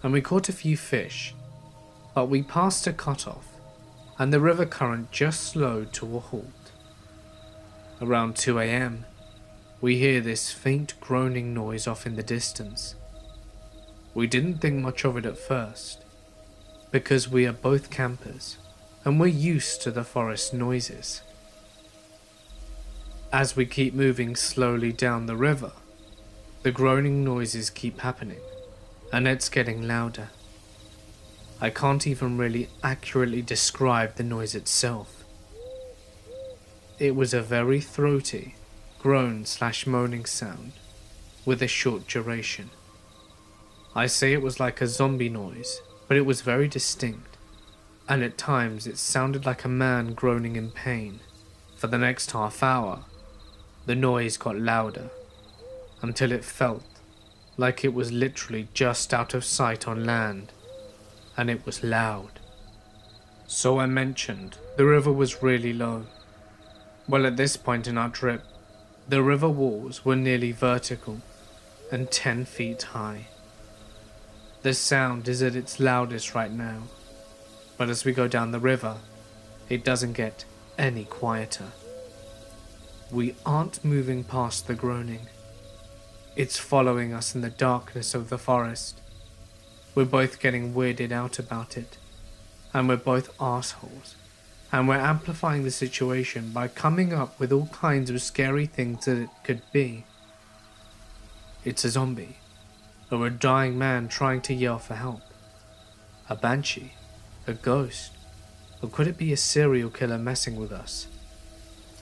and we caught a few fish, but we passed a cutoff, and the river current just slowed to a halt. Around 2 AM, we hear this faint groaning noise off in the distance. We didn't think much of it at first, because we are both campers, and we're used to the forest noises. As we keep moving slowly down the river, the groaning noises keep happening, and it's getting louder. I can't even really accurately describe the noise itself. It was a very throaty, groan/moaning sound, with a short duration. I say it was like a zombie noise, but it was very distinct, and at times it sounded like a man groaning in pain. For the next half hour, the noise got louder, until it felt like it was literally just out of sight on land, and it was loud. So I mentioned the river was really low. Well, at this point in our trip, the river walls were nearly vertical and 10 feet high. The sound is at its loudest right now, but as we go down the river, it doesn't get any quieter. We aren't moving past the groaning. It's following us in the darkness of the forest. We're both getting weirded out about it, and we're both assholes. And we're amplifying the situation by coming up with all kinds of scary things that it could be. It's a zombie, or a dying man trying to yell for help, a banshee, a ghost, or could it be a serial killer messing with us?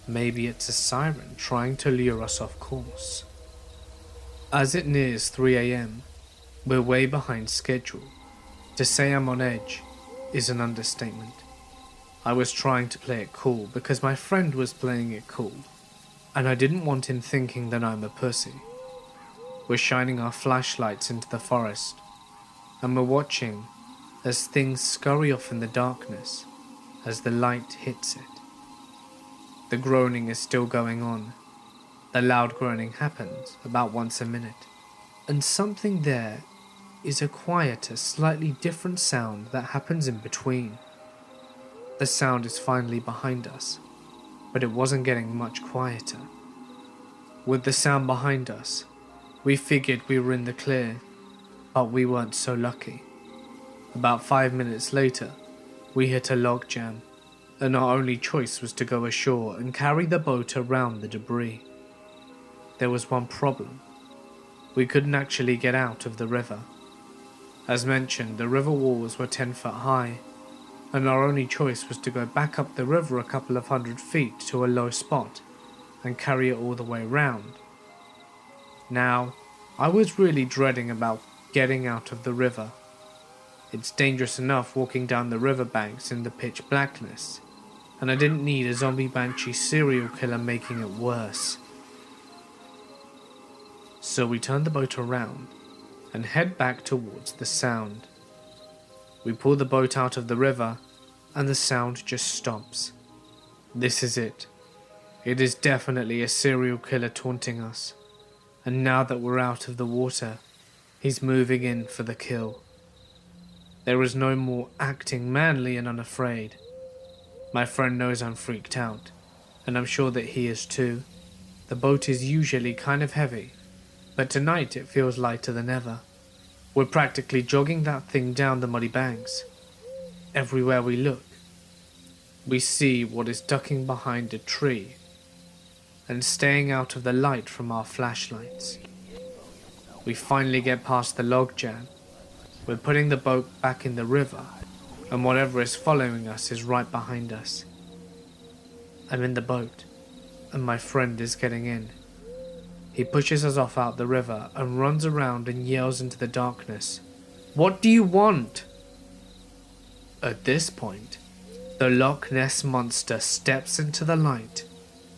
Maybe it's a siren trying to lure us off course. As it nears 3 AM, we're way behind schedule. To say I'm on edge is an understatement. I was trying to play it cool because my friend was playing it cool, and I didn't want him thinking that I'm a pussy. We're shining our flashlights into the forest, and we're watching as things scurry off in the darkness as the light hits it. The groaning is still going on. The loud groaning happens about once a minute, and something there is a quieter, slightly different sound that happens in between. The sound is finally behind us, but it wasn't getting much quieter. With the sound behind us, we figured we were in the clear, but we weren't so lucky. About 5 minutes later, we hit a log jam, and our only choice was to go ashore and carry the boat around the debris. There was one problem. We couldn't actually get out of the river. As mentioned, the river walls were 10 foot high, and our only choice was to go back up the river a couple of 100 feet to a low spot and carry it all the way round. Now, I was really dreading about getting out of the river. It's dangerous enough walking down the riverbanks in the pitch blackness, and I didn't need a zombie banshee serial killer making it worse. So we turned the boat around and head back towards the sound. We pull the boat out of the river, and the sound just stops. This is it. It is definitely a serial killer taunting us, and now that we're out of the water, he's moving in for the kill. There is no more acting manly and unafraid. My friend knows I'm freaked out, and I'm sure that he is too. The boat is usually kind of heavy, but tonight it feels lighter than ever. We're practically jogging that thing down the muddy banks. Everywhere we look, we see what is ducking behind a tree and staying out of the light from our flashlights. We finally get past the log jam. We're putting the boat back in the river, and whatever is following us is right behind us. I'm in the boat, and my friend is getting in. He pushes us off out the river and runs around and yells into the darkness, What do you want?" At this point, the Loch Ness Monster steps into the light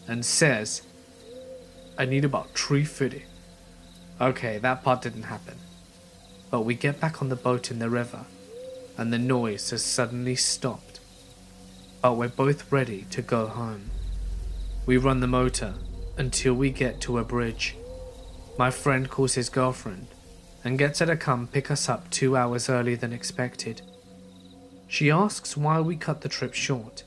and says, "I need about 350. Okay, that part didn't happen. But we get back on the boat in the river, and the noise has suddenly stopped. But we're both ready to go home. We run the motor until we get to a bridge. My friend calls his girlfriend and gets her to come pick us up 2 hours earlier than expected. She asks why we cut the trip short,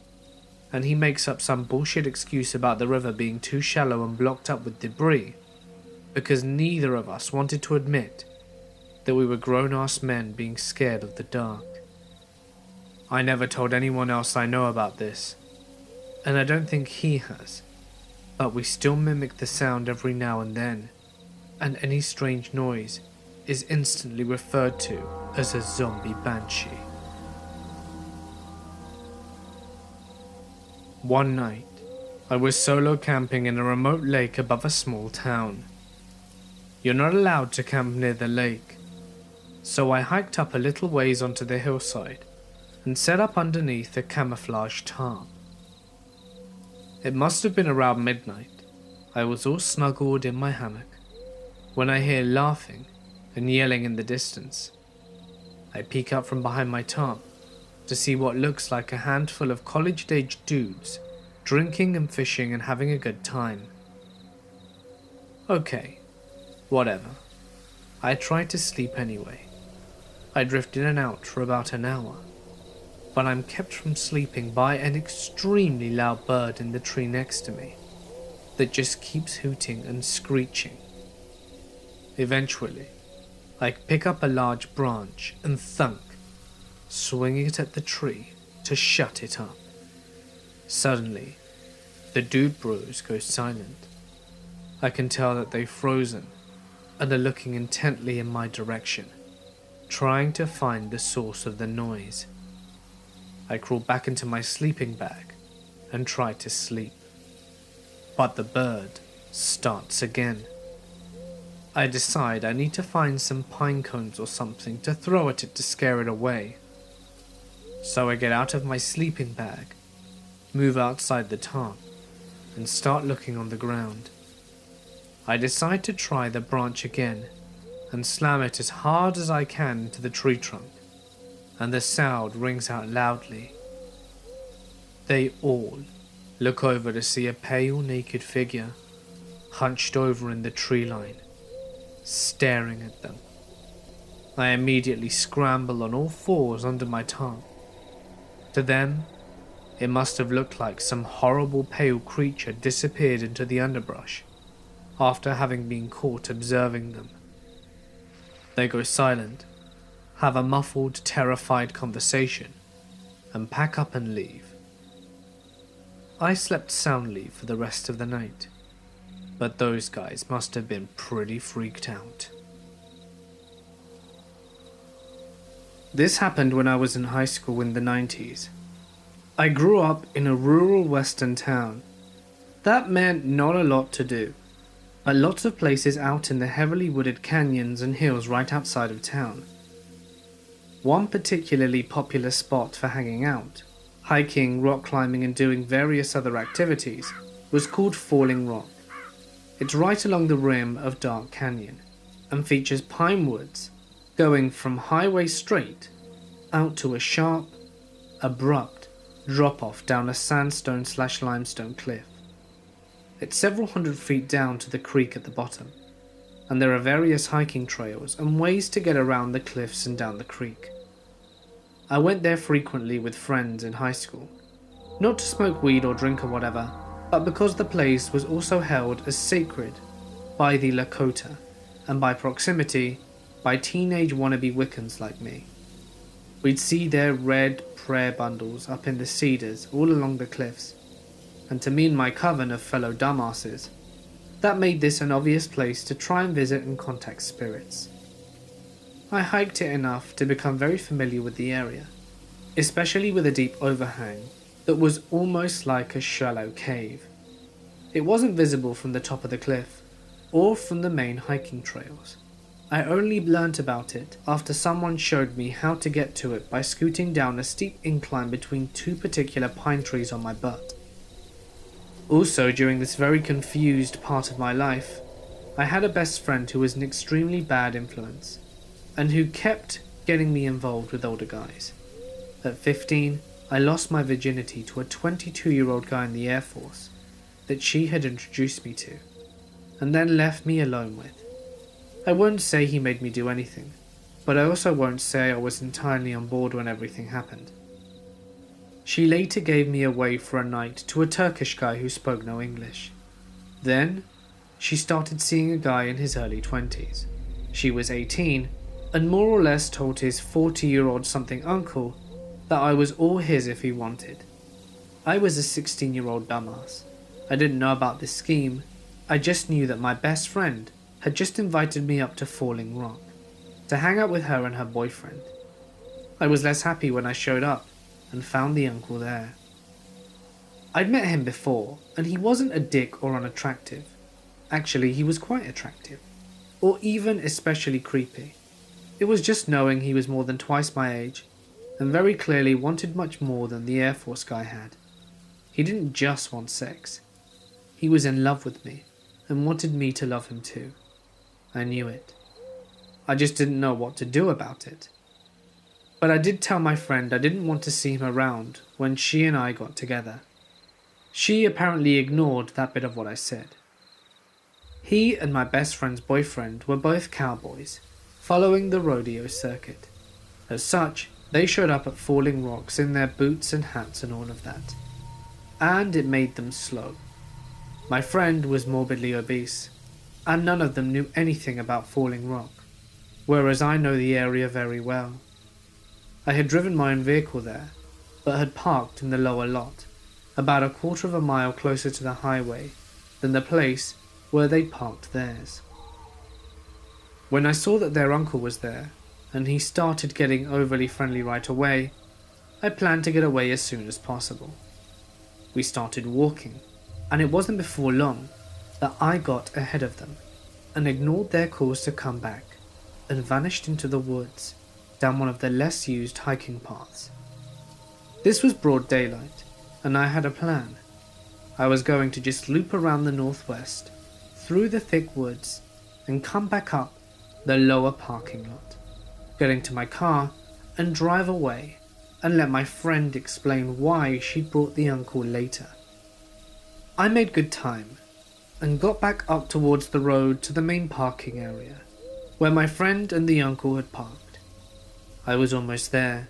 and he makes up some bullshit excuse about the river being too shallow and blocked up with debris, because neither of us wanted to admit that we were grown-ass men being scared of the dark. I never told anyone else I know about this, and I don't think he has, but we still mimic the sound every now and then, and any strange noise is instantly referred to as a zombie banshee. One night, I was solo camping in a remote lake above a small town. You're not allowed to camp near the lake, so I hiked up a little ways onto the hillside and set up underneath a camouflage tarp. It must have been around midnight. I was all snuggled in my hammock when I hear laughing and yelling in the distance. I peek up from behind my tarp to see what looks like a handful of college-aged dudes drinking and fishing and having a good time. Okay, whatever. I tried to sleep anyway. I drift in and out for about an hour, but I'm kept from sleeping by an extremely loud bird in the tree next to me that just keeps hooting and screeching. Eventually, I pick up a large branch and thunk, swinging it at the tree to shut it up. Suddenly, the dude bros go silent. I can tell that they've frozen and are looking intently in my direction, trying to find the source of the noise. I crawl back into my sleeping bag and try to sleep, but the bird starts again. I decide I need to find some pine cones or something to throw at it to scare it away. So I get out of my sleeping bag, move outside the tarp, and start looking on the ground. I decide to try the branch again and slam it as hard as I can into the tree trunk, and the sound rings out loudly. They all look over to see a pale, naked figure hunched over in the tree line, staring at them. I immediately scramble on all fours under my tarp. To them, it must have looked like some horrible pale creature disappeared into the underbrush after having been caught observing them. They go silent, have a muffled, terrified conversation, and pack up and leave. I slept soundly for the rest of the night, but those guys must have been pretty freaked out. This happened when I was in high school in the 90s. I grew up in a rural western town. That meant not a lot to do, but lots of places out in the heavily wooded canyons and hills right outside of town. One particularly popular spot for hanging out, hiking, rock climbing and doing various other activities was called Falling Rock. It's right along the rim of Dark Canyon and features pine woods going from highway straight out to a sharp, abrupt drop-off down a sandstone/limestone cliff. It's several hundred feet down to the creek at the bottom, and there are various hiking trails and ways to get around the cliffs and down the creek. I went there frequently with friends in high school, not to smoke weed or drink or whatever, but because the place was also held as sacred by the Lakota, and by proximity, by teenage wannabe Wiccans like me. We'd see their red prayer bundles up in the cedars all along the cliffs, and to me and my coven of fellow dumbasses, that made this an obvious place to try and visit and contact spirits. I hiked it enough to become very familiar with the area, especially with a deep overhang that was almost like a shallow cave. It wasn't visible from the top of the cliff or from the main hiking trails, I only learnt about it after someone showed me how to get to it by scooting down a steep incline between two particular pine trees on my butt. Also, during this very confused part of my life, I had a best friend who was an extremely bad influence, and who kept getting me involved with older guys. At 15, I lost my virginity to a 22-year-old guy in the Air Force that she had introduced me to, and then left me alone with. I won't say he made me do anything, but I also won't say I was entirely on board when everything happened. She later gave me away for a night to a Turkish guy who spoke no English. Then, she started seeing a guy in his early 20s. She was 18, and more or less told his 40-year-old something uncle that I was all his if he wanted. I was a 16-year-old dumbass. I didn't know about this scheme. I just knew that my best friend had just invited me up to Falling Rock to hang out with her and her boyfriend. I was less happy when I showed up and found the uncle there. I'd met him before, and he wasn't a dick or unattractive. Actually, he was quite attractive, or even especially creepy. It was just knowing he was more than twice my age, and very clearly wanted much more than the Air Force guy had. He didn't just want sex. He was in love with me, and wanted me to love him too. I knew it. I just didn't know what to do about it. But I did tell my friend I didn't want to see him around when she and I got together. She apparently ignored that bit of what I said. He and my best friend's boyfriend were both cowboys, following the rodeo circuit. As such, they showed up at Falling Rocks in their boots and hats and all of that. And it made them slow. My friend was morbidly obese, and none of them knew anything about Falling Rock, whereas I know the area very well. I had driven my own vehicle there, but had parked in the lower lot, about a quarter of a mile closer to the highway than the place where they parked theirs. When I saw that their uncle was there, and he started getting overly friendly right away, I planned to get away as soon as possible. We started walking, and it wasn't before long that I got ahead of them and ignored their calls to come back and vanished into the woods down one of the less used hiking paths. This was broad daylight, and I had a plan. I was going to just loop around the northwest, through the thick woods, and come back up the lower parking lot, get into my car and drive away and let my friend explain why she'd brought the uncle later. I made good time and got back up towards the road to the main parking area, where my friend and the uncle had parked. I was almost there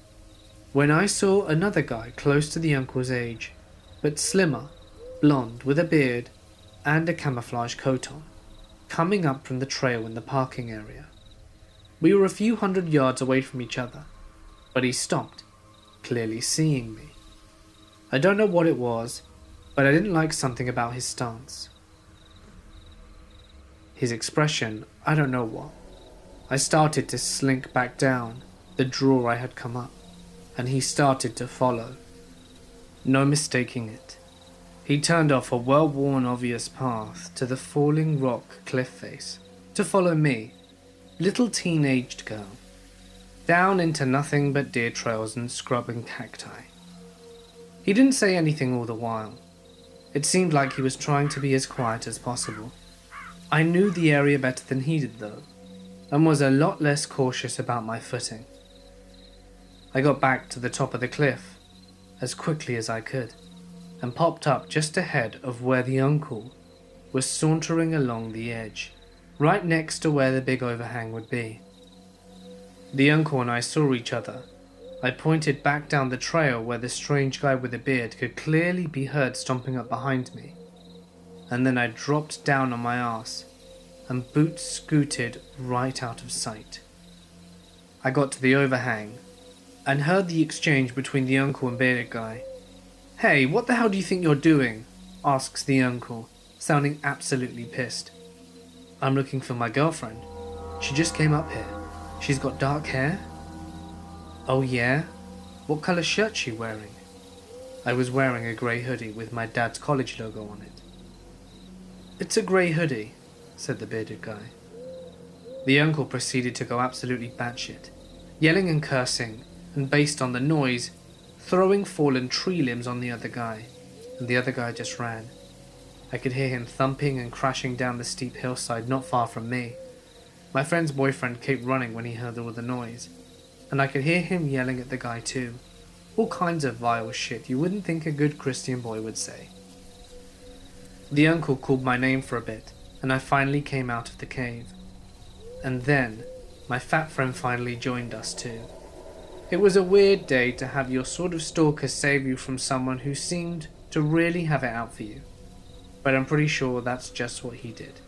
when I saw another guy close to the uncle's age, but slimmer, blonde with a beard and a camouflage coat on, coming up from the trail in the parking area. We were a few hundred yards away from each other, but he stopped, clearly seeing me. I don't know what it was, but I didn't like something about his stance. His expression, I don't know what. I started to slink back down the draw I had come up, and he started to follow. No mistaking it. He turned off a well-worn obvious path to the Falling Rock cliff face to follow me, little teen-aged girl, down into nothing but deer trails and scrub and cacti. He didn't say anything all the while. It seemed like he was trying to be as quiet as possible. I knew the area better than he did though, and was a lot less cautious about my footing. I got back to the top of the cliff as quickly as I could, and popped up just ahead of where the uncle was sauntering along the edge, right next to where the big overhang would be. The uncle and I saw each other. I pointed back down the trail where the strange guy with the beard could clearly be heard stomping up behind me, and then I dropped down on my ass and boots scooted right out of sight. I got to the overhang and heard the exchange between the uncle and bearded guy. "Hey, what the hell do you think you're doing?" asks the uncle, sounding absolutely pissed. "I'm looking for my girlfriend. She just came up here. She's got dark hair." "Oh yeah? What colour shirt's she wearing?" I was wearing a grey hoodie with my dad's college logo on it. "It's a grey hoodie," said the bearded guy. The uncle proceeded to go absolutely batshit, yelling and cursing, and based on the noise, throwing fallen tree limbs on the other guy, and the other guy just ran. I could hear him thumping and crashing down the steep hillside not far from me. My friend's boyfriend kept running when he heard all the noise, and I could hear him yelling at the guy too. All kinds of vile shit you wouldn't think a good Christian boy would say. The uncle called my name for a bit, and I finally came out of the cave. And then, my fat friend finally joined us too. It was a weird day to have your sort of stalker save you from someone who seemed to really have it out for you. But I'm pretty sure that's just what he did.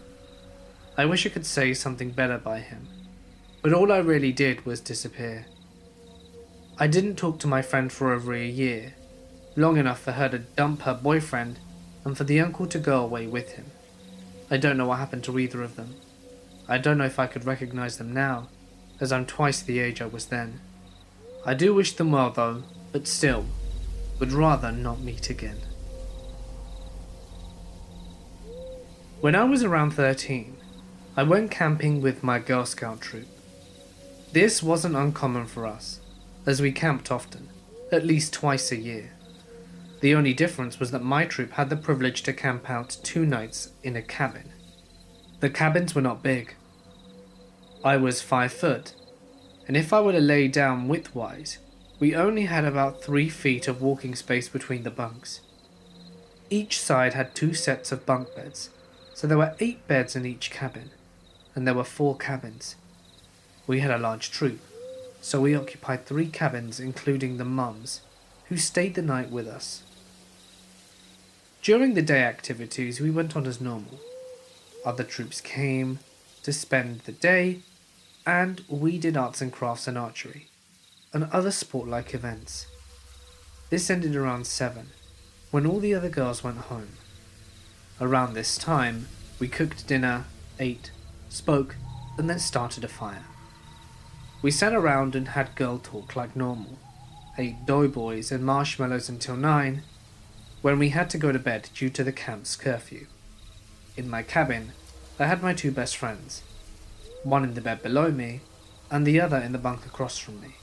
I wish I could say something better by him, but all I really did was disappear. I didn't talk to my friend for over a year, long enough for her to dump her boyfriend and for the uncle to go away with him. I don't know what happened to either of them. I don't know if I could recognize them now, as I'm twice the age I was then. I do wish them well though, but still, would rather not meet again. When I was around 13, I went camping with my Girl Scout troop. This wasn't uncommon for us, as we camped often, at least twice a year. The only difference was that my troop had the privilege to camp out 2 nights in a cabin. The cabins were not big. I was 5 foot, and if I were to lay down widthwise, we only had about 3 feet of walking space between the bunks. Each side had 2 sets of bunk beds, so there were 8 beds in each cabin, and there were 4 cabins. We had a large troop, so we occupied 3 cabins including the mums, who stayed the night with us. During the day activities we went on as normal. Other troops came to spend the day, and we did arts and crafts and archery, and other sport-like events. This ended around 7, when all the other girls went home. Around this time, we cooked dinner, ate, spoke, and then started a fire. We sat around and had girl talk like normal, ate doughboys and marshmallows until 9, when we had to go to bed due to the camp's curfew. In my cabin, I had my 2 best friends, one in the bed below me, and the other in the bunk across from me.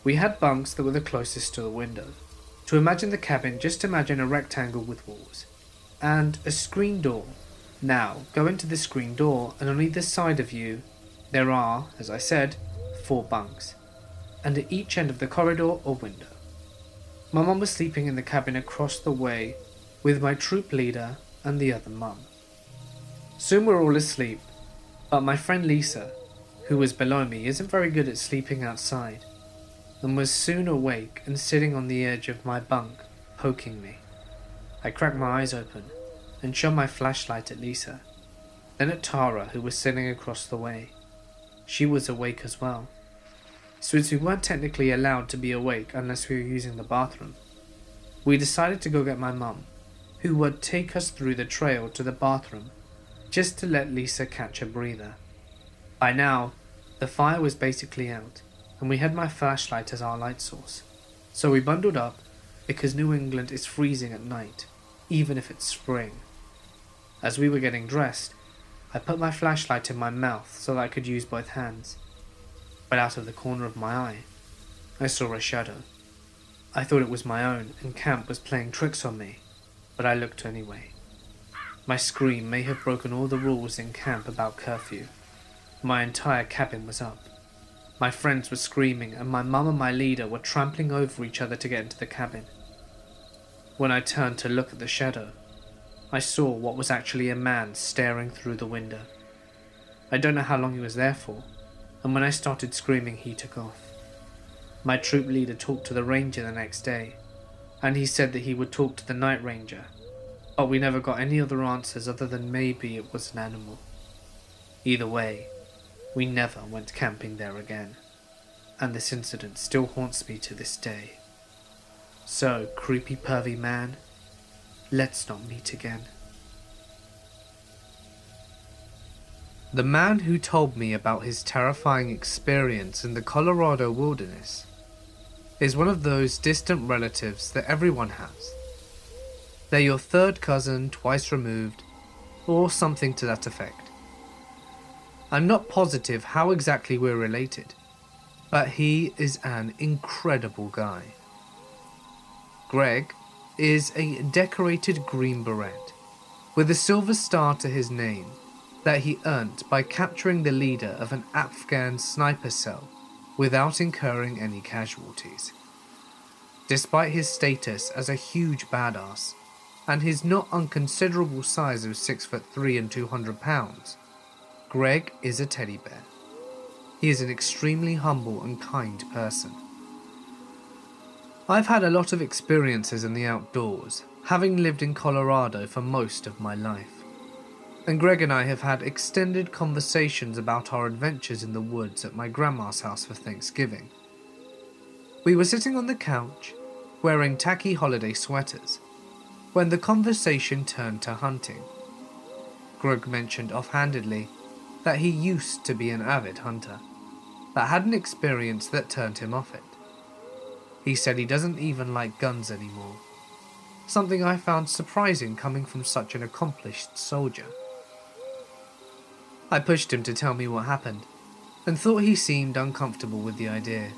We had bunks that were the closest to the window. To imagine the cabin, just imagine a rectangle with walls, and a screen door. Now, go into the screen door, and on either side of you, there are, as I said, 4 bunks, and at each end of the corridor or window. My mum was sleeping in the cabin across the way with my troop leader and the other mum. Soon we're all asleep, but my friend Lisa, who was below me, isn't very good at sleeping outside, and was soon awake and sitting on the edge of my bunk, poking me. I cracked my eyes open and shone my flashlight at Lisa, then at Tara, who was sitting across the way. She was awake as well. Since we weren't technically allowed to be awake unless we were using the bathroom, we decided to go get my mum, who would take us through the trail to the bathroom just to let Lisa catch a breather. By now, the fire was basically out, and we had my flashlight as our light source, so we bundled up because New England is freezing at night, even if it's spring. As we were getting dressed, I put my flashlight in my mouth so that I could use both hands, but out of the corner of my eye, I saw a shadow. I thought it was my own, and camp was playing tricks on me, but I looked anyway. My scream may have broken all the rules in camp about curfew. My entire cabin was up. My friends were screaming, and my mum and my leader were trampling over each other to get into the cabin. When I turned to look at the shadow, I saw what was actually a man staring through the window. I don't know how long he was there for, and when I started screaming, he took off. My troop leader talked to the ranger the next day, and he said that he would talk to the night ranger, but we never got any other answers other than maybe it was an animal. Either way, we never went camping there again, and this incident still haunts me to this day. So, creepy pervy man, let's not meet again. The man who told me about his terrifying experience in the Colorado wilderness is one of those distant relatives that everyone has. They're your third cousin twice removed, or something to that effect. I'm not positive how exactly we're related, but he is an incredible guy. Greg is a decorated Green Beret with a silver star to his name that he earned by capturing the leader of an Afghan sniper cell without incurring any casualties. Despite his status as a huge badass and his not unconsiderable size of 6'3" and 200 pounds, Greg is a teddy bear. He is an extremely humble and kind person. I've had a lot of experiences in the outdoors, having lived in Colorado for most of my life. And Greg and I have had extended conversations about our adventures in the woods at my grandma's house for Thanksgiving. We were sitting on the couch, wearing tacky holiday sweaters, when the conversation turned to hunting. Greg mentioned offhandedly that he used to be an avid hunter, but had an experience that turned him off it. He said he doesn't even like guns anymore, something I found surprising coming from such an accomplished soldier. I pushed him to tell me what happened, and thought he seemed uncomfortable with the idea,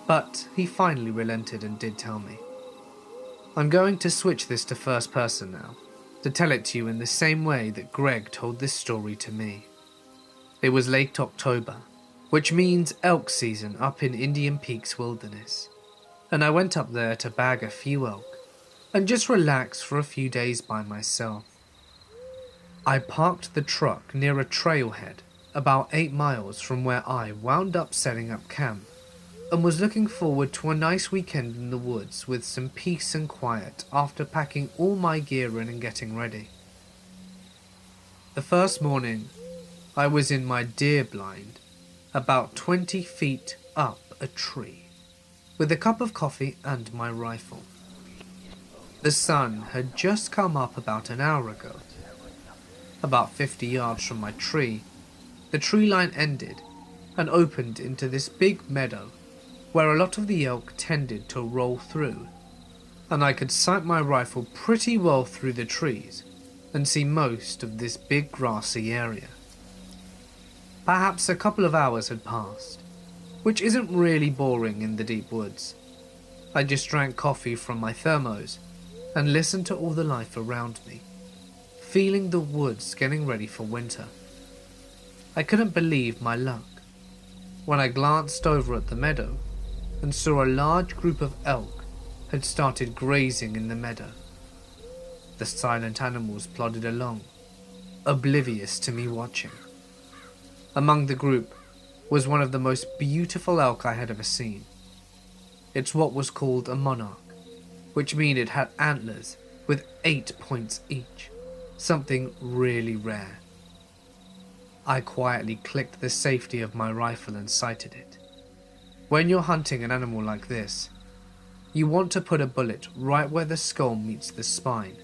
but he finally relented and did tell me. I'm going to switch this to first person now, to tell it to you in the same way that Greg told this story to me. It was late October, which means elk season up in Indian Peaks Wilderness, and I went up there to bag a few elk and just relax for a few days by myself. I parked the truck near a trailhead about 8 miles from where I wound up setting up camp, and was looking forward to a nice weekend in the woods with some peace and quiet after packing all my gear in and getting ready. The first morning, I was in my deer blind, about 20 feet up a tree, with a cup of coffee and my rifle. The sun had just come up about an hour ago. About 50 yards from my tree, the tree line ended and opened into this big meadow where a lot of the elk tended to roll through, and I could sight my rifle pretty well through the trees and see most of this big grassy area. Perhaps a couple of hours had passed, which isn't really boring in the deep woods. I just drank coffee from my thermos and listened to all the life around me, feeling the woods getting ready for winter. I couldn't believe my luck when I glanced over at the meadow and saw a large group of elk had started grazing in the meadow. The silent animals plodded along, oblivious to me watching. Among the group was one of the most beautiful elk I had ever seen. It's what was called a monarch, which means it had antlers with 8 points each, something really rare. I quietly clicked the safety of my rifle and sighted it. When you're hunting an animal like this, you want to put a bullet right where the skull meets the spine,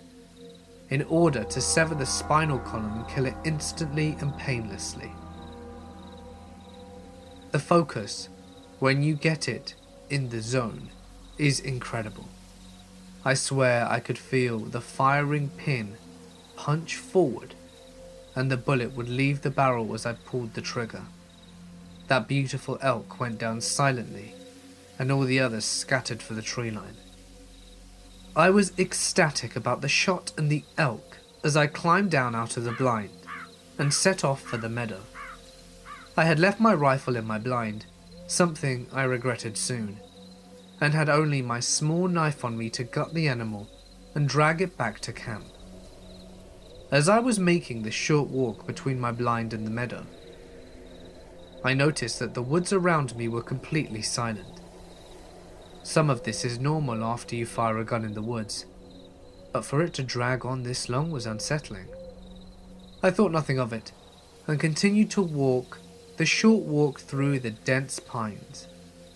in order to sever the spinal column and kill it instantly and painlessly. The focus, when you get it in the zone, is incredible. I swear I could feel the firing pin punch forward, and the bullet would leave the barrel as I pulled the trigger. That beautiful elk went down silently, and all the others scattered for the tree line. I was ecstatic about the shot and the elk as I climbed down out of the blind and set off for the meadow. I had left my rifle in my blind, something I regretted soon, and had only my small knife on me to gut the animal and drag it back to camp. As I was making the short walk between my blind and the meadow, I noticed that the woods around me were completely silent. Some of this is normal after you fire a gun in the woods, but for it to drag on this long was unsettling. I thought nothing of it, and continued to walk the short walk through the dense pines.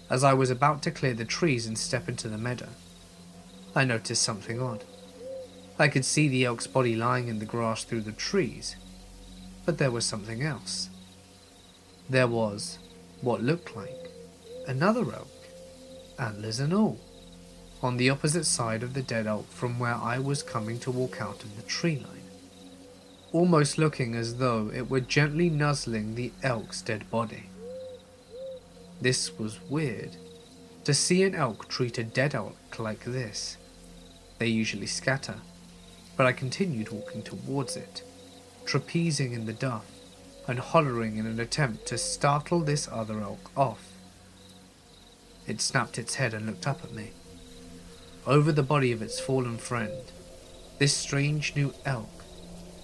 As I was about to clear the trees and step into the meadow, I noticed something odd. I could see the elk's body lying in the grass through the trees, but there was something else. There was what looked like another elk, antlers and all, on the opposite side of the dead elk from where I was coming to walk out of the tree line. almost looking as though it were gently nuzzling the elk's dead body. This was weird, to see an elk treat a dead elk like this. They usually scatter, but I continued walking towards it, trapezing in the duff and hollering in an attempt to startle this other elk off. It snapped its head and looked up at me. Over the body of its fallen friend, this strange new elk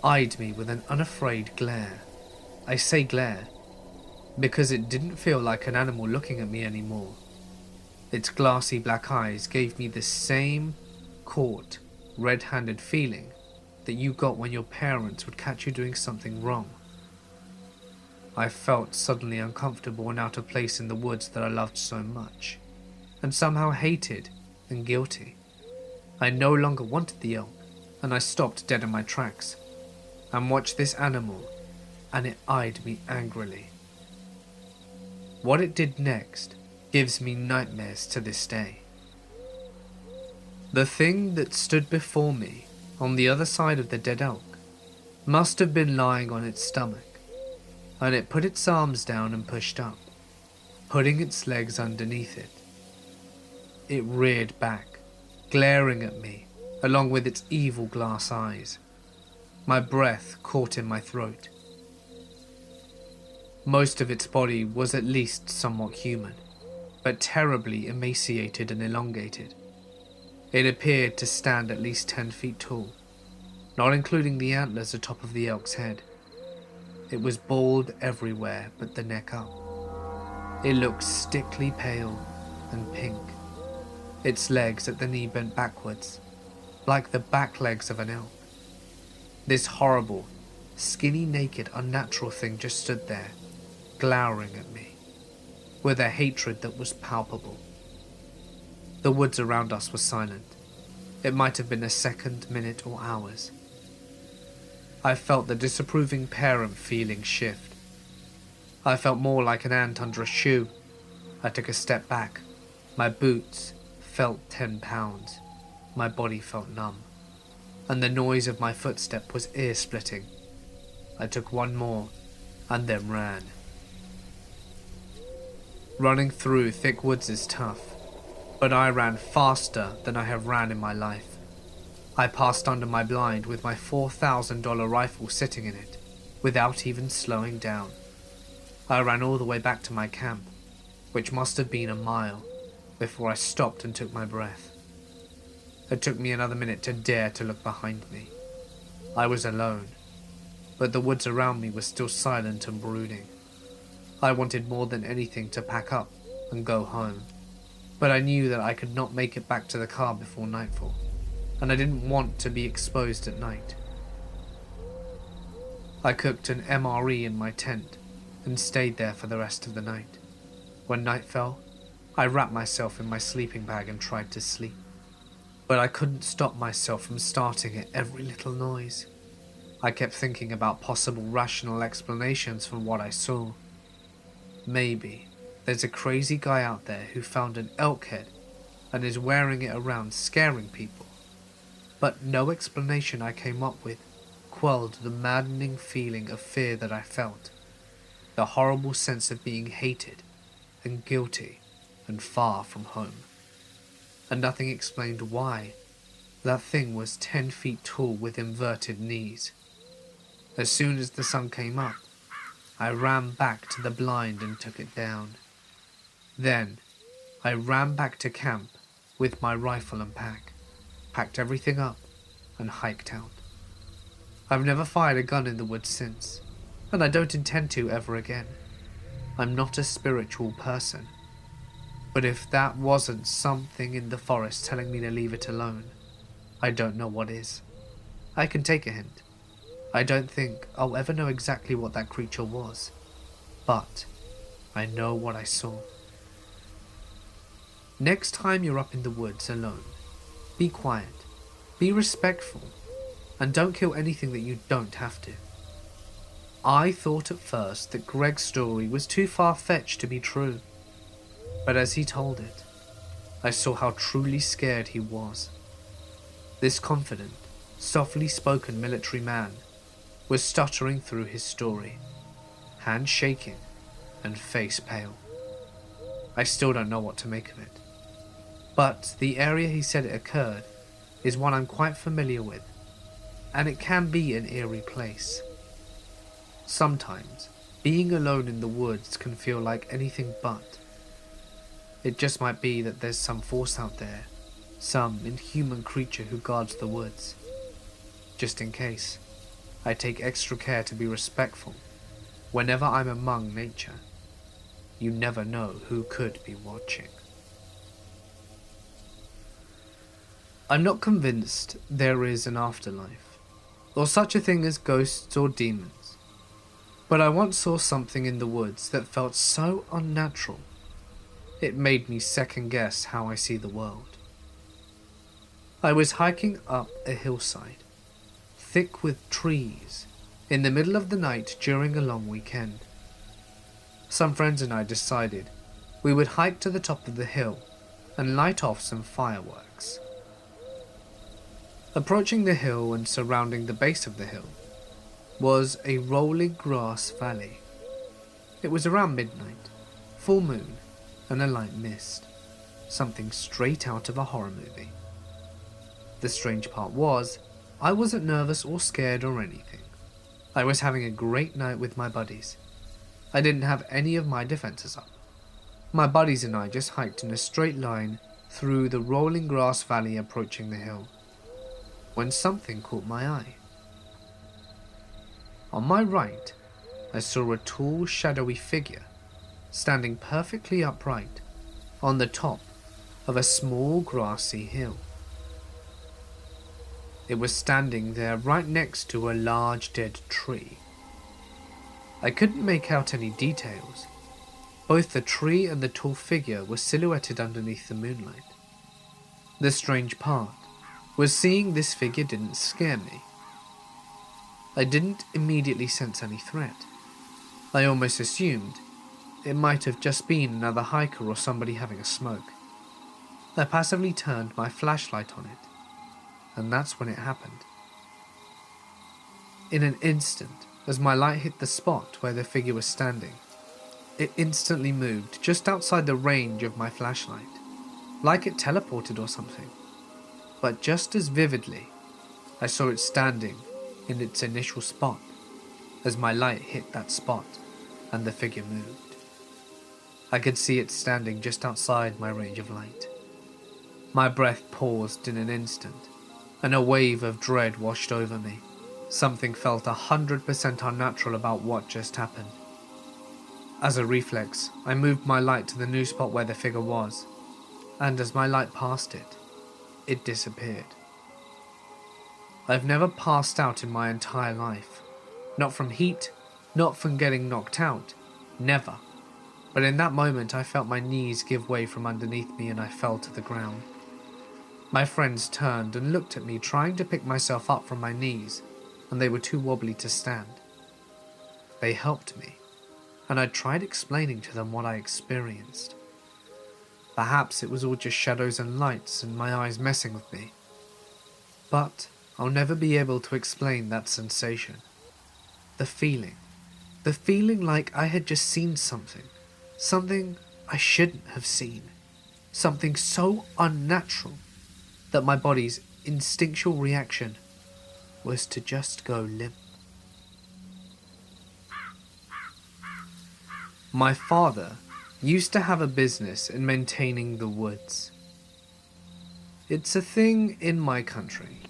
eyed me with an unafraid glare. I say glare because it didn't feel like an animal looking at me anymore. Its glassy black eyes gave me the same caught, red-handed feeling that you got when your parents would catch you doing something wrong. I felt suddenly uncomfortable and out of place in the woods that I loved so much, and somehow hated and guilty. I no longer wanted the elk, and I stopped dead in my tracks and watched this animal, and it eyed me angrily. What it did next gives me nightmares to this day. The thing that stood before me on the other side of the dead elk must have been lying on its stomach, and it put its arms down and pushed up, putting its legs underneath it. It reared back, glaring at me, along with its evil glass eyes. My breath caught in my throat. Most of its body was at least somewhat human, but terribly emaciated and elongated. It appeared to stand at least 10 feet tall, not including the antlers atop of the elk's head. It was bald everywhere but the neck up. It looked stickly pale and pink. Its legs at the knee bent backwards, like the back legs of an elk. This horrible, skinny, naked, unnatural thing just stood there, glowering at me, with a hatred that was palpable. The woods around us were silent. It might have been a second, minute, or hours. I felt the disapproving parent feeling shift. I felt more like an ant under a shoe. I took a step back. My boots felt 10 pounds. My body felt numb, and the noise of my footstep was ear-splitting. I took one more, and then ran. Running through thick woods is tough, but I ran faster than I have ran in my life. I passed under my blind with my $4,000 rifle sitting in it, without even slowing down. I ran all the way back to my camp, which must have been a mile, before I stopped and took my breath. It took me another minute to dare to look behind me. I was alone, but the woods around me were still silent and brooding. I wanted more than anything to pack up and go home, but I knew that I could not make it back to the car before nightfall, and I didn't want to be exposed at night. I cooked an MRE in my tent and stayed there for the rest of the night. When night fell, I wrapped myself in my sleeping bag and tried to sleep, but I couldn't stop myself from starting at every little noise. I kept thinking about possible rational explanations for what I saw. Maybe there's a crazy guy out there who found an elk head and is wearing it around scaring people. But no explanation I came up with quelled the maddening feeling of fear that I felt, the horrible sense of being hated and guilty and far from home. And nothing explained why that thing was 10 feet tall with inverted knees. As soon as the sun came up, I ran back to the blind and took it down. Then, I ran back to camp with my rifle and pack, packed everything up, and hiked out. I've never fired a gun in the woods since, and I don't intend to ever again. I'm not a spiritual person, but if that wasn't something in the forest telling me to leave it alone, I don't know what is. I can take a hint. I don't think I'll ever know exactly what that creature was, but I know what I saw. Next time you're up in the woods alone, be quiet, be respectful, and don't kill anything that you don't have to. I thought at first that Greg's story was too far-fetched to be true, but as he told it, I saw how truly scared he was. This confident, softly spoken military man was stuttering through his story, hands shaking and face pale. I still don't know what to make of it. But the area he said it occurred is one I'm quite familiar with, and it can be an eerie place. Sometimes, being alone in the woods can feel like anything but. It just might be that there's some force out there, some inhuman creature who guards the woods. Just in case, I take extra care to be respectful whenever I'm among nature. You never know who could be watching. I'm not convinced there is an afterlife, or such a thing as ghosts or demons, but I once saw something in the woods that felt so unnatural, it made me second guess how I see the world. I was hiking up a hillside, thick with trees, in the middle of the night during a long weekend. Some friends and I decided we would hike to the top of the hill and light off some fireworks. Approaching the hill and surrounding the base of the hill was a rolling grass valley. It was around midnight, full moon, and a light mist, something straight out of a horror movie. The strange part was, I wasn't nervous or scared or anything. I was having a great night with my buddies. I didn't have any of my defenses up. My buddies and I just hiked in a straight line through the rolling grass valley approaching the hill, when something caught my eye. On my right, I saw a tall, shadowy figure standing perfectly upright on the top of a small grassy hill. It was standing there right next to a large dead tree. I couldn't make out any details. Both the tree and the tall figure were silhouetted underneath the moonlight. The strange part was seeing this figure didn't scare me. I didn't immediately sense any threat. I almost assumed it might have just been another hiker or somebody having a smoke. I passively turned my flashlight on it, and that's when it happened. In an instant, as my light hit the spot where the figure was standing, it instantly moved just outside the range of my flashlight, like it teleported or something. But just as vividly, I saw it standing in its initial spot as my light hit that spot and the figure moved. I could see it standing just outside my range of light. My breath paused in an instant, and a wave of dread washed over me. Something felt 100% unnatural about what just happened. As a reflex, I moved my light to the new spot where the figure was, and as my light passed it, it disappeared. I've never passed out in my entire life. Not from heat, not from getting knocked out, never. But in that moment I felt my knees give way from underneath me and I fell to the ground. My friends turned and looked at me trying to pick myself up from my knees, and they were too wobbly to stand. They helped me, and I tried explaining to them what I experienced. Perhaps it was all just shadows and lights and my eyes messing with me. But I'll never be able to explain that sensation. The feeling like I had just seen something I shouldn't have seen, something so unnatural that my body's instinctual reaction was to just go limp. My father used to have a business in maintaining the woods. It's a thing in my country.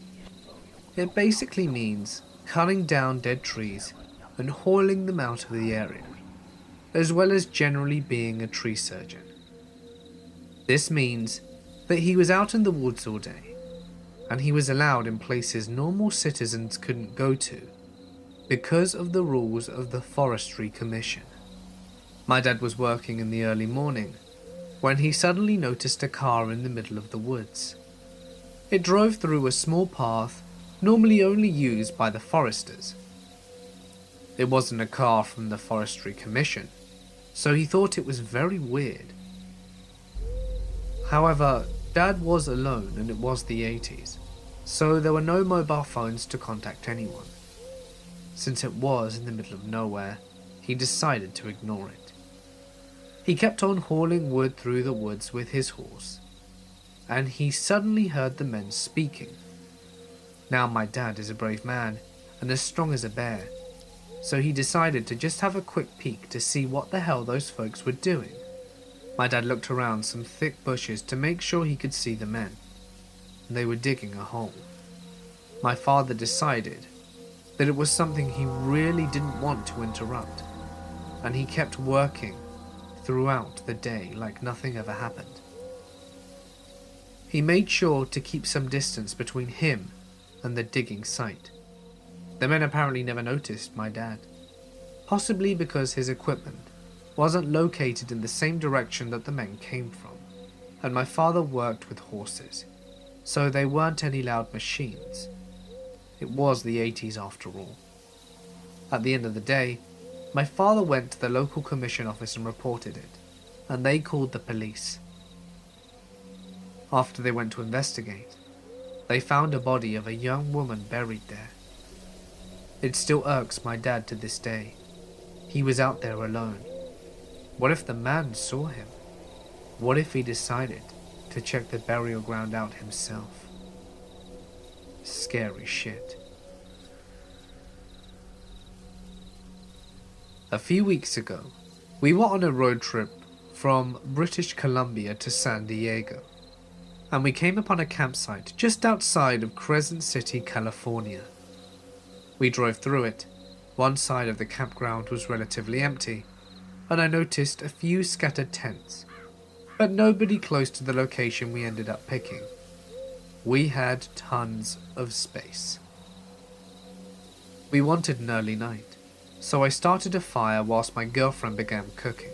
It basically means cutting down dead trees and hauling them out of the area, as well as generally being a tree surgeon. This means that he was out in the woods all day, and he was allowed in places normal citizens couldn't go to because of the rules of the Forestry Commission. My dad was working in the early morning when he suddenly noticed a car in the middle of the woods. It drove through a small path normally only used by the foresters. It wasn't a car from the Forestry Commission, so he thought it was very weird. However, Dad was alone and it was the 80s, so there were no mobile phones to contact anyone. Since it was in the middle of nowhere, he decided to ignore it. He kept on hauling wood through the woods with his horse, and he suddenly heard the men speaking. Now my dad is a brave man and as strong as a bear, so he decided to just have a quick peek to see what the hell those folks were doing. My dad looked around some thick bushes to make sure he could see the men. They were digging a hole. My father decided that it was something he really didn't want to interrupt, and he kept working throughout the day like nothing ever happened. He made sure to keep some distance between him and the digging site. The men apparently never noticed my dad, possibly because his equipment wasn't located in the same direction that the men came from, and my father worked with horses, so they weren't any loud machines. It was the 80s after all. At the end of the day, my father went to the local commission office and reported it, and they called the police. After they went to investigate, they found a body of a young woman buried there. It still irks my dad to this day. He was out there alone. What if the man saw him? What if he decided to check the burial ground out himself? Scary shit. A few weeks ago, we were on a road trip from British Columbia to San Diego, and we came upon a campsite just outside of Crescent City, California. We drove through it. One side of the campground was relatively empty, and I noticed a few scattered tents, but nobody close to the location we ended up picking. We had tons of space. We wanted an early night, so I started a fire whilst my girlfriend began cooking.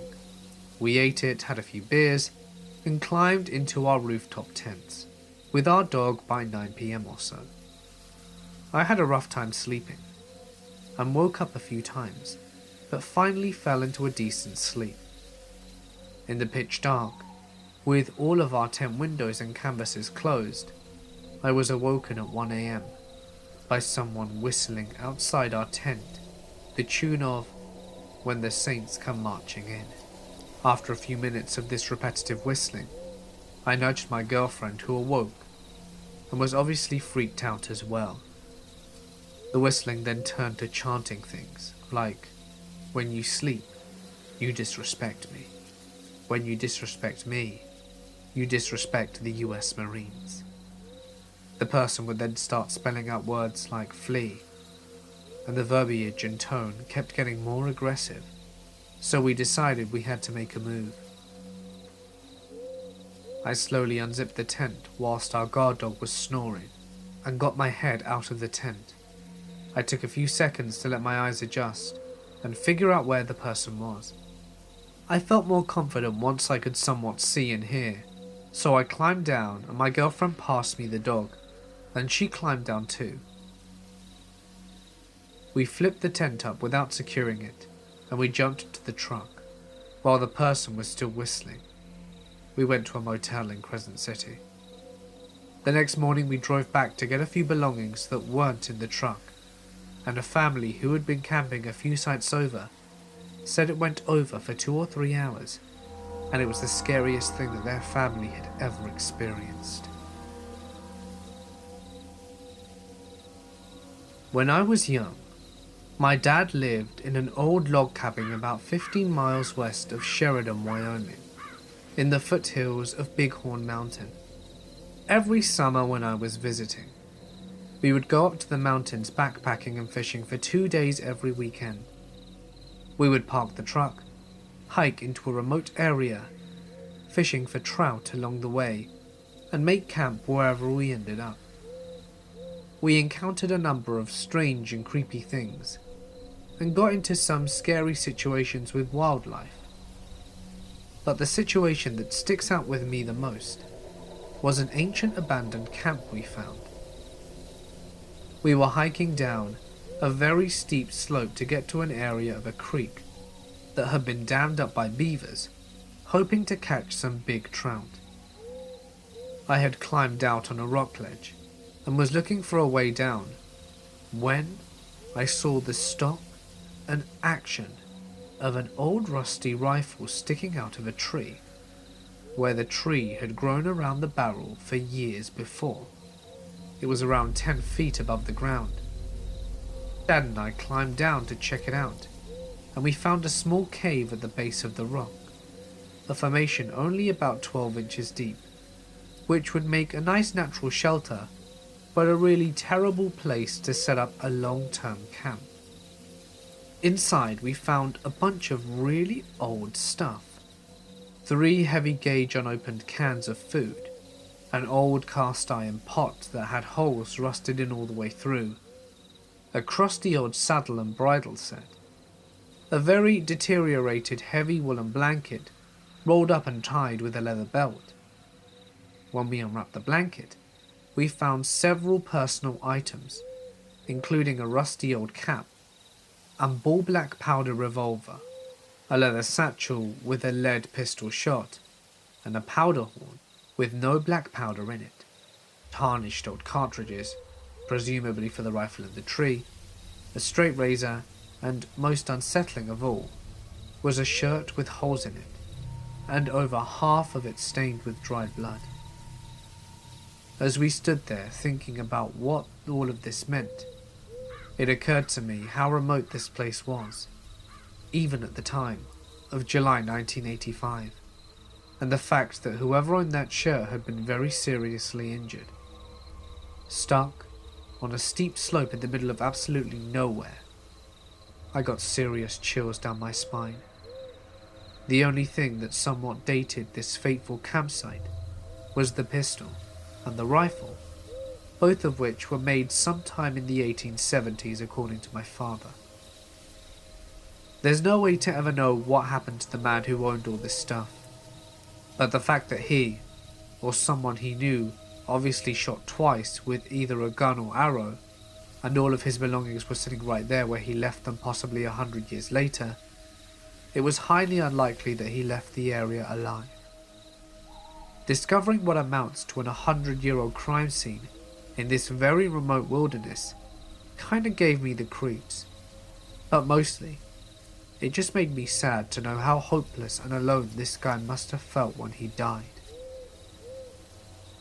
We ate it, had a few beers, and climbed into our rooftop tents, with our dog by 9 PM or so. I had a rough time sleeping, and woke up a few times, but finally fell into a decent sleep. In the pitch dark, with all of our tent windows and canvases closed, I was awoken at 1 AM by someone whistling outside our tent, the tune of When the Saints Come Marching In. After a few minutes of this repetitive whistling, I nudged my girlfriend, who awoke and was obviously freaked out as well. The whistling then turned to chanting things like, "When you sleep, you disrespect me. When you disrespect me, you disrespect the US Marines." The person would then start spelling out words like flee, and the verbiage and tone kept getting more aggressive, so we decided we had to make a move. I slowly unzipped the tent whilst our guard dog was snoring, and got my head out of the tent. I took a few seconds to let my eyes adjust and figure out where the person was. I felt more confident once I could somewhat see and hear, so I climbed down and my girlfriend passed me the dog, and she climbed down too. We flipped the tent up without securing it, and we jumped into the truck, while the person was still whistling. We went to a motel in Crescent City. The next morning we drove back to get a few belongings that weren't in the truck, and a family who had been camping a few sites over said it went over for 2 or 3 hours, and it was the scariest thing that their family had ever experienced. When I was young, my dad lived in an old log cabin about 15 miles west of Sheridan, Wyoming, in the foothills of Bighorn Mountain. Every summer when I was visiting, we would go up to the mountains backpacking and fishing for 2 days every weekend. We would park the truck, hike into a remote area, fishing for trout along the way, and make camp wherever we ended up. We encountered a number of strange and creepy things, and got into some scary situations with wildlife. But the situation that sticks out with me the most was an ancient abandoned camp we found. We were hiking down a very steep slope to get to an area of a creek that had been dammed up by beavers, hoping to catch some big trout. I had climbed out on a rock ledge and was looking for a way down when I saw the stock and action of an old rusty rifle sticking out of a tree, where the tree had grown around the barrel for years before. It was around 10 feet above the ground. Dad and I climbed down to check it out, and we found a small cave at the base of the rock, a formation only about 12 inches deep, which would make a nice natural shelter, but a really terrible place to set up a long-term camp. Inside we found a bunch of really old stuff. 3 heavy gauge unopened cans of food, an old cast iron pot that had holes rusted in all the way through, a crusty old saddle and bridle set, a very deteriorated heavy woolen blanket rolled up and tied with a leather belt. When we unwrapped the blanket, we found several personal items, including a rusty old cap, a ball black powder revolver, a leather satchel with a lead pistol shot, and a powder horn with no black powder in it, tarnished old cartridges, presumably for the rifle in the tree, a straight razor, and most unsettling of all, was a shirt with holes in it, and over half of it stained with dried blood. As we stood there thinking about what all of this meant, it occurred to me how remote this place was, even at the time of July 1985, and the fact that whoever owned that shirt had been very seriously injured. Stuck on a steep slope in the middle of absolutely nowhere, I got serious chills down my spine. The only thing that somewhat dated this fateful campsite was the pistol and the rifle, both of which were made sometime in the 1870s according to my father. There's no way to ever know what happened to the man who owned all this stuff, but the fact that he, or someone he knew, obviously shot twice with either a gun or arrow, and all of his belongings were sitting right there where he left them possibly 100 years later, it was highly unlikely that he left the area alive. Discovering what amounts to an 100-year-old crime scene in this very remote wilderness kinda gave me the creeps, but mostly, it just made me sad to know how hopeless and alone this guy must have felt when he died.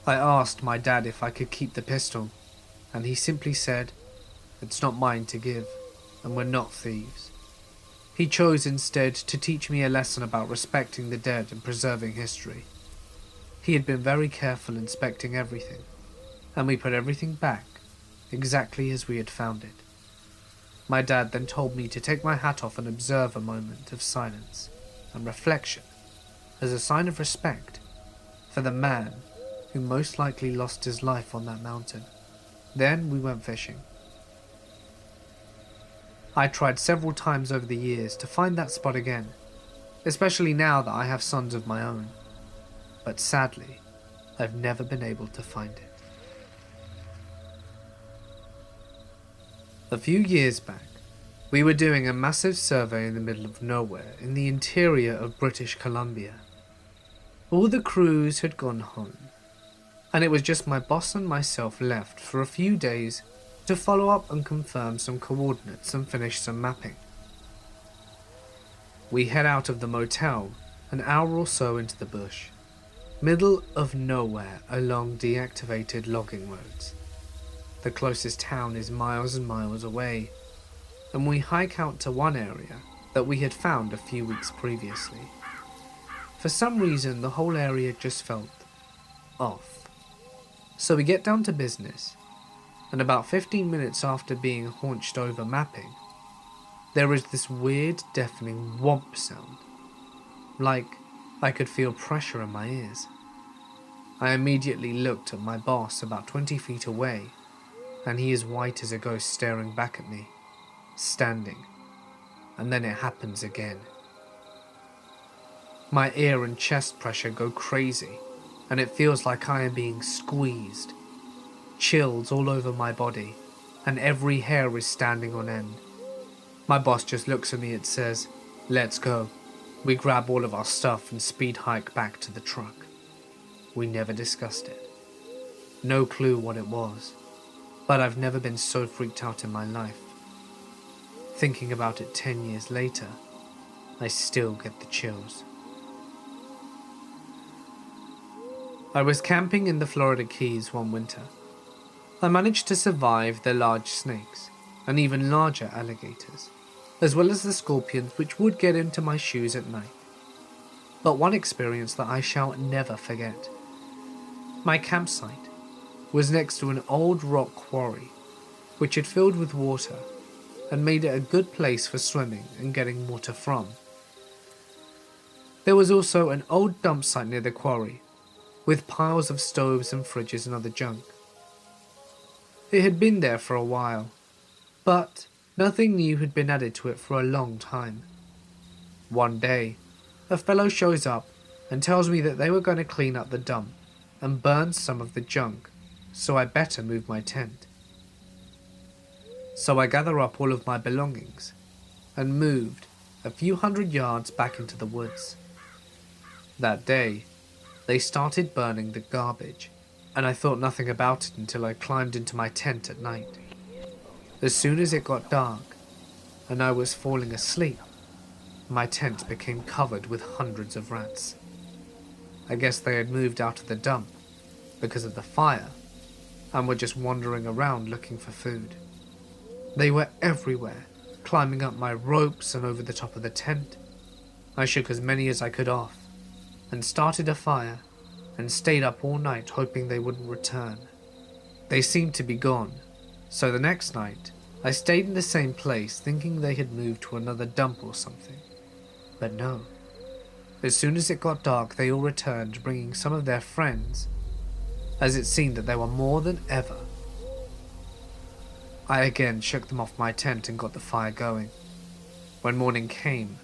I asked my dad if I could keep the pistol, and he simply said, "It's not mine to give, and we're not thieves." He chose instead to teach me a lesson about respecting the dead and preserving history. He had been very careful inspecting everything, and we put everything back exactly as we had found it. My dad then told me to take my hat off and observe a moment of silence and reflection as a sign of respect for the man who most likely lost his life on that mountain. Then we went fishing. I tried several times over the years to find that spot again, especially now that I have sons of my own, but sadly, I've never been able to find it. A few years back, we were doing a massive survey in the middle of nowhere in the interior of British Columbia. All the crews had gone home, and it was just my boss and myself left for a few days to follow up and confirm some coordinates and finish some mapping. We head out of the motel an hour or so into the bush, middle of nowhere along deactivated logging roads. The closest town is miles and miles away, and we hike out to one area that we had found a few weeks previously. For some reason, the whole area just felt off. So we get down to business, and about 15 minutes after being haunched over mapping, there is this weird deafening whomp sound, like I could feel pressure in my ears. I immediately looked at my boss about 20 feet away, and he is white as a ghost staring back at me, standing, and then it happens again. My ear and chest pressure go crazy, and it feels like I am being squeezed. Chills all over my body, and every hair is standing on end. My boss just looks at me and says, "Let's go." We grab all of our stuff and speed hike back to the truck. We never discussed it. No clue what it was, but I've never been so freaked out in my life. Thinking about it 10 years later, I still get the chills. I was camping in the Florida Keys one winter. I managed to survive the large snakes and even larger alligators, as well as the scorpions which would get into my shoes at night. But one experience that I shall never forget. My campsite was next to an old rock quarry which had filled with water and made it a good place for swimming and getting water from. There was also an old dump site near the quarry, with piles of stoves and fridges and other junk. It had been there for a while, but nothing new had been added to it for a long time. One day, a fellow shows up and tells me that they were going to clean up the dump and burn some of the junk, so I better move my tent. So I gather up all of my belongings and moved a few hundred yards back into the woods. That day, they started burning the garbage, and I thought nothing about it until I climbed into my tent at night. As soon as it got dark and I was falling asleep, my tent became covered with hundreds of rats. I guess they had moved out of the dump because of the fire and were just wandering around looking for food. They were everywhere, climbing up my ropes and over the top of the tent. I shook as many as I could off and started a fire and stayed up all night hoping they wouldn't return. They seemed to be gone, so the next night I stayed in the same place thinking they had moved to another dump or something. But no. As soon as it got dark, they all returned, bringing some of their friends, as it seemed that there were more than ever. I again shook them off my tent and got the fire going. When morning came,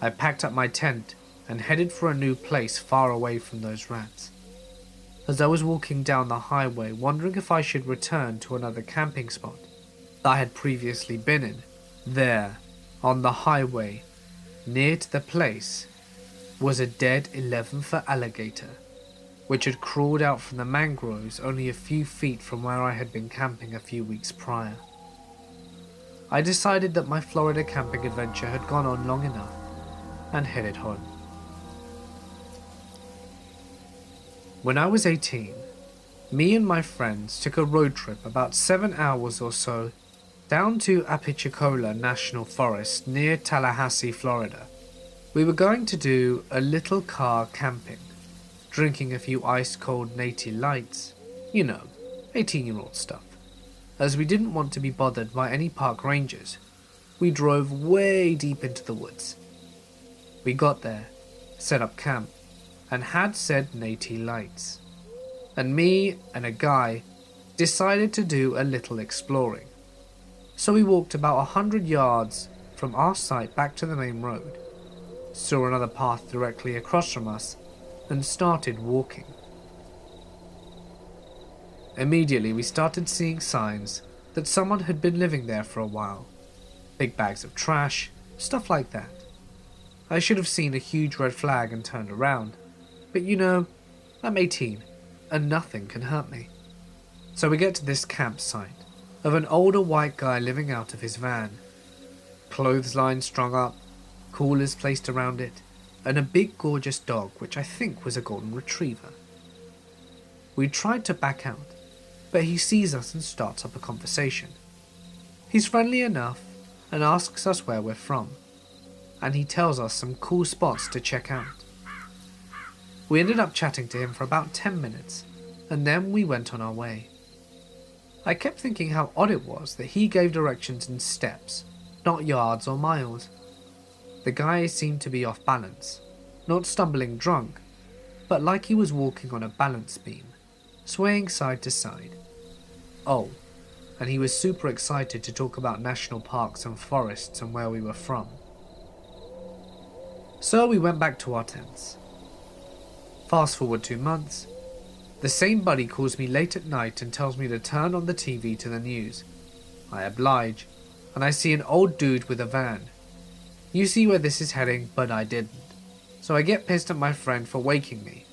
I packed up my tent and headed for a new place far away from those rats. As I was walking down the highway, wondering if I should return to another camping spot that I had previously been in, there, on the highway, near to the place, was a dead 11-foot alligator, which had crawled out from the mangroves only a few feet from where I had been camping a few weeks prior. I decided that my Florida camping adventure had gone on long enough and headed home. When I was 18, me and my friends took a road trip about 7 hours or so down to Apalachicola National Forest near Tallahassee, Florida. We were going to do a little car camping, drinking a few ice-cold Natty Lights, 18-year-old stuff. As we didn't want to be bothered by any park rangers, we drove way deep into the woods. We got there, set up camp, and had said Natty Lights. And me and a guy decided to do a little exploring. So we walked about 100 yards from our site back to the main road, saw another path directly across from us, and started walking. Immediately we started seeing signs that someone had been living there for a while. Big bags of trash, stuff like that. I should have seen a huge red flag and turned around, but I'm 18 and nothing can hurt me. So we get to this campsite of an older white guy living out of his van. Clothesline strung up, coolers placed around it, and a big gorgeous dog which I think was a golden retriever. We tried to back out, but he sees us and starts up a conversation. He's friendly enough and asks us where we're from, and he tells us some cool spots to check out. We ended up chatting to him for about 10 minutes, and then we went on our way. I kept thinking how odd it was that he gave directions in steps, not yards or miles. The guy seemed to be off balance, not stumbling drunk, but like he was walking on a balance beam, swaying side to side. Oh, and he was super excited to talk about national parks and forests and where we were from. So we went back to our tents. Fast forward 2 months, the same buddy calls me late at night and tells me to turn on the TV to the news. I oblige, and I see an old dude with a van. You see where this is heading, but I didn't. So I get pissed at my friend for waking me,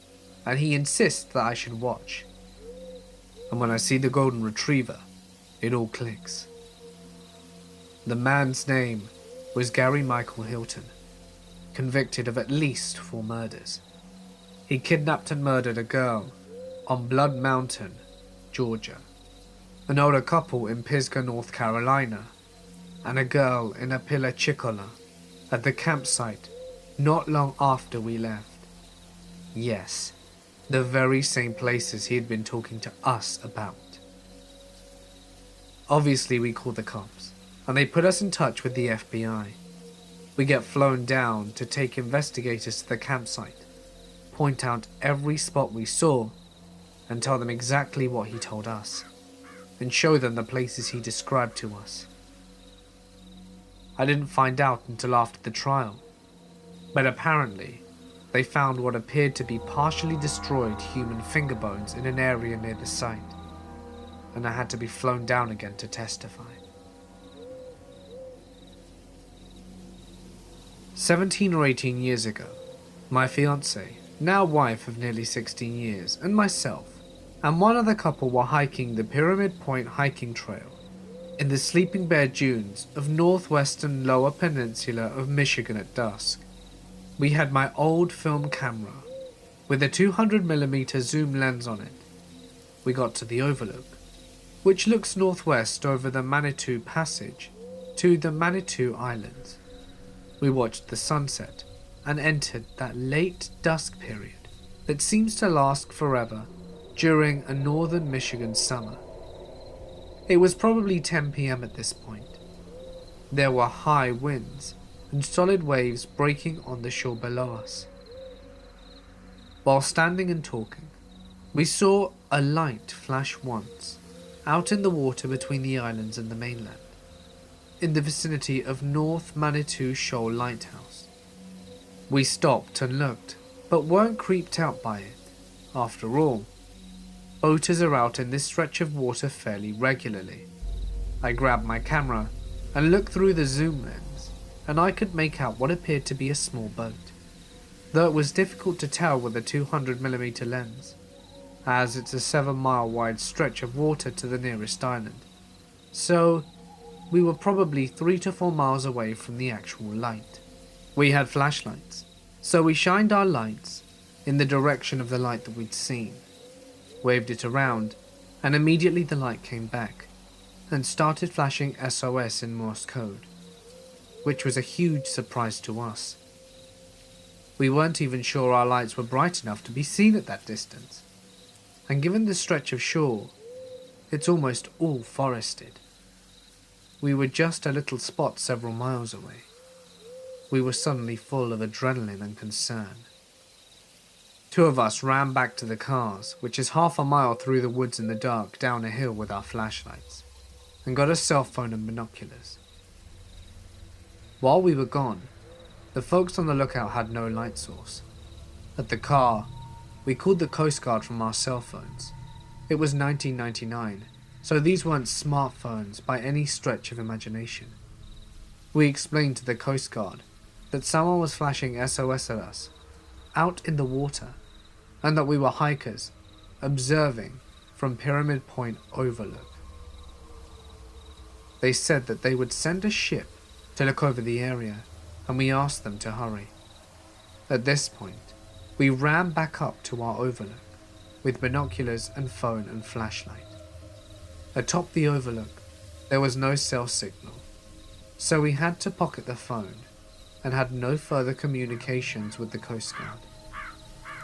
and he insists that I should watch. And when I see the golden retriever, it all clicks. The man's name was Gary Michael Hilton, convicted of at least 4 murders. He kidnapped and murdered a girl on Blood Mountain, Georgia, an older couple in Pisgah, North Carolina, and a girl in Apalachicola at the campsite not long after we left. Yes, the very same places he had been talking to us about. Obviously, we called the cops, and they put us in touch with the FBI. We get flown down to take investigators to the campsite, point out every spot we saw, and tell them exactly what he told us, and show them the places he described to us. I didn't find out until after the trial, but apparently they found what appeared to be partially destroyed human finger bones in an area near the site, and I had to be flown down again to testify. 17 or 18 years ago, my fiancée, now wife of nearly 16 years, and myself, and one other couple were hiking the Pyramid Point hiking trail in the Sleeping Bear Dunes of northwestern Lower Peninsula of Michigan at dusk. We had my old film camera with a 200mm zoom lens on it. We got to the overlook, which looks northwest over the Manitou Passage to the Manitou Islands. We watched the sunset and entered that late dusk period that seems to last forever during a northern Michigan summer. It was probably 10 p.m. at this point. There were high winds and solid waves breaking on the shore below us. While standing and talking, we saw a light flash once out in the water between the islands and the mainland, in the vicinity of North Manitou Shoal Lighthouse. We stopped and looked, but weren't creeped out by it. After all, boaters are out in this stretch of water fairly regularly. I grabbed my camera and looked through the zoom lens, and I could make out what appeared to be a small boat, though it was difficult to tell with a 200mm lens, as it's a 7-mile wide stretch of water to the nearest island. So, we were probably 3 to 4 miles away from the actual light. We had flashlights, so we shined our lights in the direction of the light that we'd seen, waved it around, and immediately the light came back and started flashing SOS in Morse code, which was a huge surprise to us. We weren't even sure our lights were bright enough to be seen at that distance, and given the stretch of shore, it's almost all forested. We were just a little spot several miles away. We were suddenly full of adrenaline and concern. 2 of us ran back to the cars, which is half a mile through the woods in the dark down a hill with our flashlights, and got a cell phone and binoculars. While we were gone, the folks on the lookout had no light source. At the car, we called the Coast Guard from our cell phones. It was 1999, so these weren't smartphones by any stretch of imagination. We explained to the Coast Guard that someone was flashing SOS at us, out in the water, and that we were hikers, observing from Pyramid Point Overlook. They said that they would send a ship to look over the area, and we asked them to hurry. At this point, we ran back up to our overlook, with binoculars and phone and flashlight. Atop the overlook, there was no cell signal, so we had to pocket the phone, and had no further communications with the Coast Guard.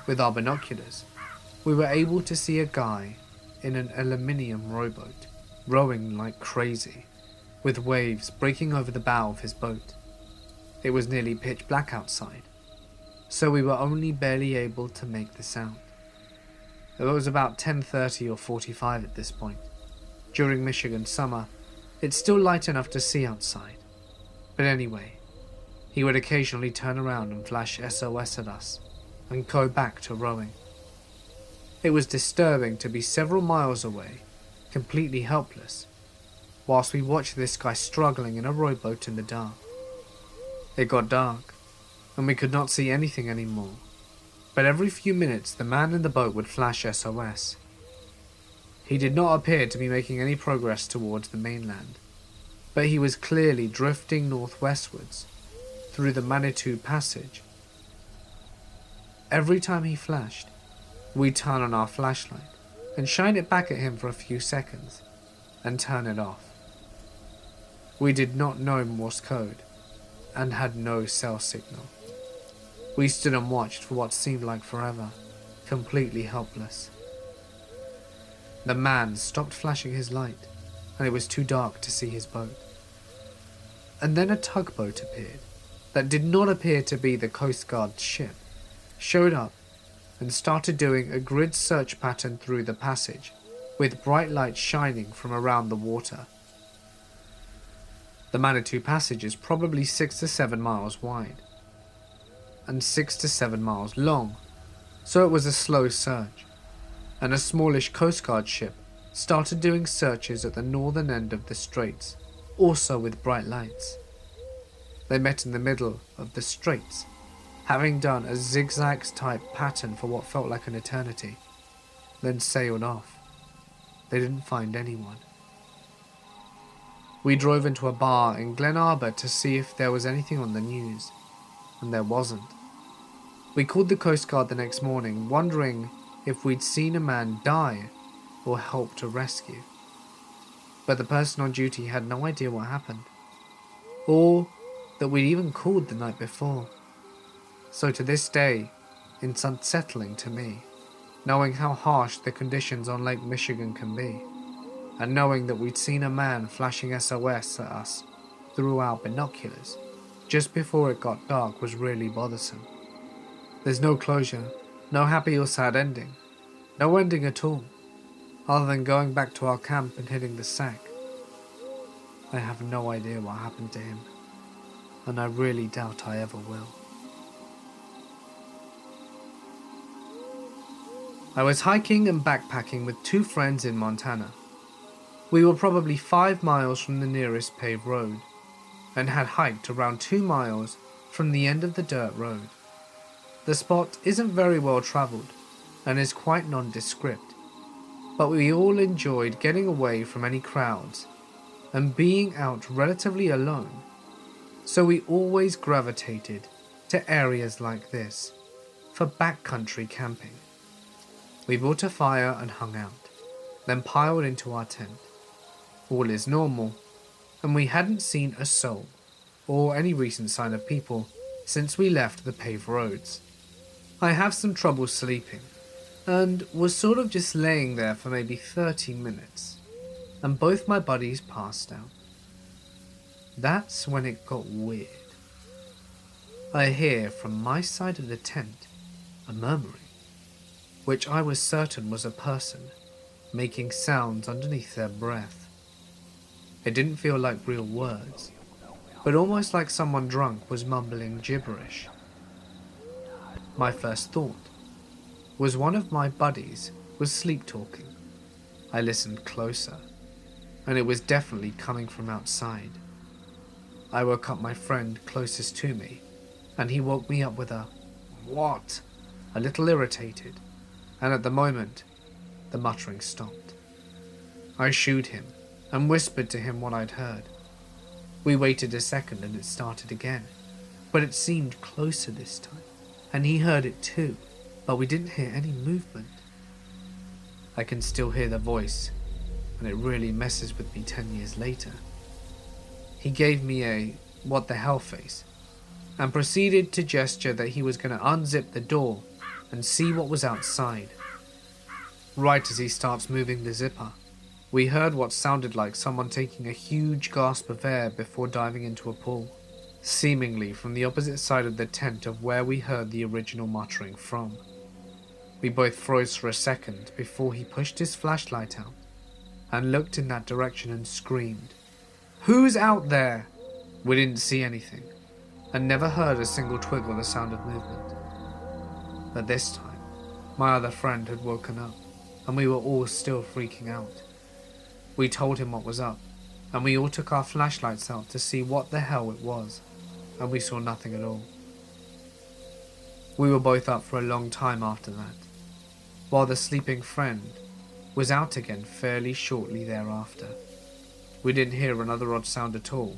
With our binoculars, we were able to see a guy in an aluminium rowboat, rowing like crazy, with waves breaking over the bow of his boat. It was nearly pitch black outside, so we were only barely able to make this out. It was about 10:30 or 45 at this point. During Michigan summer, it's still light enough to see outside. But anyway, he would occasionally turn around and flash SOS at us, and go back to rowing. It was disturbing to be several miles away, completely helpless, whilst we watched this guy struggling in a rowboat in the dark. It got dark, and we could not see anything anymore, but every few minutes the man in the boat would flash SOS. He did not appear to be making any progress towards the mainland, but he was clearly drifting northwestwards through the Manitou Passage. Every time he flashed, we'd turn on our flashlight and shine it back at him for a few seconds and turn it off. We did not know Morse code and had no cell signal. We stood and watched for what seemed like forever, completely helpless. The man stopped flashing his light, and it was too dark to see his boat. And then a tugboat appeared that did not appear to be the Coast Guard ship, showed up and started doing a grid search pattern through the passage, with bright lights shining from around the water. The Manitou Passage is probably 6 to 7 miles wide and 6 to 7 miles long, so it was a slow search, and a smallish Coast Guard ship started doing searches at the northern end of the straits, also with bright lights. They met in the middle of the straits, having done a zigzag type pattern for what felt like an eternity, then sailed off. They didn't find anyone. We drove into a bar in Glen Arbor to see if there was anything on the news, and there wasn't. We called the Coast Guard the next morning, wondering if we'd seen a man die or help to rescue. But the person on duty had no idea what happened, or that we'd even called the night before. So to this day, it's unsettling to me, knowing how harsh the conditions on Lake Michigan can be, and knowing that we'd seen a man flashing SOS at us through our binoculars just before it got dark was really bothersome. There's no closure, no happy or sad ending, no ending at all, other than going back to our camp and hitting the sack. I have no idea what happened to him, and I really doubt I ever will. I was hiking and backpacking with 2 friends in Montana. We were probably 5 miles from the nearest paved road, and had hiked around 2 miles from the end of the dirt road. The spot isn't very well travelled, and is quite nondescript, but we all enjoyed getting away from any crowds, and being out relatively alone, so we always gravitated to areas like this, for backcountry camping. We built a fire and hung out, then piled into our tent. All is normal, and we hadn't seen a soul, or any recent sign of people, since we left the paved roads. I have some trouble sleeping, and was sort of just laying there for maybe 30 minutes, and both my buddies passed out. That's when it got weird. I hear from my side of the tent a murmuring, which I was certain was a person making sounds underneath their breath. It didn't feel like real words, but almost like someone drunk was mumbling gibberish. My first thought was one of my buddies was sleep talking. I listened closer, and it was definitely coming from outside. I woke up my friend closest to me, and he woke me up with a "What?" a little irritated, and at the moment, the muttering stopped. I shooed him and whispered to him what I'd heard. We waited a second and it started again, but it seemed closer this time, and he heard it too, but we didn't hear any movement. I can still hear the voice, and it really messes with me 10 years later. He gave me a "what the hell" face, and proceeded to gesture that he was going to unzip the door and see what was outside. Right as he starts moving the zipper, we heard what sounded like someone taking a huge gasp of air before diving into a pool, seemingly from the opposite side of the tent of where we heard the original muttering from. We both froze for a second before he pushed his flashlight out and looked in that direction and screamed, "Who's out there?" We didn't see anything, and never heard a single twig or the sound of movement. But this time, my other friend had woken up, and we were all still freaking out. We told him what was up, and we all took our flashlights out to see what the hell it was, and we saw nothing at all. We were both up for a long time after that, while the sleeping friend was out again fairly shortly thereafter. We didn't hear another odd sound at all,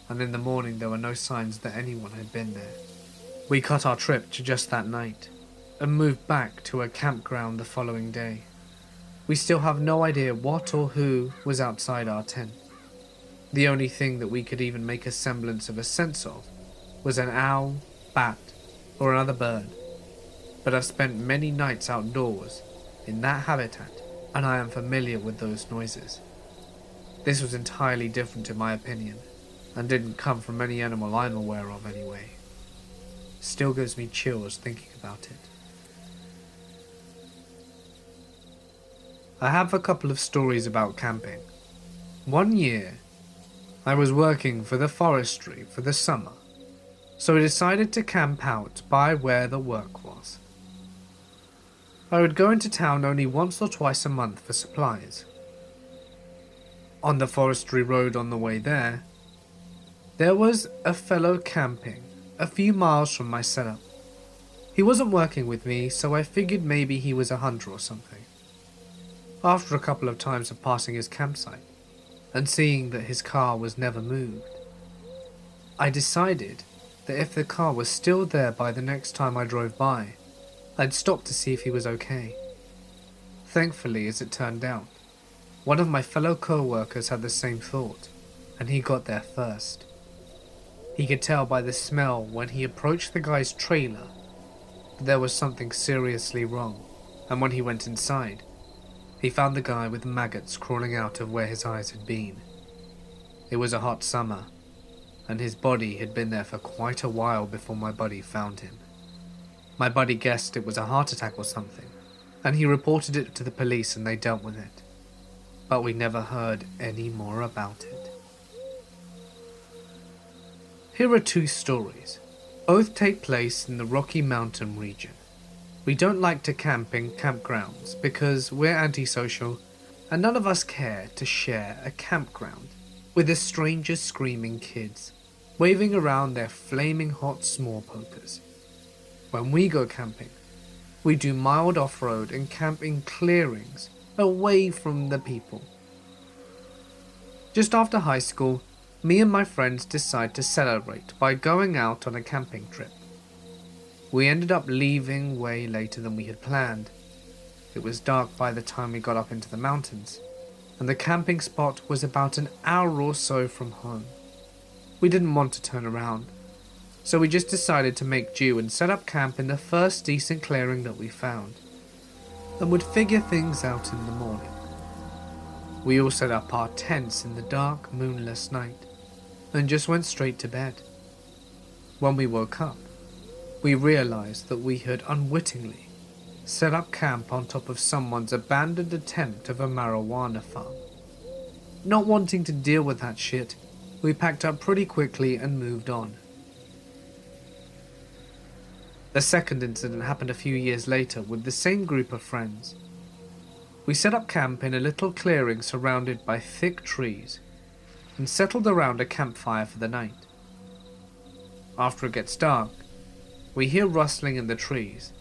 and in the morning there were no signs that anyone had been there. We cut our trip to just that night, and moved back to a campground the following day. We still have no idea what or who was outside our tent. The only thing that we could even make a semblance of a sense of was an owl, bat, or another bird. But I've spent many nights outdoors in that habitat, and I am familiar with those noises. This was entirely different in my opinion, and didn't come from any animal I'm aware of anyway. Still gives me chills thinking about it. I have a couple of stories about camping. One year, I was working for the forestry for the summer, so I decided to camp out by where the work was. I would go into town only once or twice a month for supplies. On the forestry road on the way there was a fellow camping a few miles from my setup. He wasn't working with me, so I figured maybe he was a hunter or something. After a couple of times of passing his campsite, and seeing that his car was never moved, I decided that if the car was still there by the next time I drove by, I'd stop to see if he was okay. Thankfully, as it turned out, one of my fellow co-workers had the same thought, and he got there first. He could tell by the smell when he approached the guy's trailer that there was something seriously wrong, and when he went inside, he found the guy with maggots crawling out of where his eyes had been. It was a hot summer, and his body had been there for quite a while before my buddy found him. My buddy guessed it was a heart attack or something, and he reported it to the police and they dealt with it. But we never heard any more about it. Here are two stories. Both take place in the Rocky Mountain region. We don't like to camp in campgrounds because we're antisocial and none of us care to share a campground with the strangers screaming kids, waving around their flaming hot s'more pokers. When we go camping, we do mild off-road and camp in clearings away from the people. Just after high school, me and my friends decide to celebrate by going out on a camping trip. We ended up leaving way later than we had planned. It was dark by the time we got up into the mountains, and the camping spot was about an hour or so from home. We didn't want to turn around, so we just decided to make do and set up camp in the first decent clearing that we found, and would figure things out in the morning. We all set up our tents in the dark, moonless night, and just went straight to bed. When we woke up, we realized that we had unwittingly set up camp on top of someone's abandoned attempt of a marijuana farm. Not wanting to deal with that shit, we packed up pretty quickly and moved on. The second incident happened a few years later with the same group of friends. We set up camp in a little clearing surrounded by thick trees and settled around a campfire for the night. After it gets dark, we hear rustling in the trees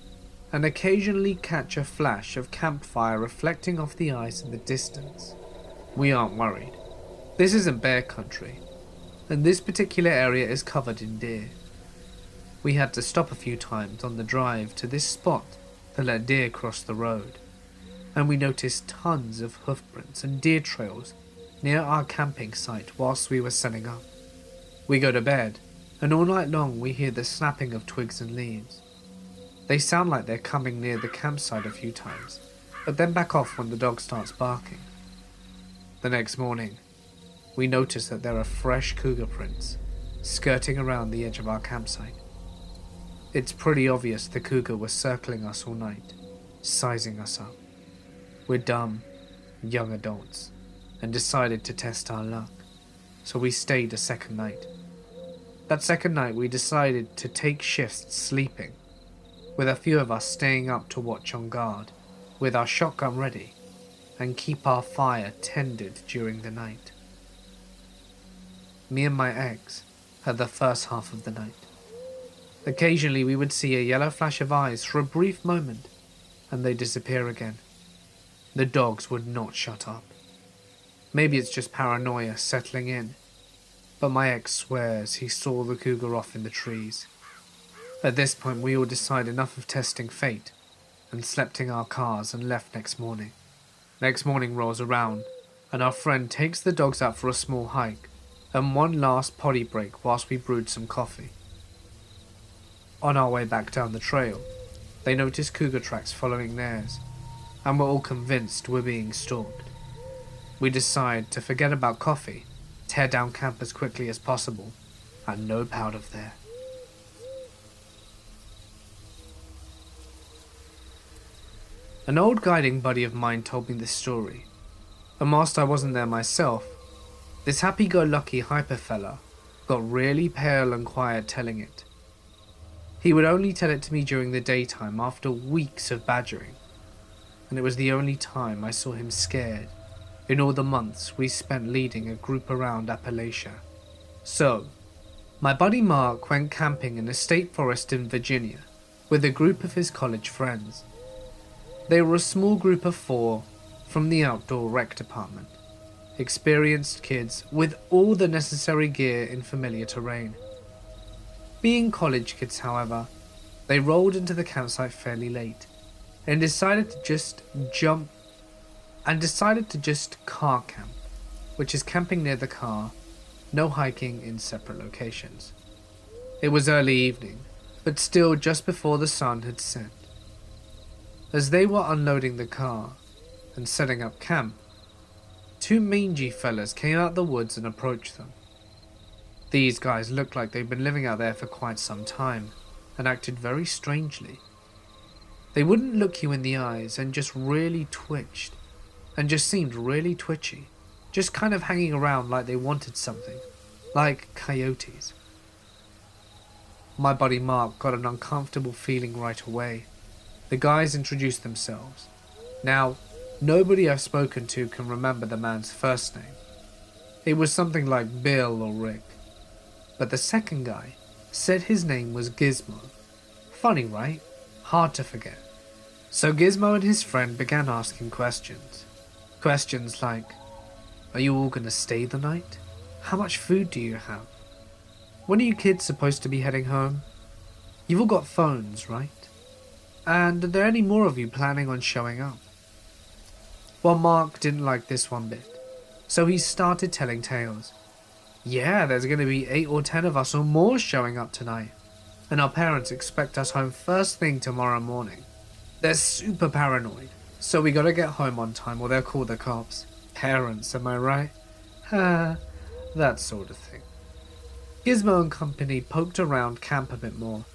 and occasionally catch a flash of campfire reflecting off the ice in the distance. We aren't worried. This isn't bear country, and this particular area is covered in deer. We had to stop a few times on the drive to this spot to let deer cross the road, and we noticed tons of hoofprints and deer trails near our camping site whilst we were setting up. We go to bed, and all night long we hear the snapping of twigs and leaves. They sound like they're coming near the campsite a few times, but then back off when the dog starts barking. The next morning, we notice that there are fresh cougar prints skirting around the edge of our campsite. It's pretty obvious the cougar was circling us all night, sizing us up. We're dumb, young adults, and decided to test our luck, so we stayed a second night. That second night we decided to take shifts sleeping, with a few of us staying up to watch on guard, with our shotgun ready, and keep our fire tended during the night. Me and my ex had the first half of the night. Occasionally we would see a yellow flash of eyes for a brief moment, and they disappear again. The dogs would not shut up. Maybe it's just paranoia settling in, but my ex swears he saw the cougar off in the trees. At this point, we all decide enough of testing fate and slept in our cars and left next morning. Next morning rolls around, and our friend takes the dogs out for a small hike and one last potty break whilst we brewed some coffee. On our way back down the trail, they notice cougar tracks following theirs, and we're all convinced we're being stalked. We decide to forget about coffee, tear down camp as quickly as possible, and nope out of there. An old guiding buddy of mine told me this story, and whilst I wasn't there myself, this happy-go-lucky hyper fella got really pale and quiet telling it. He would only tell it to me during the daytime after weeks of badgering, and it was the only time I saw him scared in all the months we spent leading a group around Appalachia. So, my buddy Mark went camping in a state forest in Virginia with a group of his college friends. They were a small group of 4 from the outdoor rec department, experienced kids with all the necessary gear in familiar terrain. Being college kids, however, they rolled into the campsite fairly late and decided to just car camp, which is camping near the car, no hiking in separate locations. It was early evening, but still just before the sun had set. As they were unloading the car and setting up camp, 2 mangy fellas came out the woods and approached them. These guys looked like they'd been living out there for quite some time and acted very strangely. They wouldn't look you in the eyes and just really twitched, and just seemed really twitchy, just kind of hanging around like they wanted something, like coyotes. My buddy Mark got an uncomfortable feeling right away. The guys introduced themselves. Now, nobody I've spoken to can remember the man's first name. It was something like Bill or Rick. But the second guy said his name was Gizmo. Funny, right? Hard to forget. So Gizmo and his friend began asking questions. Questions like, are you all gonna stay the night? How much food do you have? When are you kids supposed to be heading home? You've all got phones, right? And are there any more of you planning on showing up? Well, Mark didn't like this one bit, so he started telling tales. Yeah, there's going to be 8 or 10 of us or more showing up tonight, and our parents expect us home first thing tomorrow morning. They're super paranoid, so we gotta get home on time or they'll call the cops. Parents, am I right? That sort of thing. Gizmo and company poked around camp a bit more,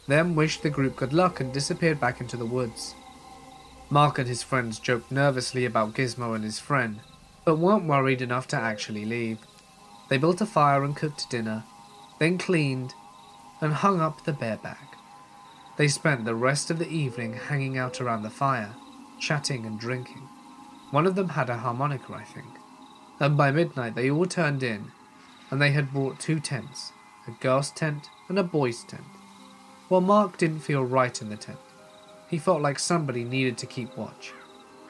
then wished the group good luck and disappeared back into the woods. Mark and his friends joked nervously about Gizmo and his friend, but weren't worried enough to actually leave. They built a fire and cooked dinner, then cleaned and hung up the bear bag. They spent the rest of the evening hanging out around the fire, chatting and drinking. One of them had a harmonica, I think, and by midnight they all turned in, and they had brought 2 tents, a girl's tent and a boy's tent. Well, Mark didn't feel right in the tent. He felt like somebody needed to keep watch,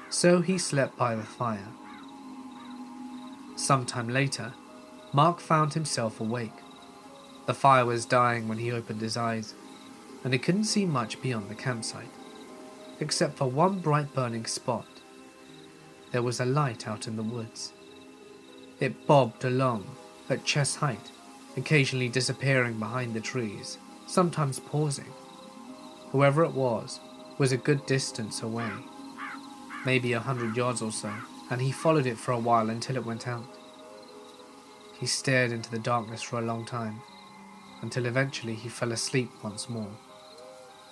so he slept by the fire. Sometime later, Mark found himself awake. The fire was dying when he opened his eyes, and he couldn't see much beyond the campsite, except for one bright burning spot. There was a light out in the woods. It bobbed along at chest height, occasionally disappearing behind the trees, sometimes pausing. Whoever it was a good distance away, maybe 100 yards or so, and he followed it for a while until it went out. He stared into the darkness for a long time, until eventually he fell asleep once more.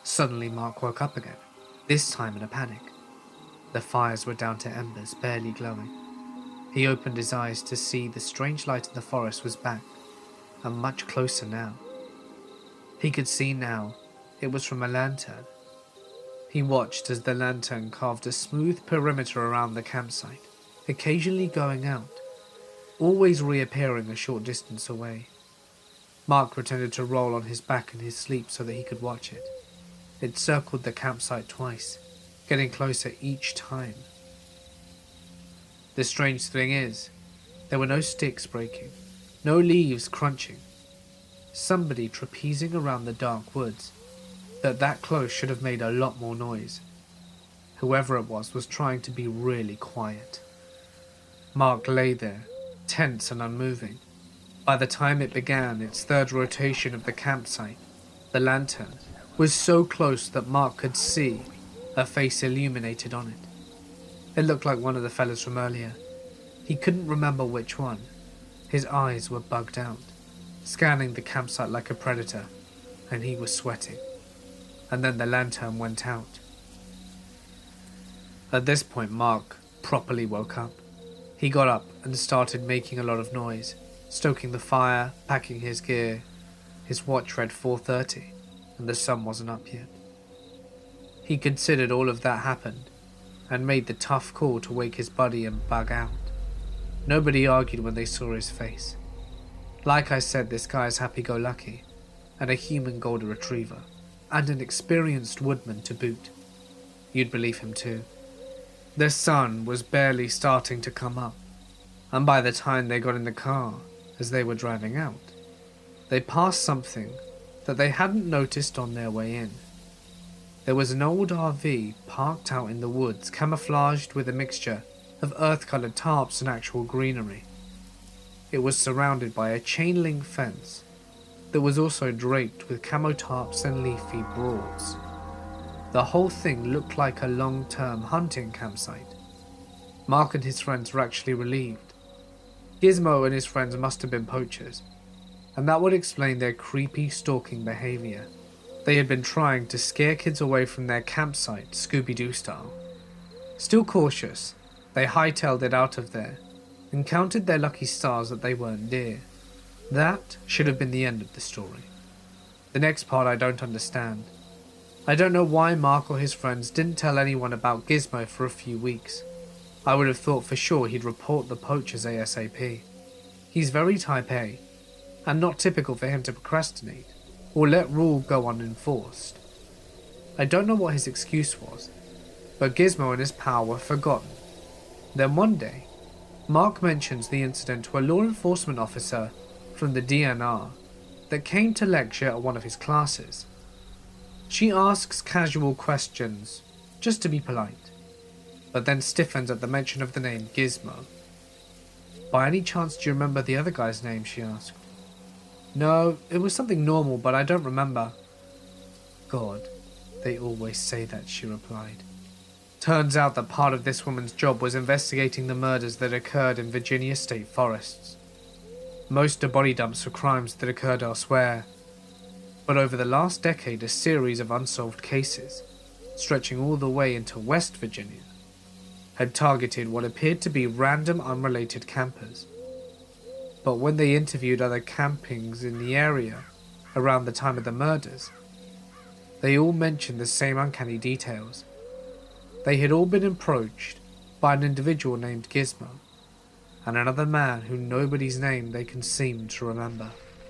Suddenly Mark woke up again, this time in a panic. The fires were down to embers, barely glowing. He opened his eyes to see the strange light in the forest was back, and much closer now. He could see now it was from a lantern. He watched as the lantern carved a smooth perimeter around the campsite, occasionally going out, always reappearing a short distance away. Mark pretended to roll on his back in his sleep so that he could watch it. It circled the campsite twice, getting closer each time. The strange thing is, There were no sticks breaking, no leaves crunching. Somebody trapezing around the dark woods that close should have made a lot more noise. Whoever it was trying to be really quiet. Mark lay there, tense and unmoving. By the time it began its third rotation of the campsite, the lantern was so close that Mark could see a face illuminated on it. It looked like one of the fellas from earlier. He couldn't remember which one. His eyes were bugged out, scanning the campsite like a predator, and he was sweating. And then the lantern went out. At this point, Mark properly woke up. He got up and started making a lot of noise, stoking the fire, packing his gear. His watch read 4:30, and the sun wasn't up yet. He considered all of that happened, and made the tough call to wake his buddy and bug out. Nobody argued when they saw his face. Like I said, this guy is happy-go-lucky, and a human golden retriever, and an experienced woodman to boot. You'd believe him too. The sun was barely starting to come up, and by the time they got in the car, as they were driving out, they passed something that they hadn't noticed on their way in. There was an old RV parked out in the woods, camouflaged with a mixture of earth-coloured tarps and actual greenery. It was surrounded by a chain-link fence that was also draped with camo tarps and leafy broads. The whole thing looked like a long-term hunting campsite. Mark and his friends were actually relieved. Gizmo and his friends must have been poachers, and that would explain their creepy stalking behaviour. They had been trying to scare kids away from their campsite, Scooby-Doo style. Still cautious, they hightailed it out of there and counted their lucky stars that they weren't deer. That should have been the end of the story. The next part I don't understand. I don't know why Mark or his friends didn't tell anyone about Gizmo for a few weeks. I would have thought for sure he'd report the poachers ASAP. He's very type A, and not typical for him to procrastinate or let rule go unenforced. I don't know what his excuse was, but Gizmo and his pal were forgotten. Then one day, Mark mentions the incident to a law enforcement officer from the DNR that came to lecture at one of his classes. She asks casual questions, just to be polite, but then stiffens at the mention of the name Gizmo. "By any chance do you remember the other guy's name?" she asked. "No, it was something normal, but I don't remember." "God, they always say that," she replied. Turns out that part of this woman's job was investigating the murders that occurred in Virginia state forests. Most are body dumps for crimes that occurred elsewhere, but over the last decade a series of unsolved cases, stretching all the way into West Virginia, had targeted what appeared to be random unrelated campers. But when they interviewed other campings in the area around the time of the murders, they all mentioned the same uncanny details. They had all been approached by an individual named Gizmo, and another man whose nobody's name they can seem to remember.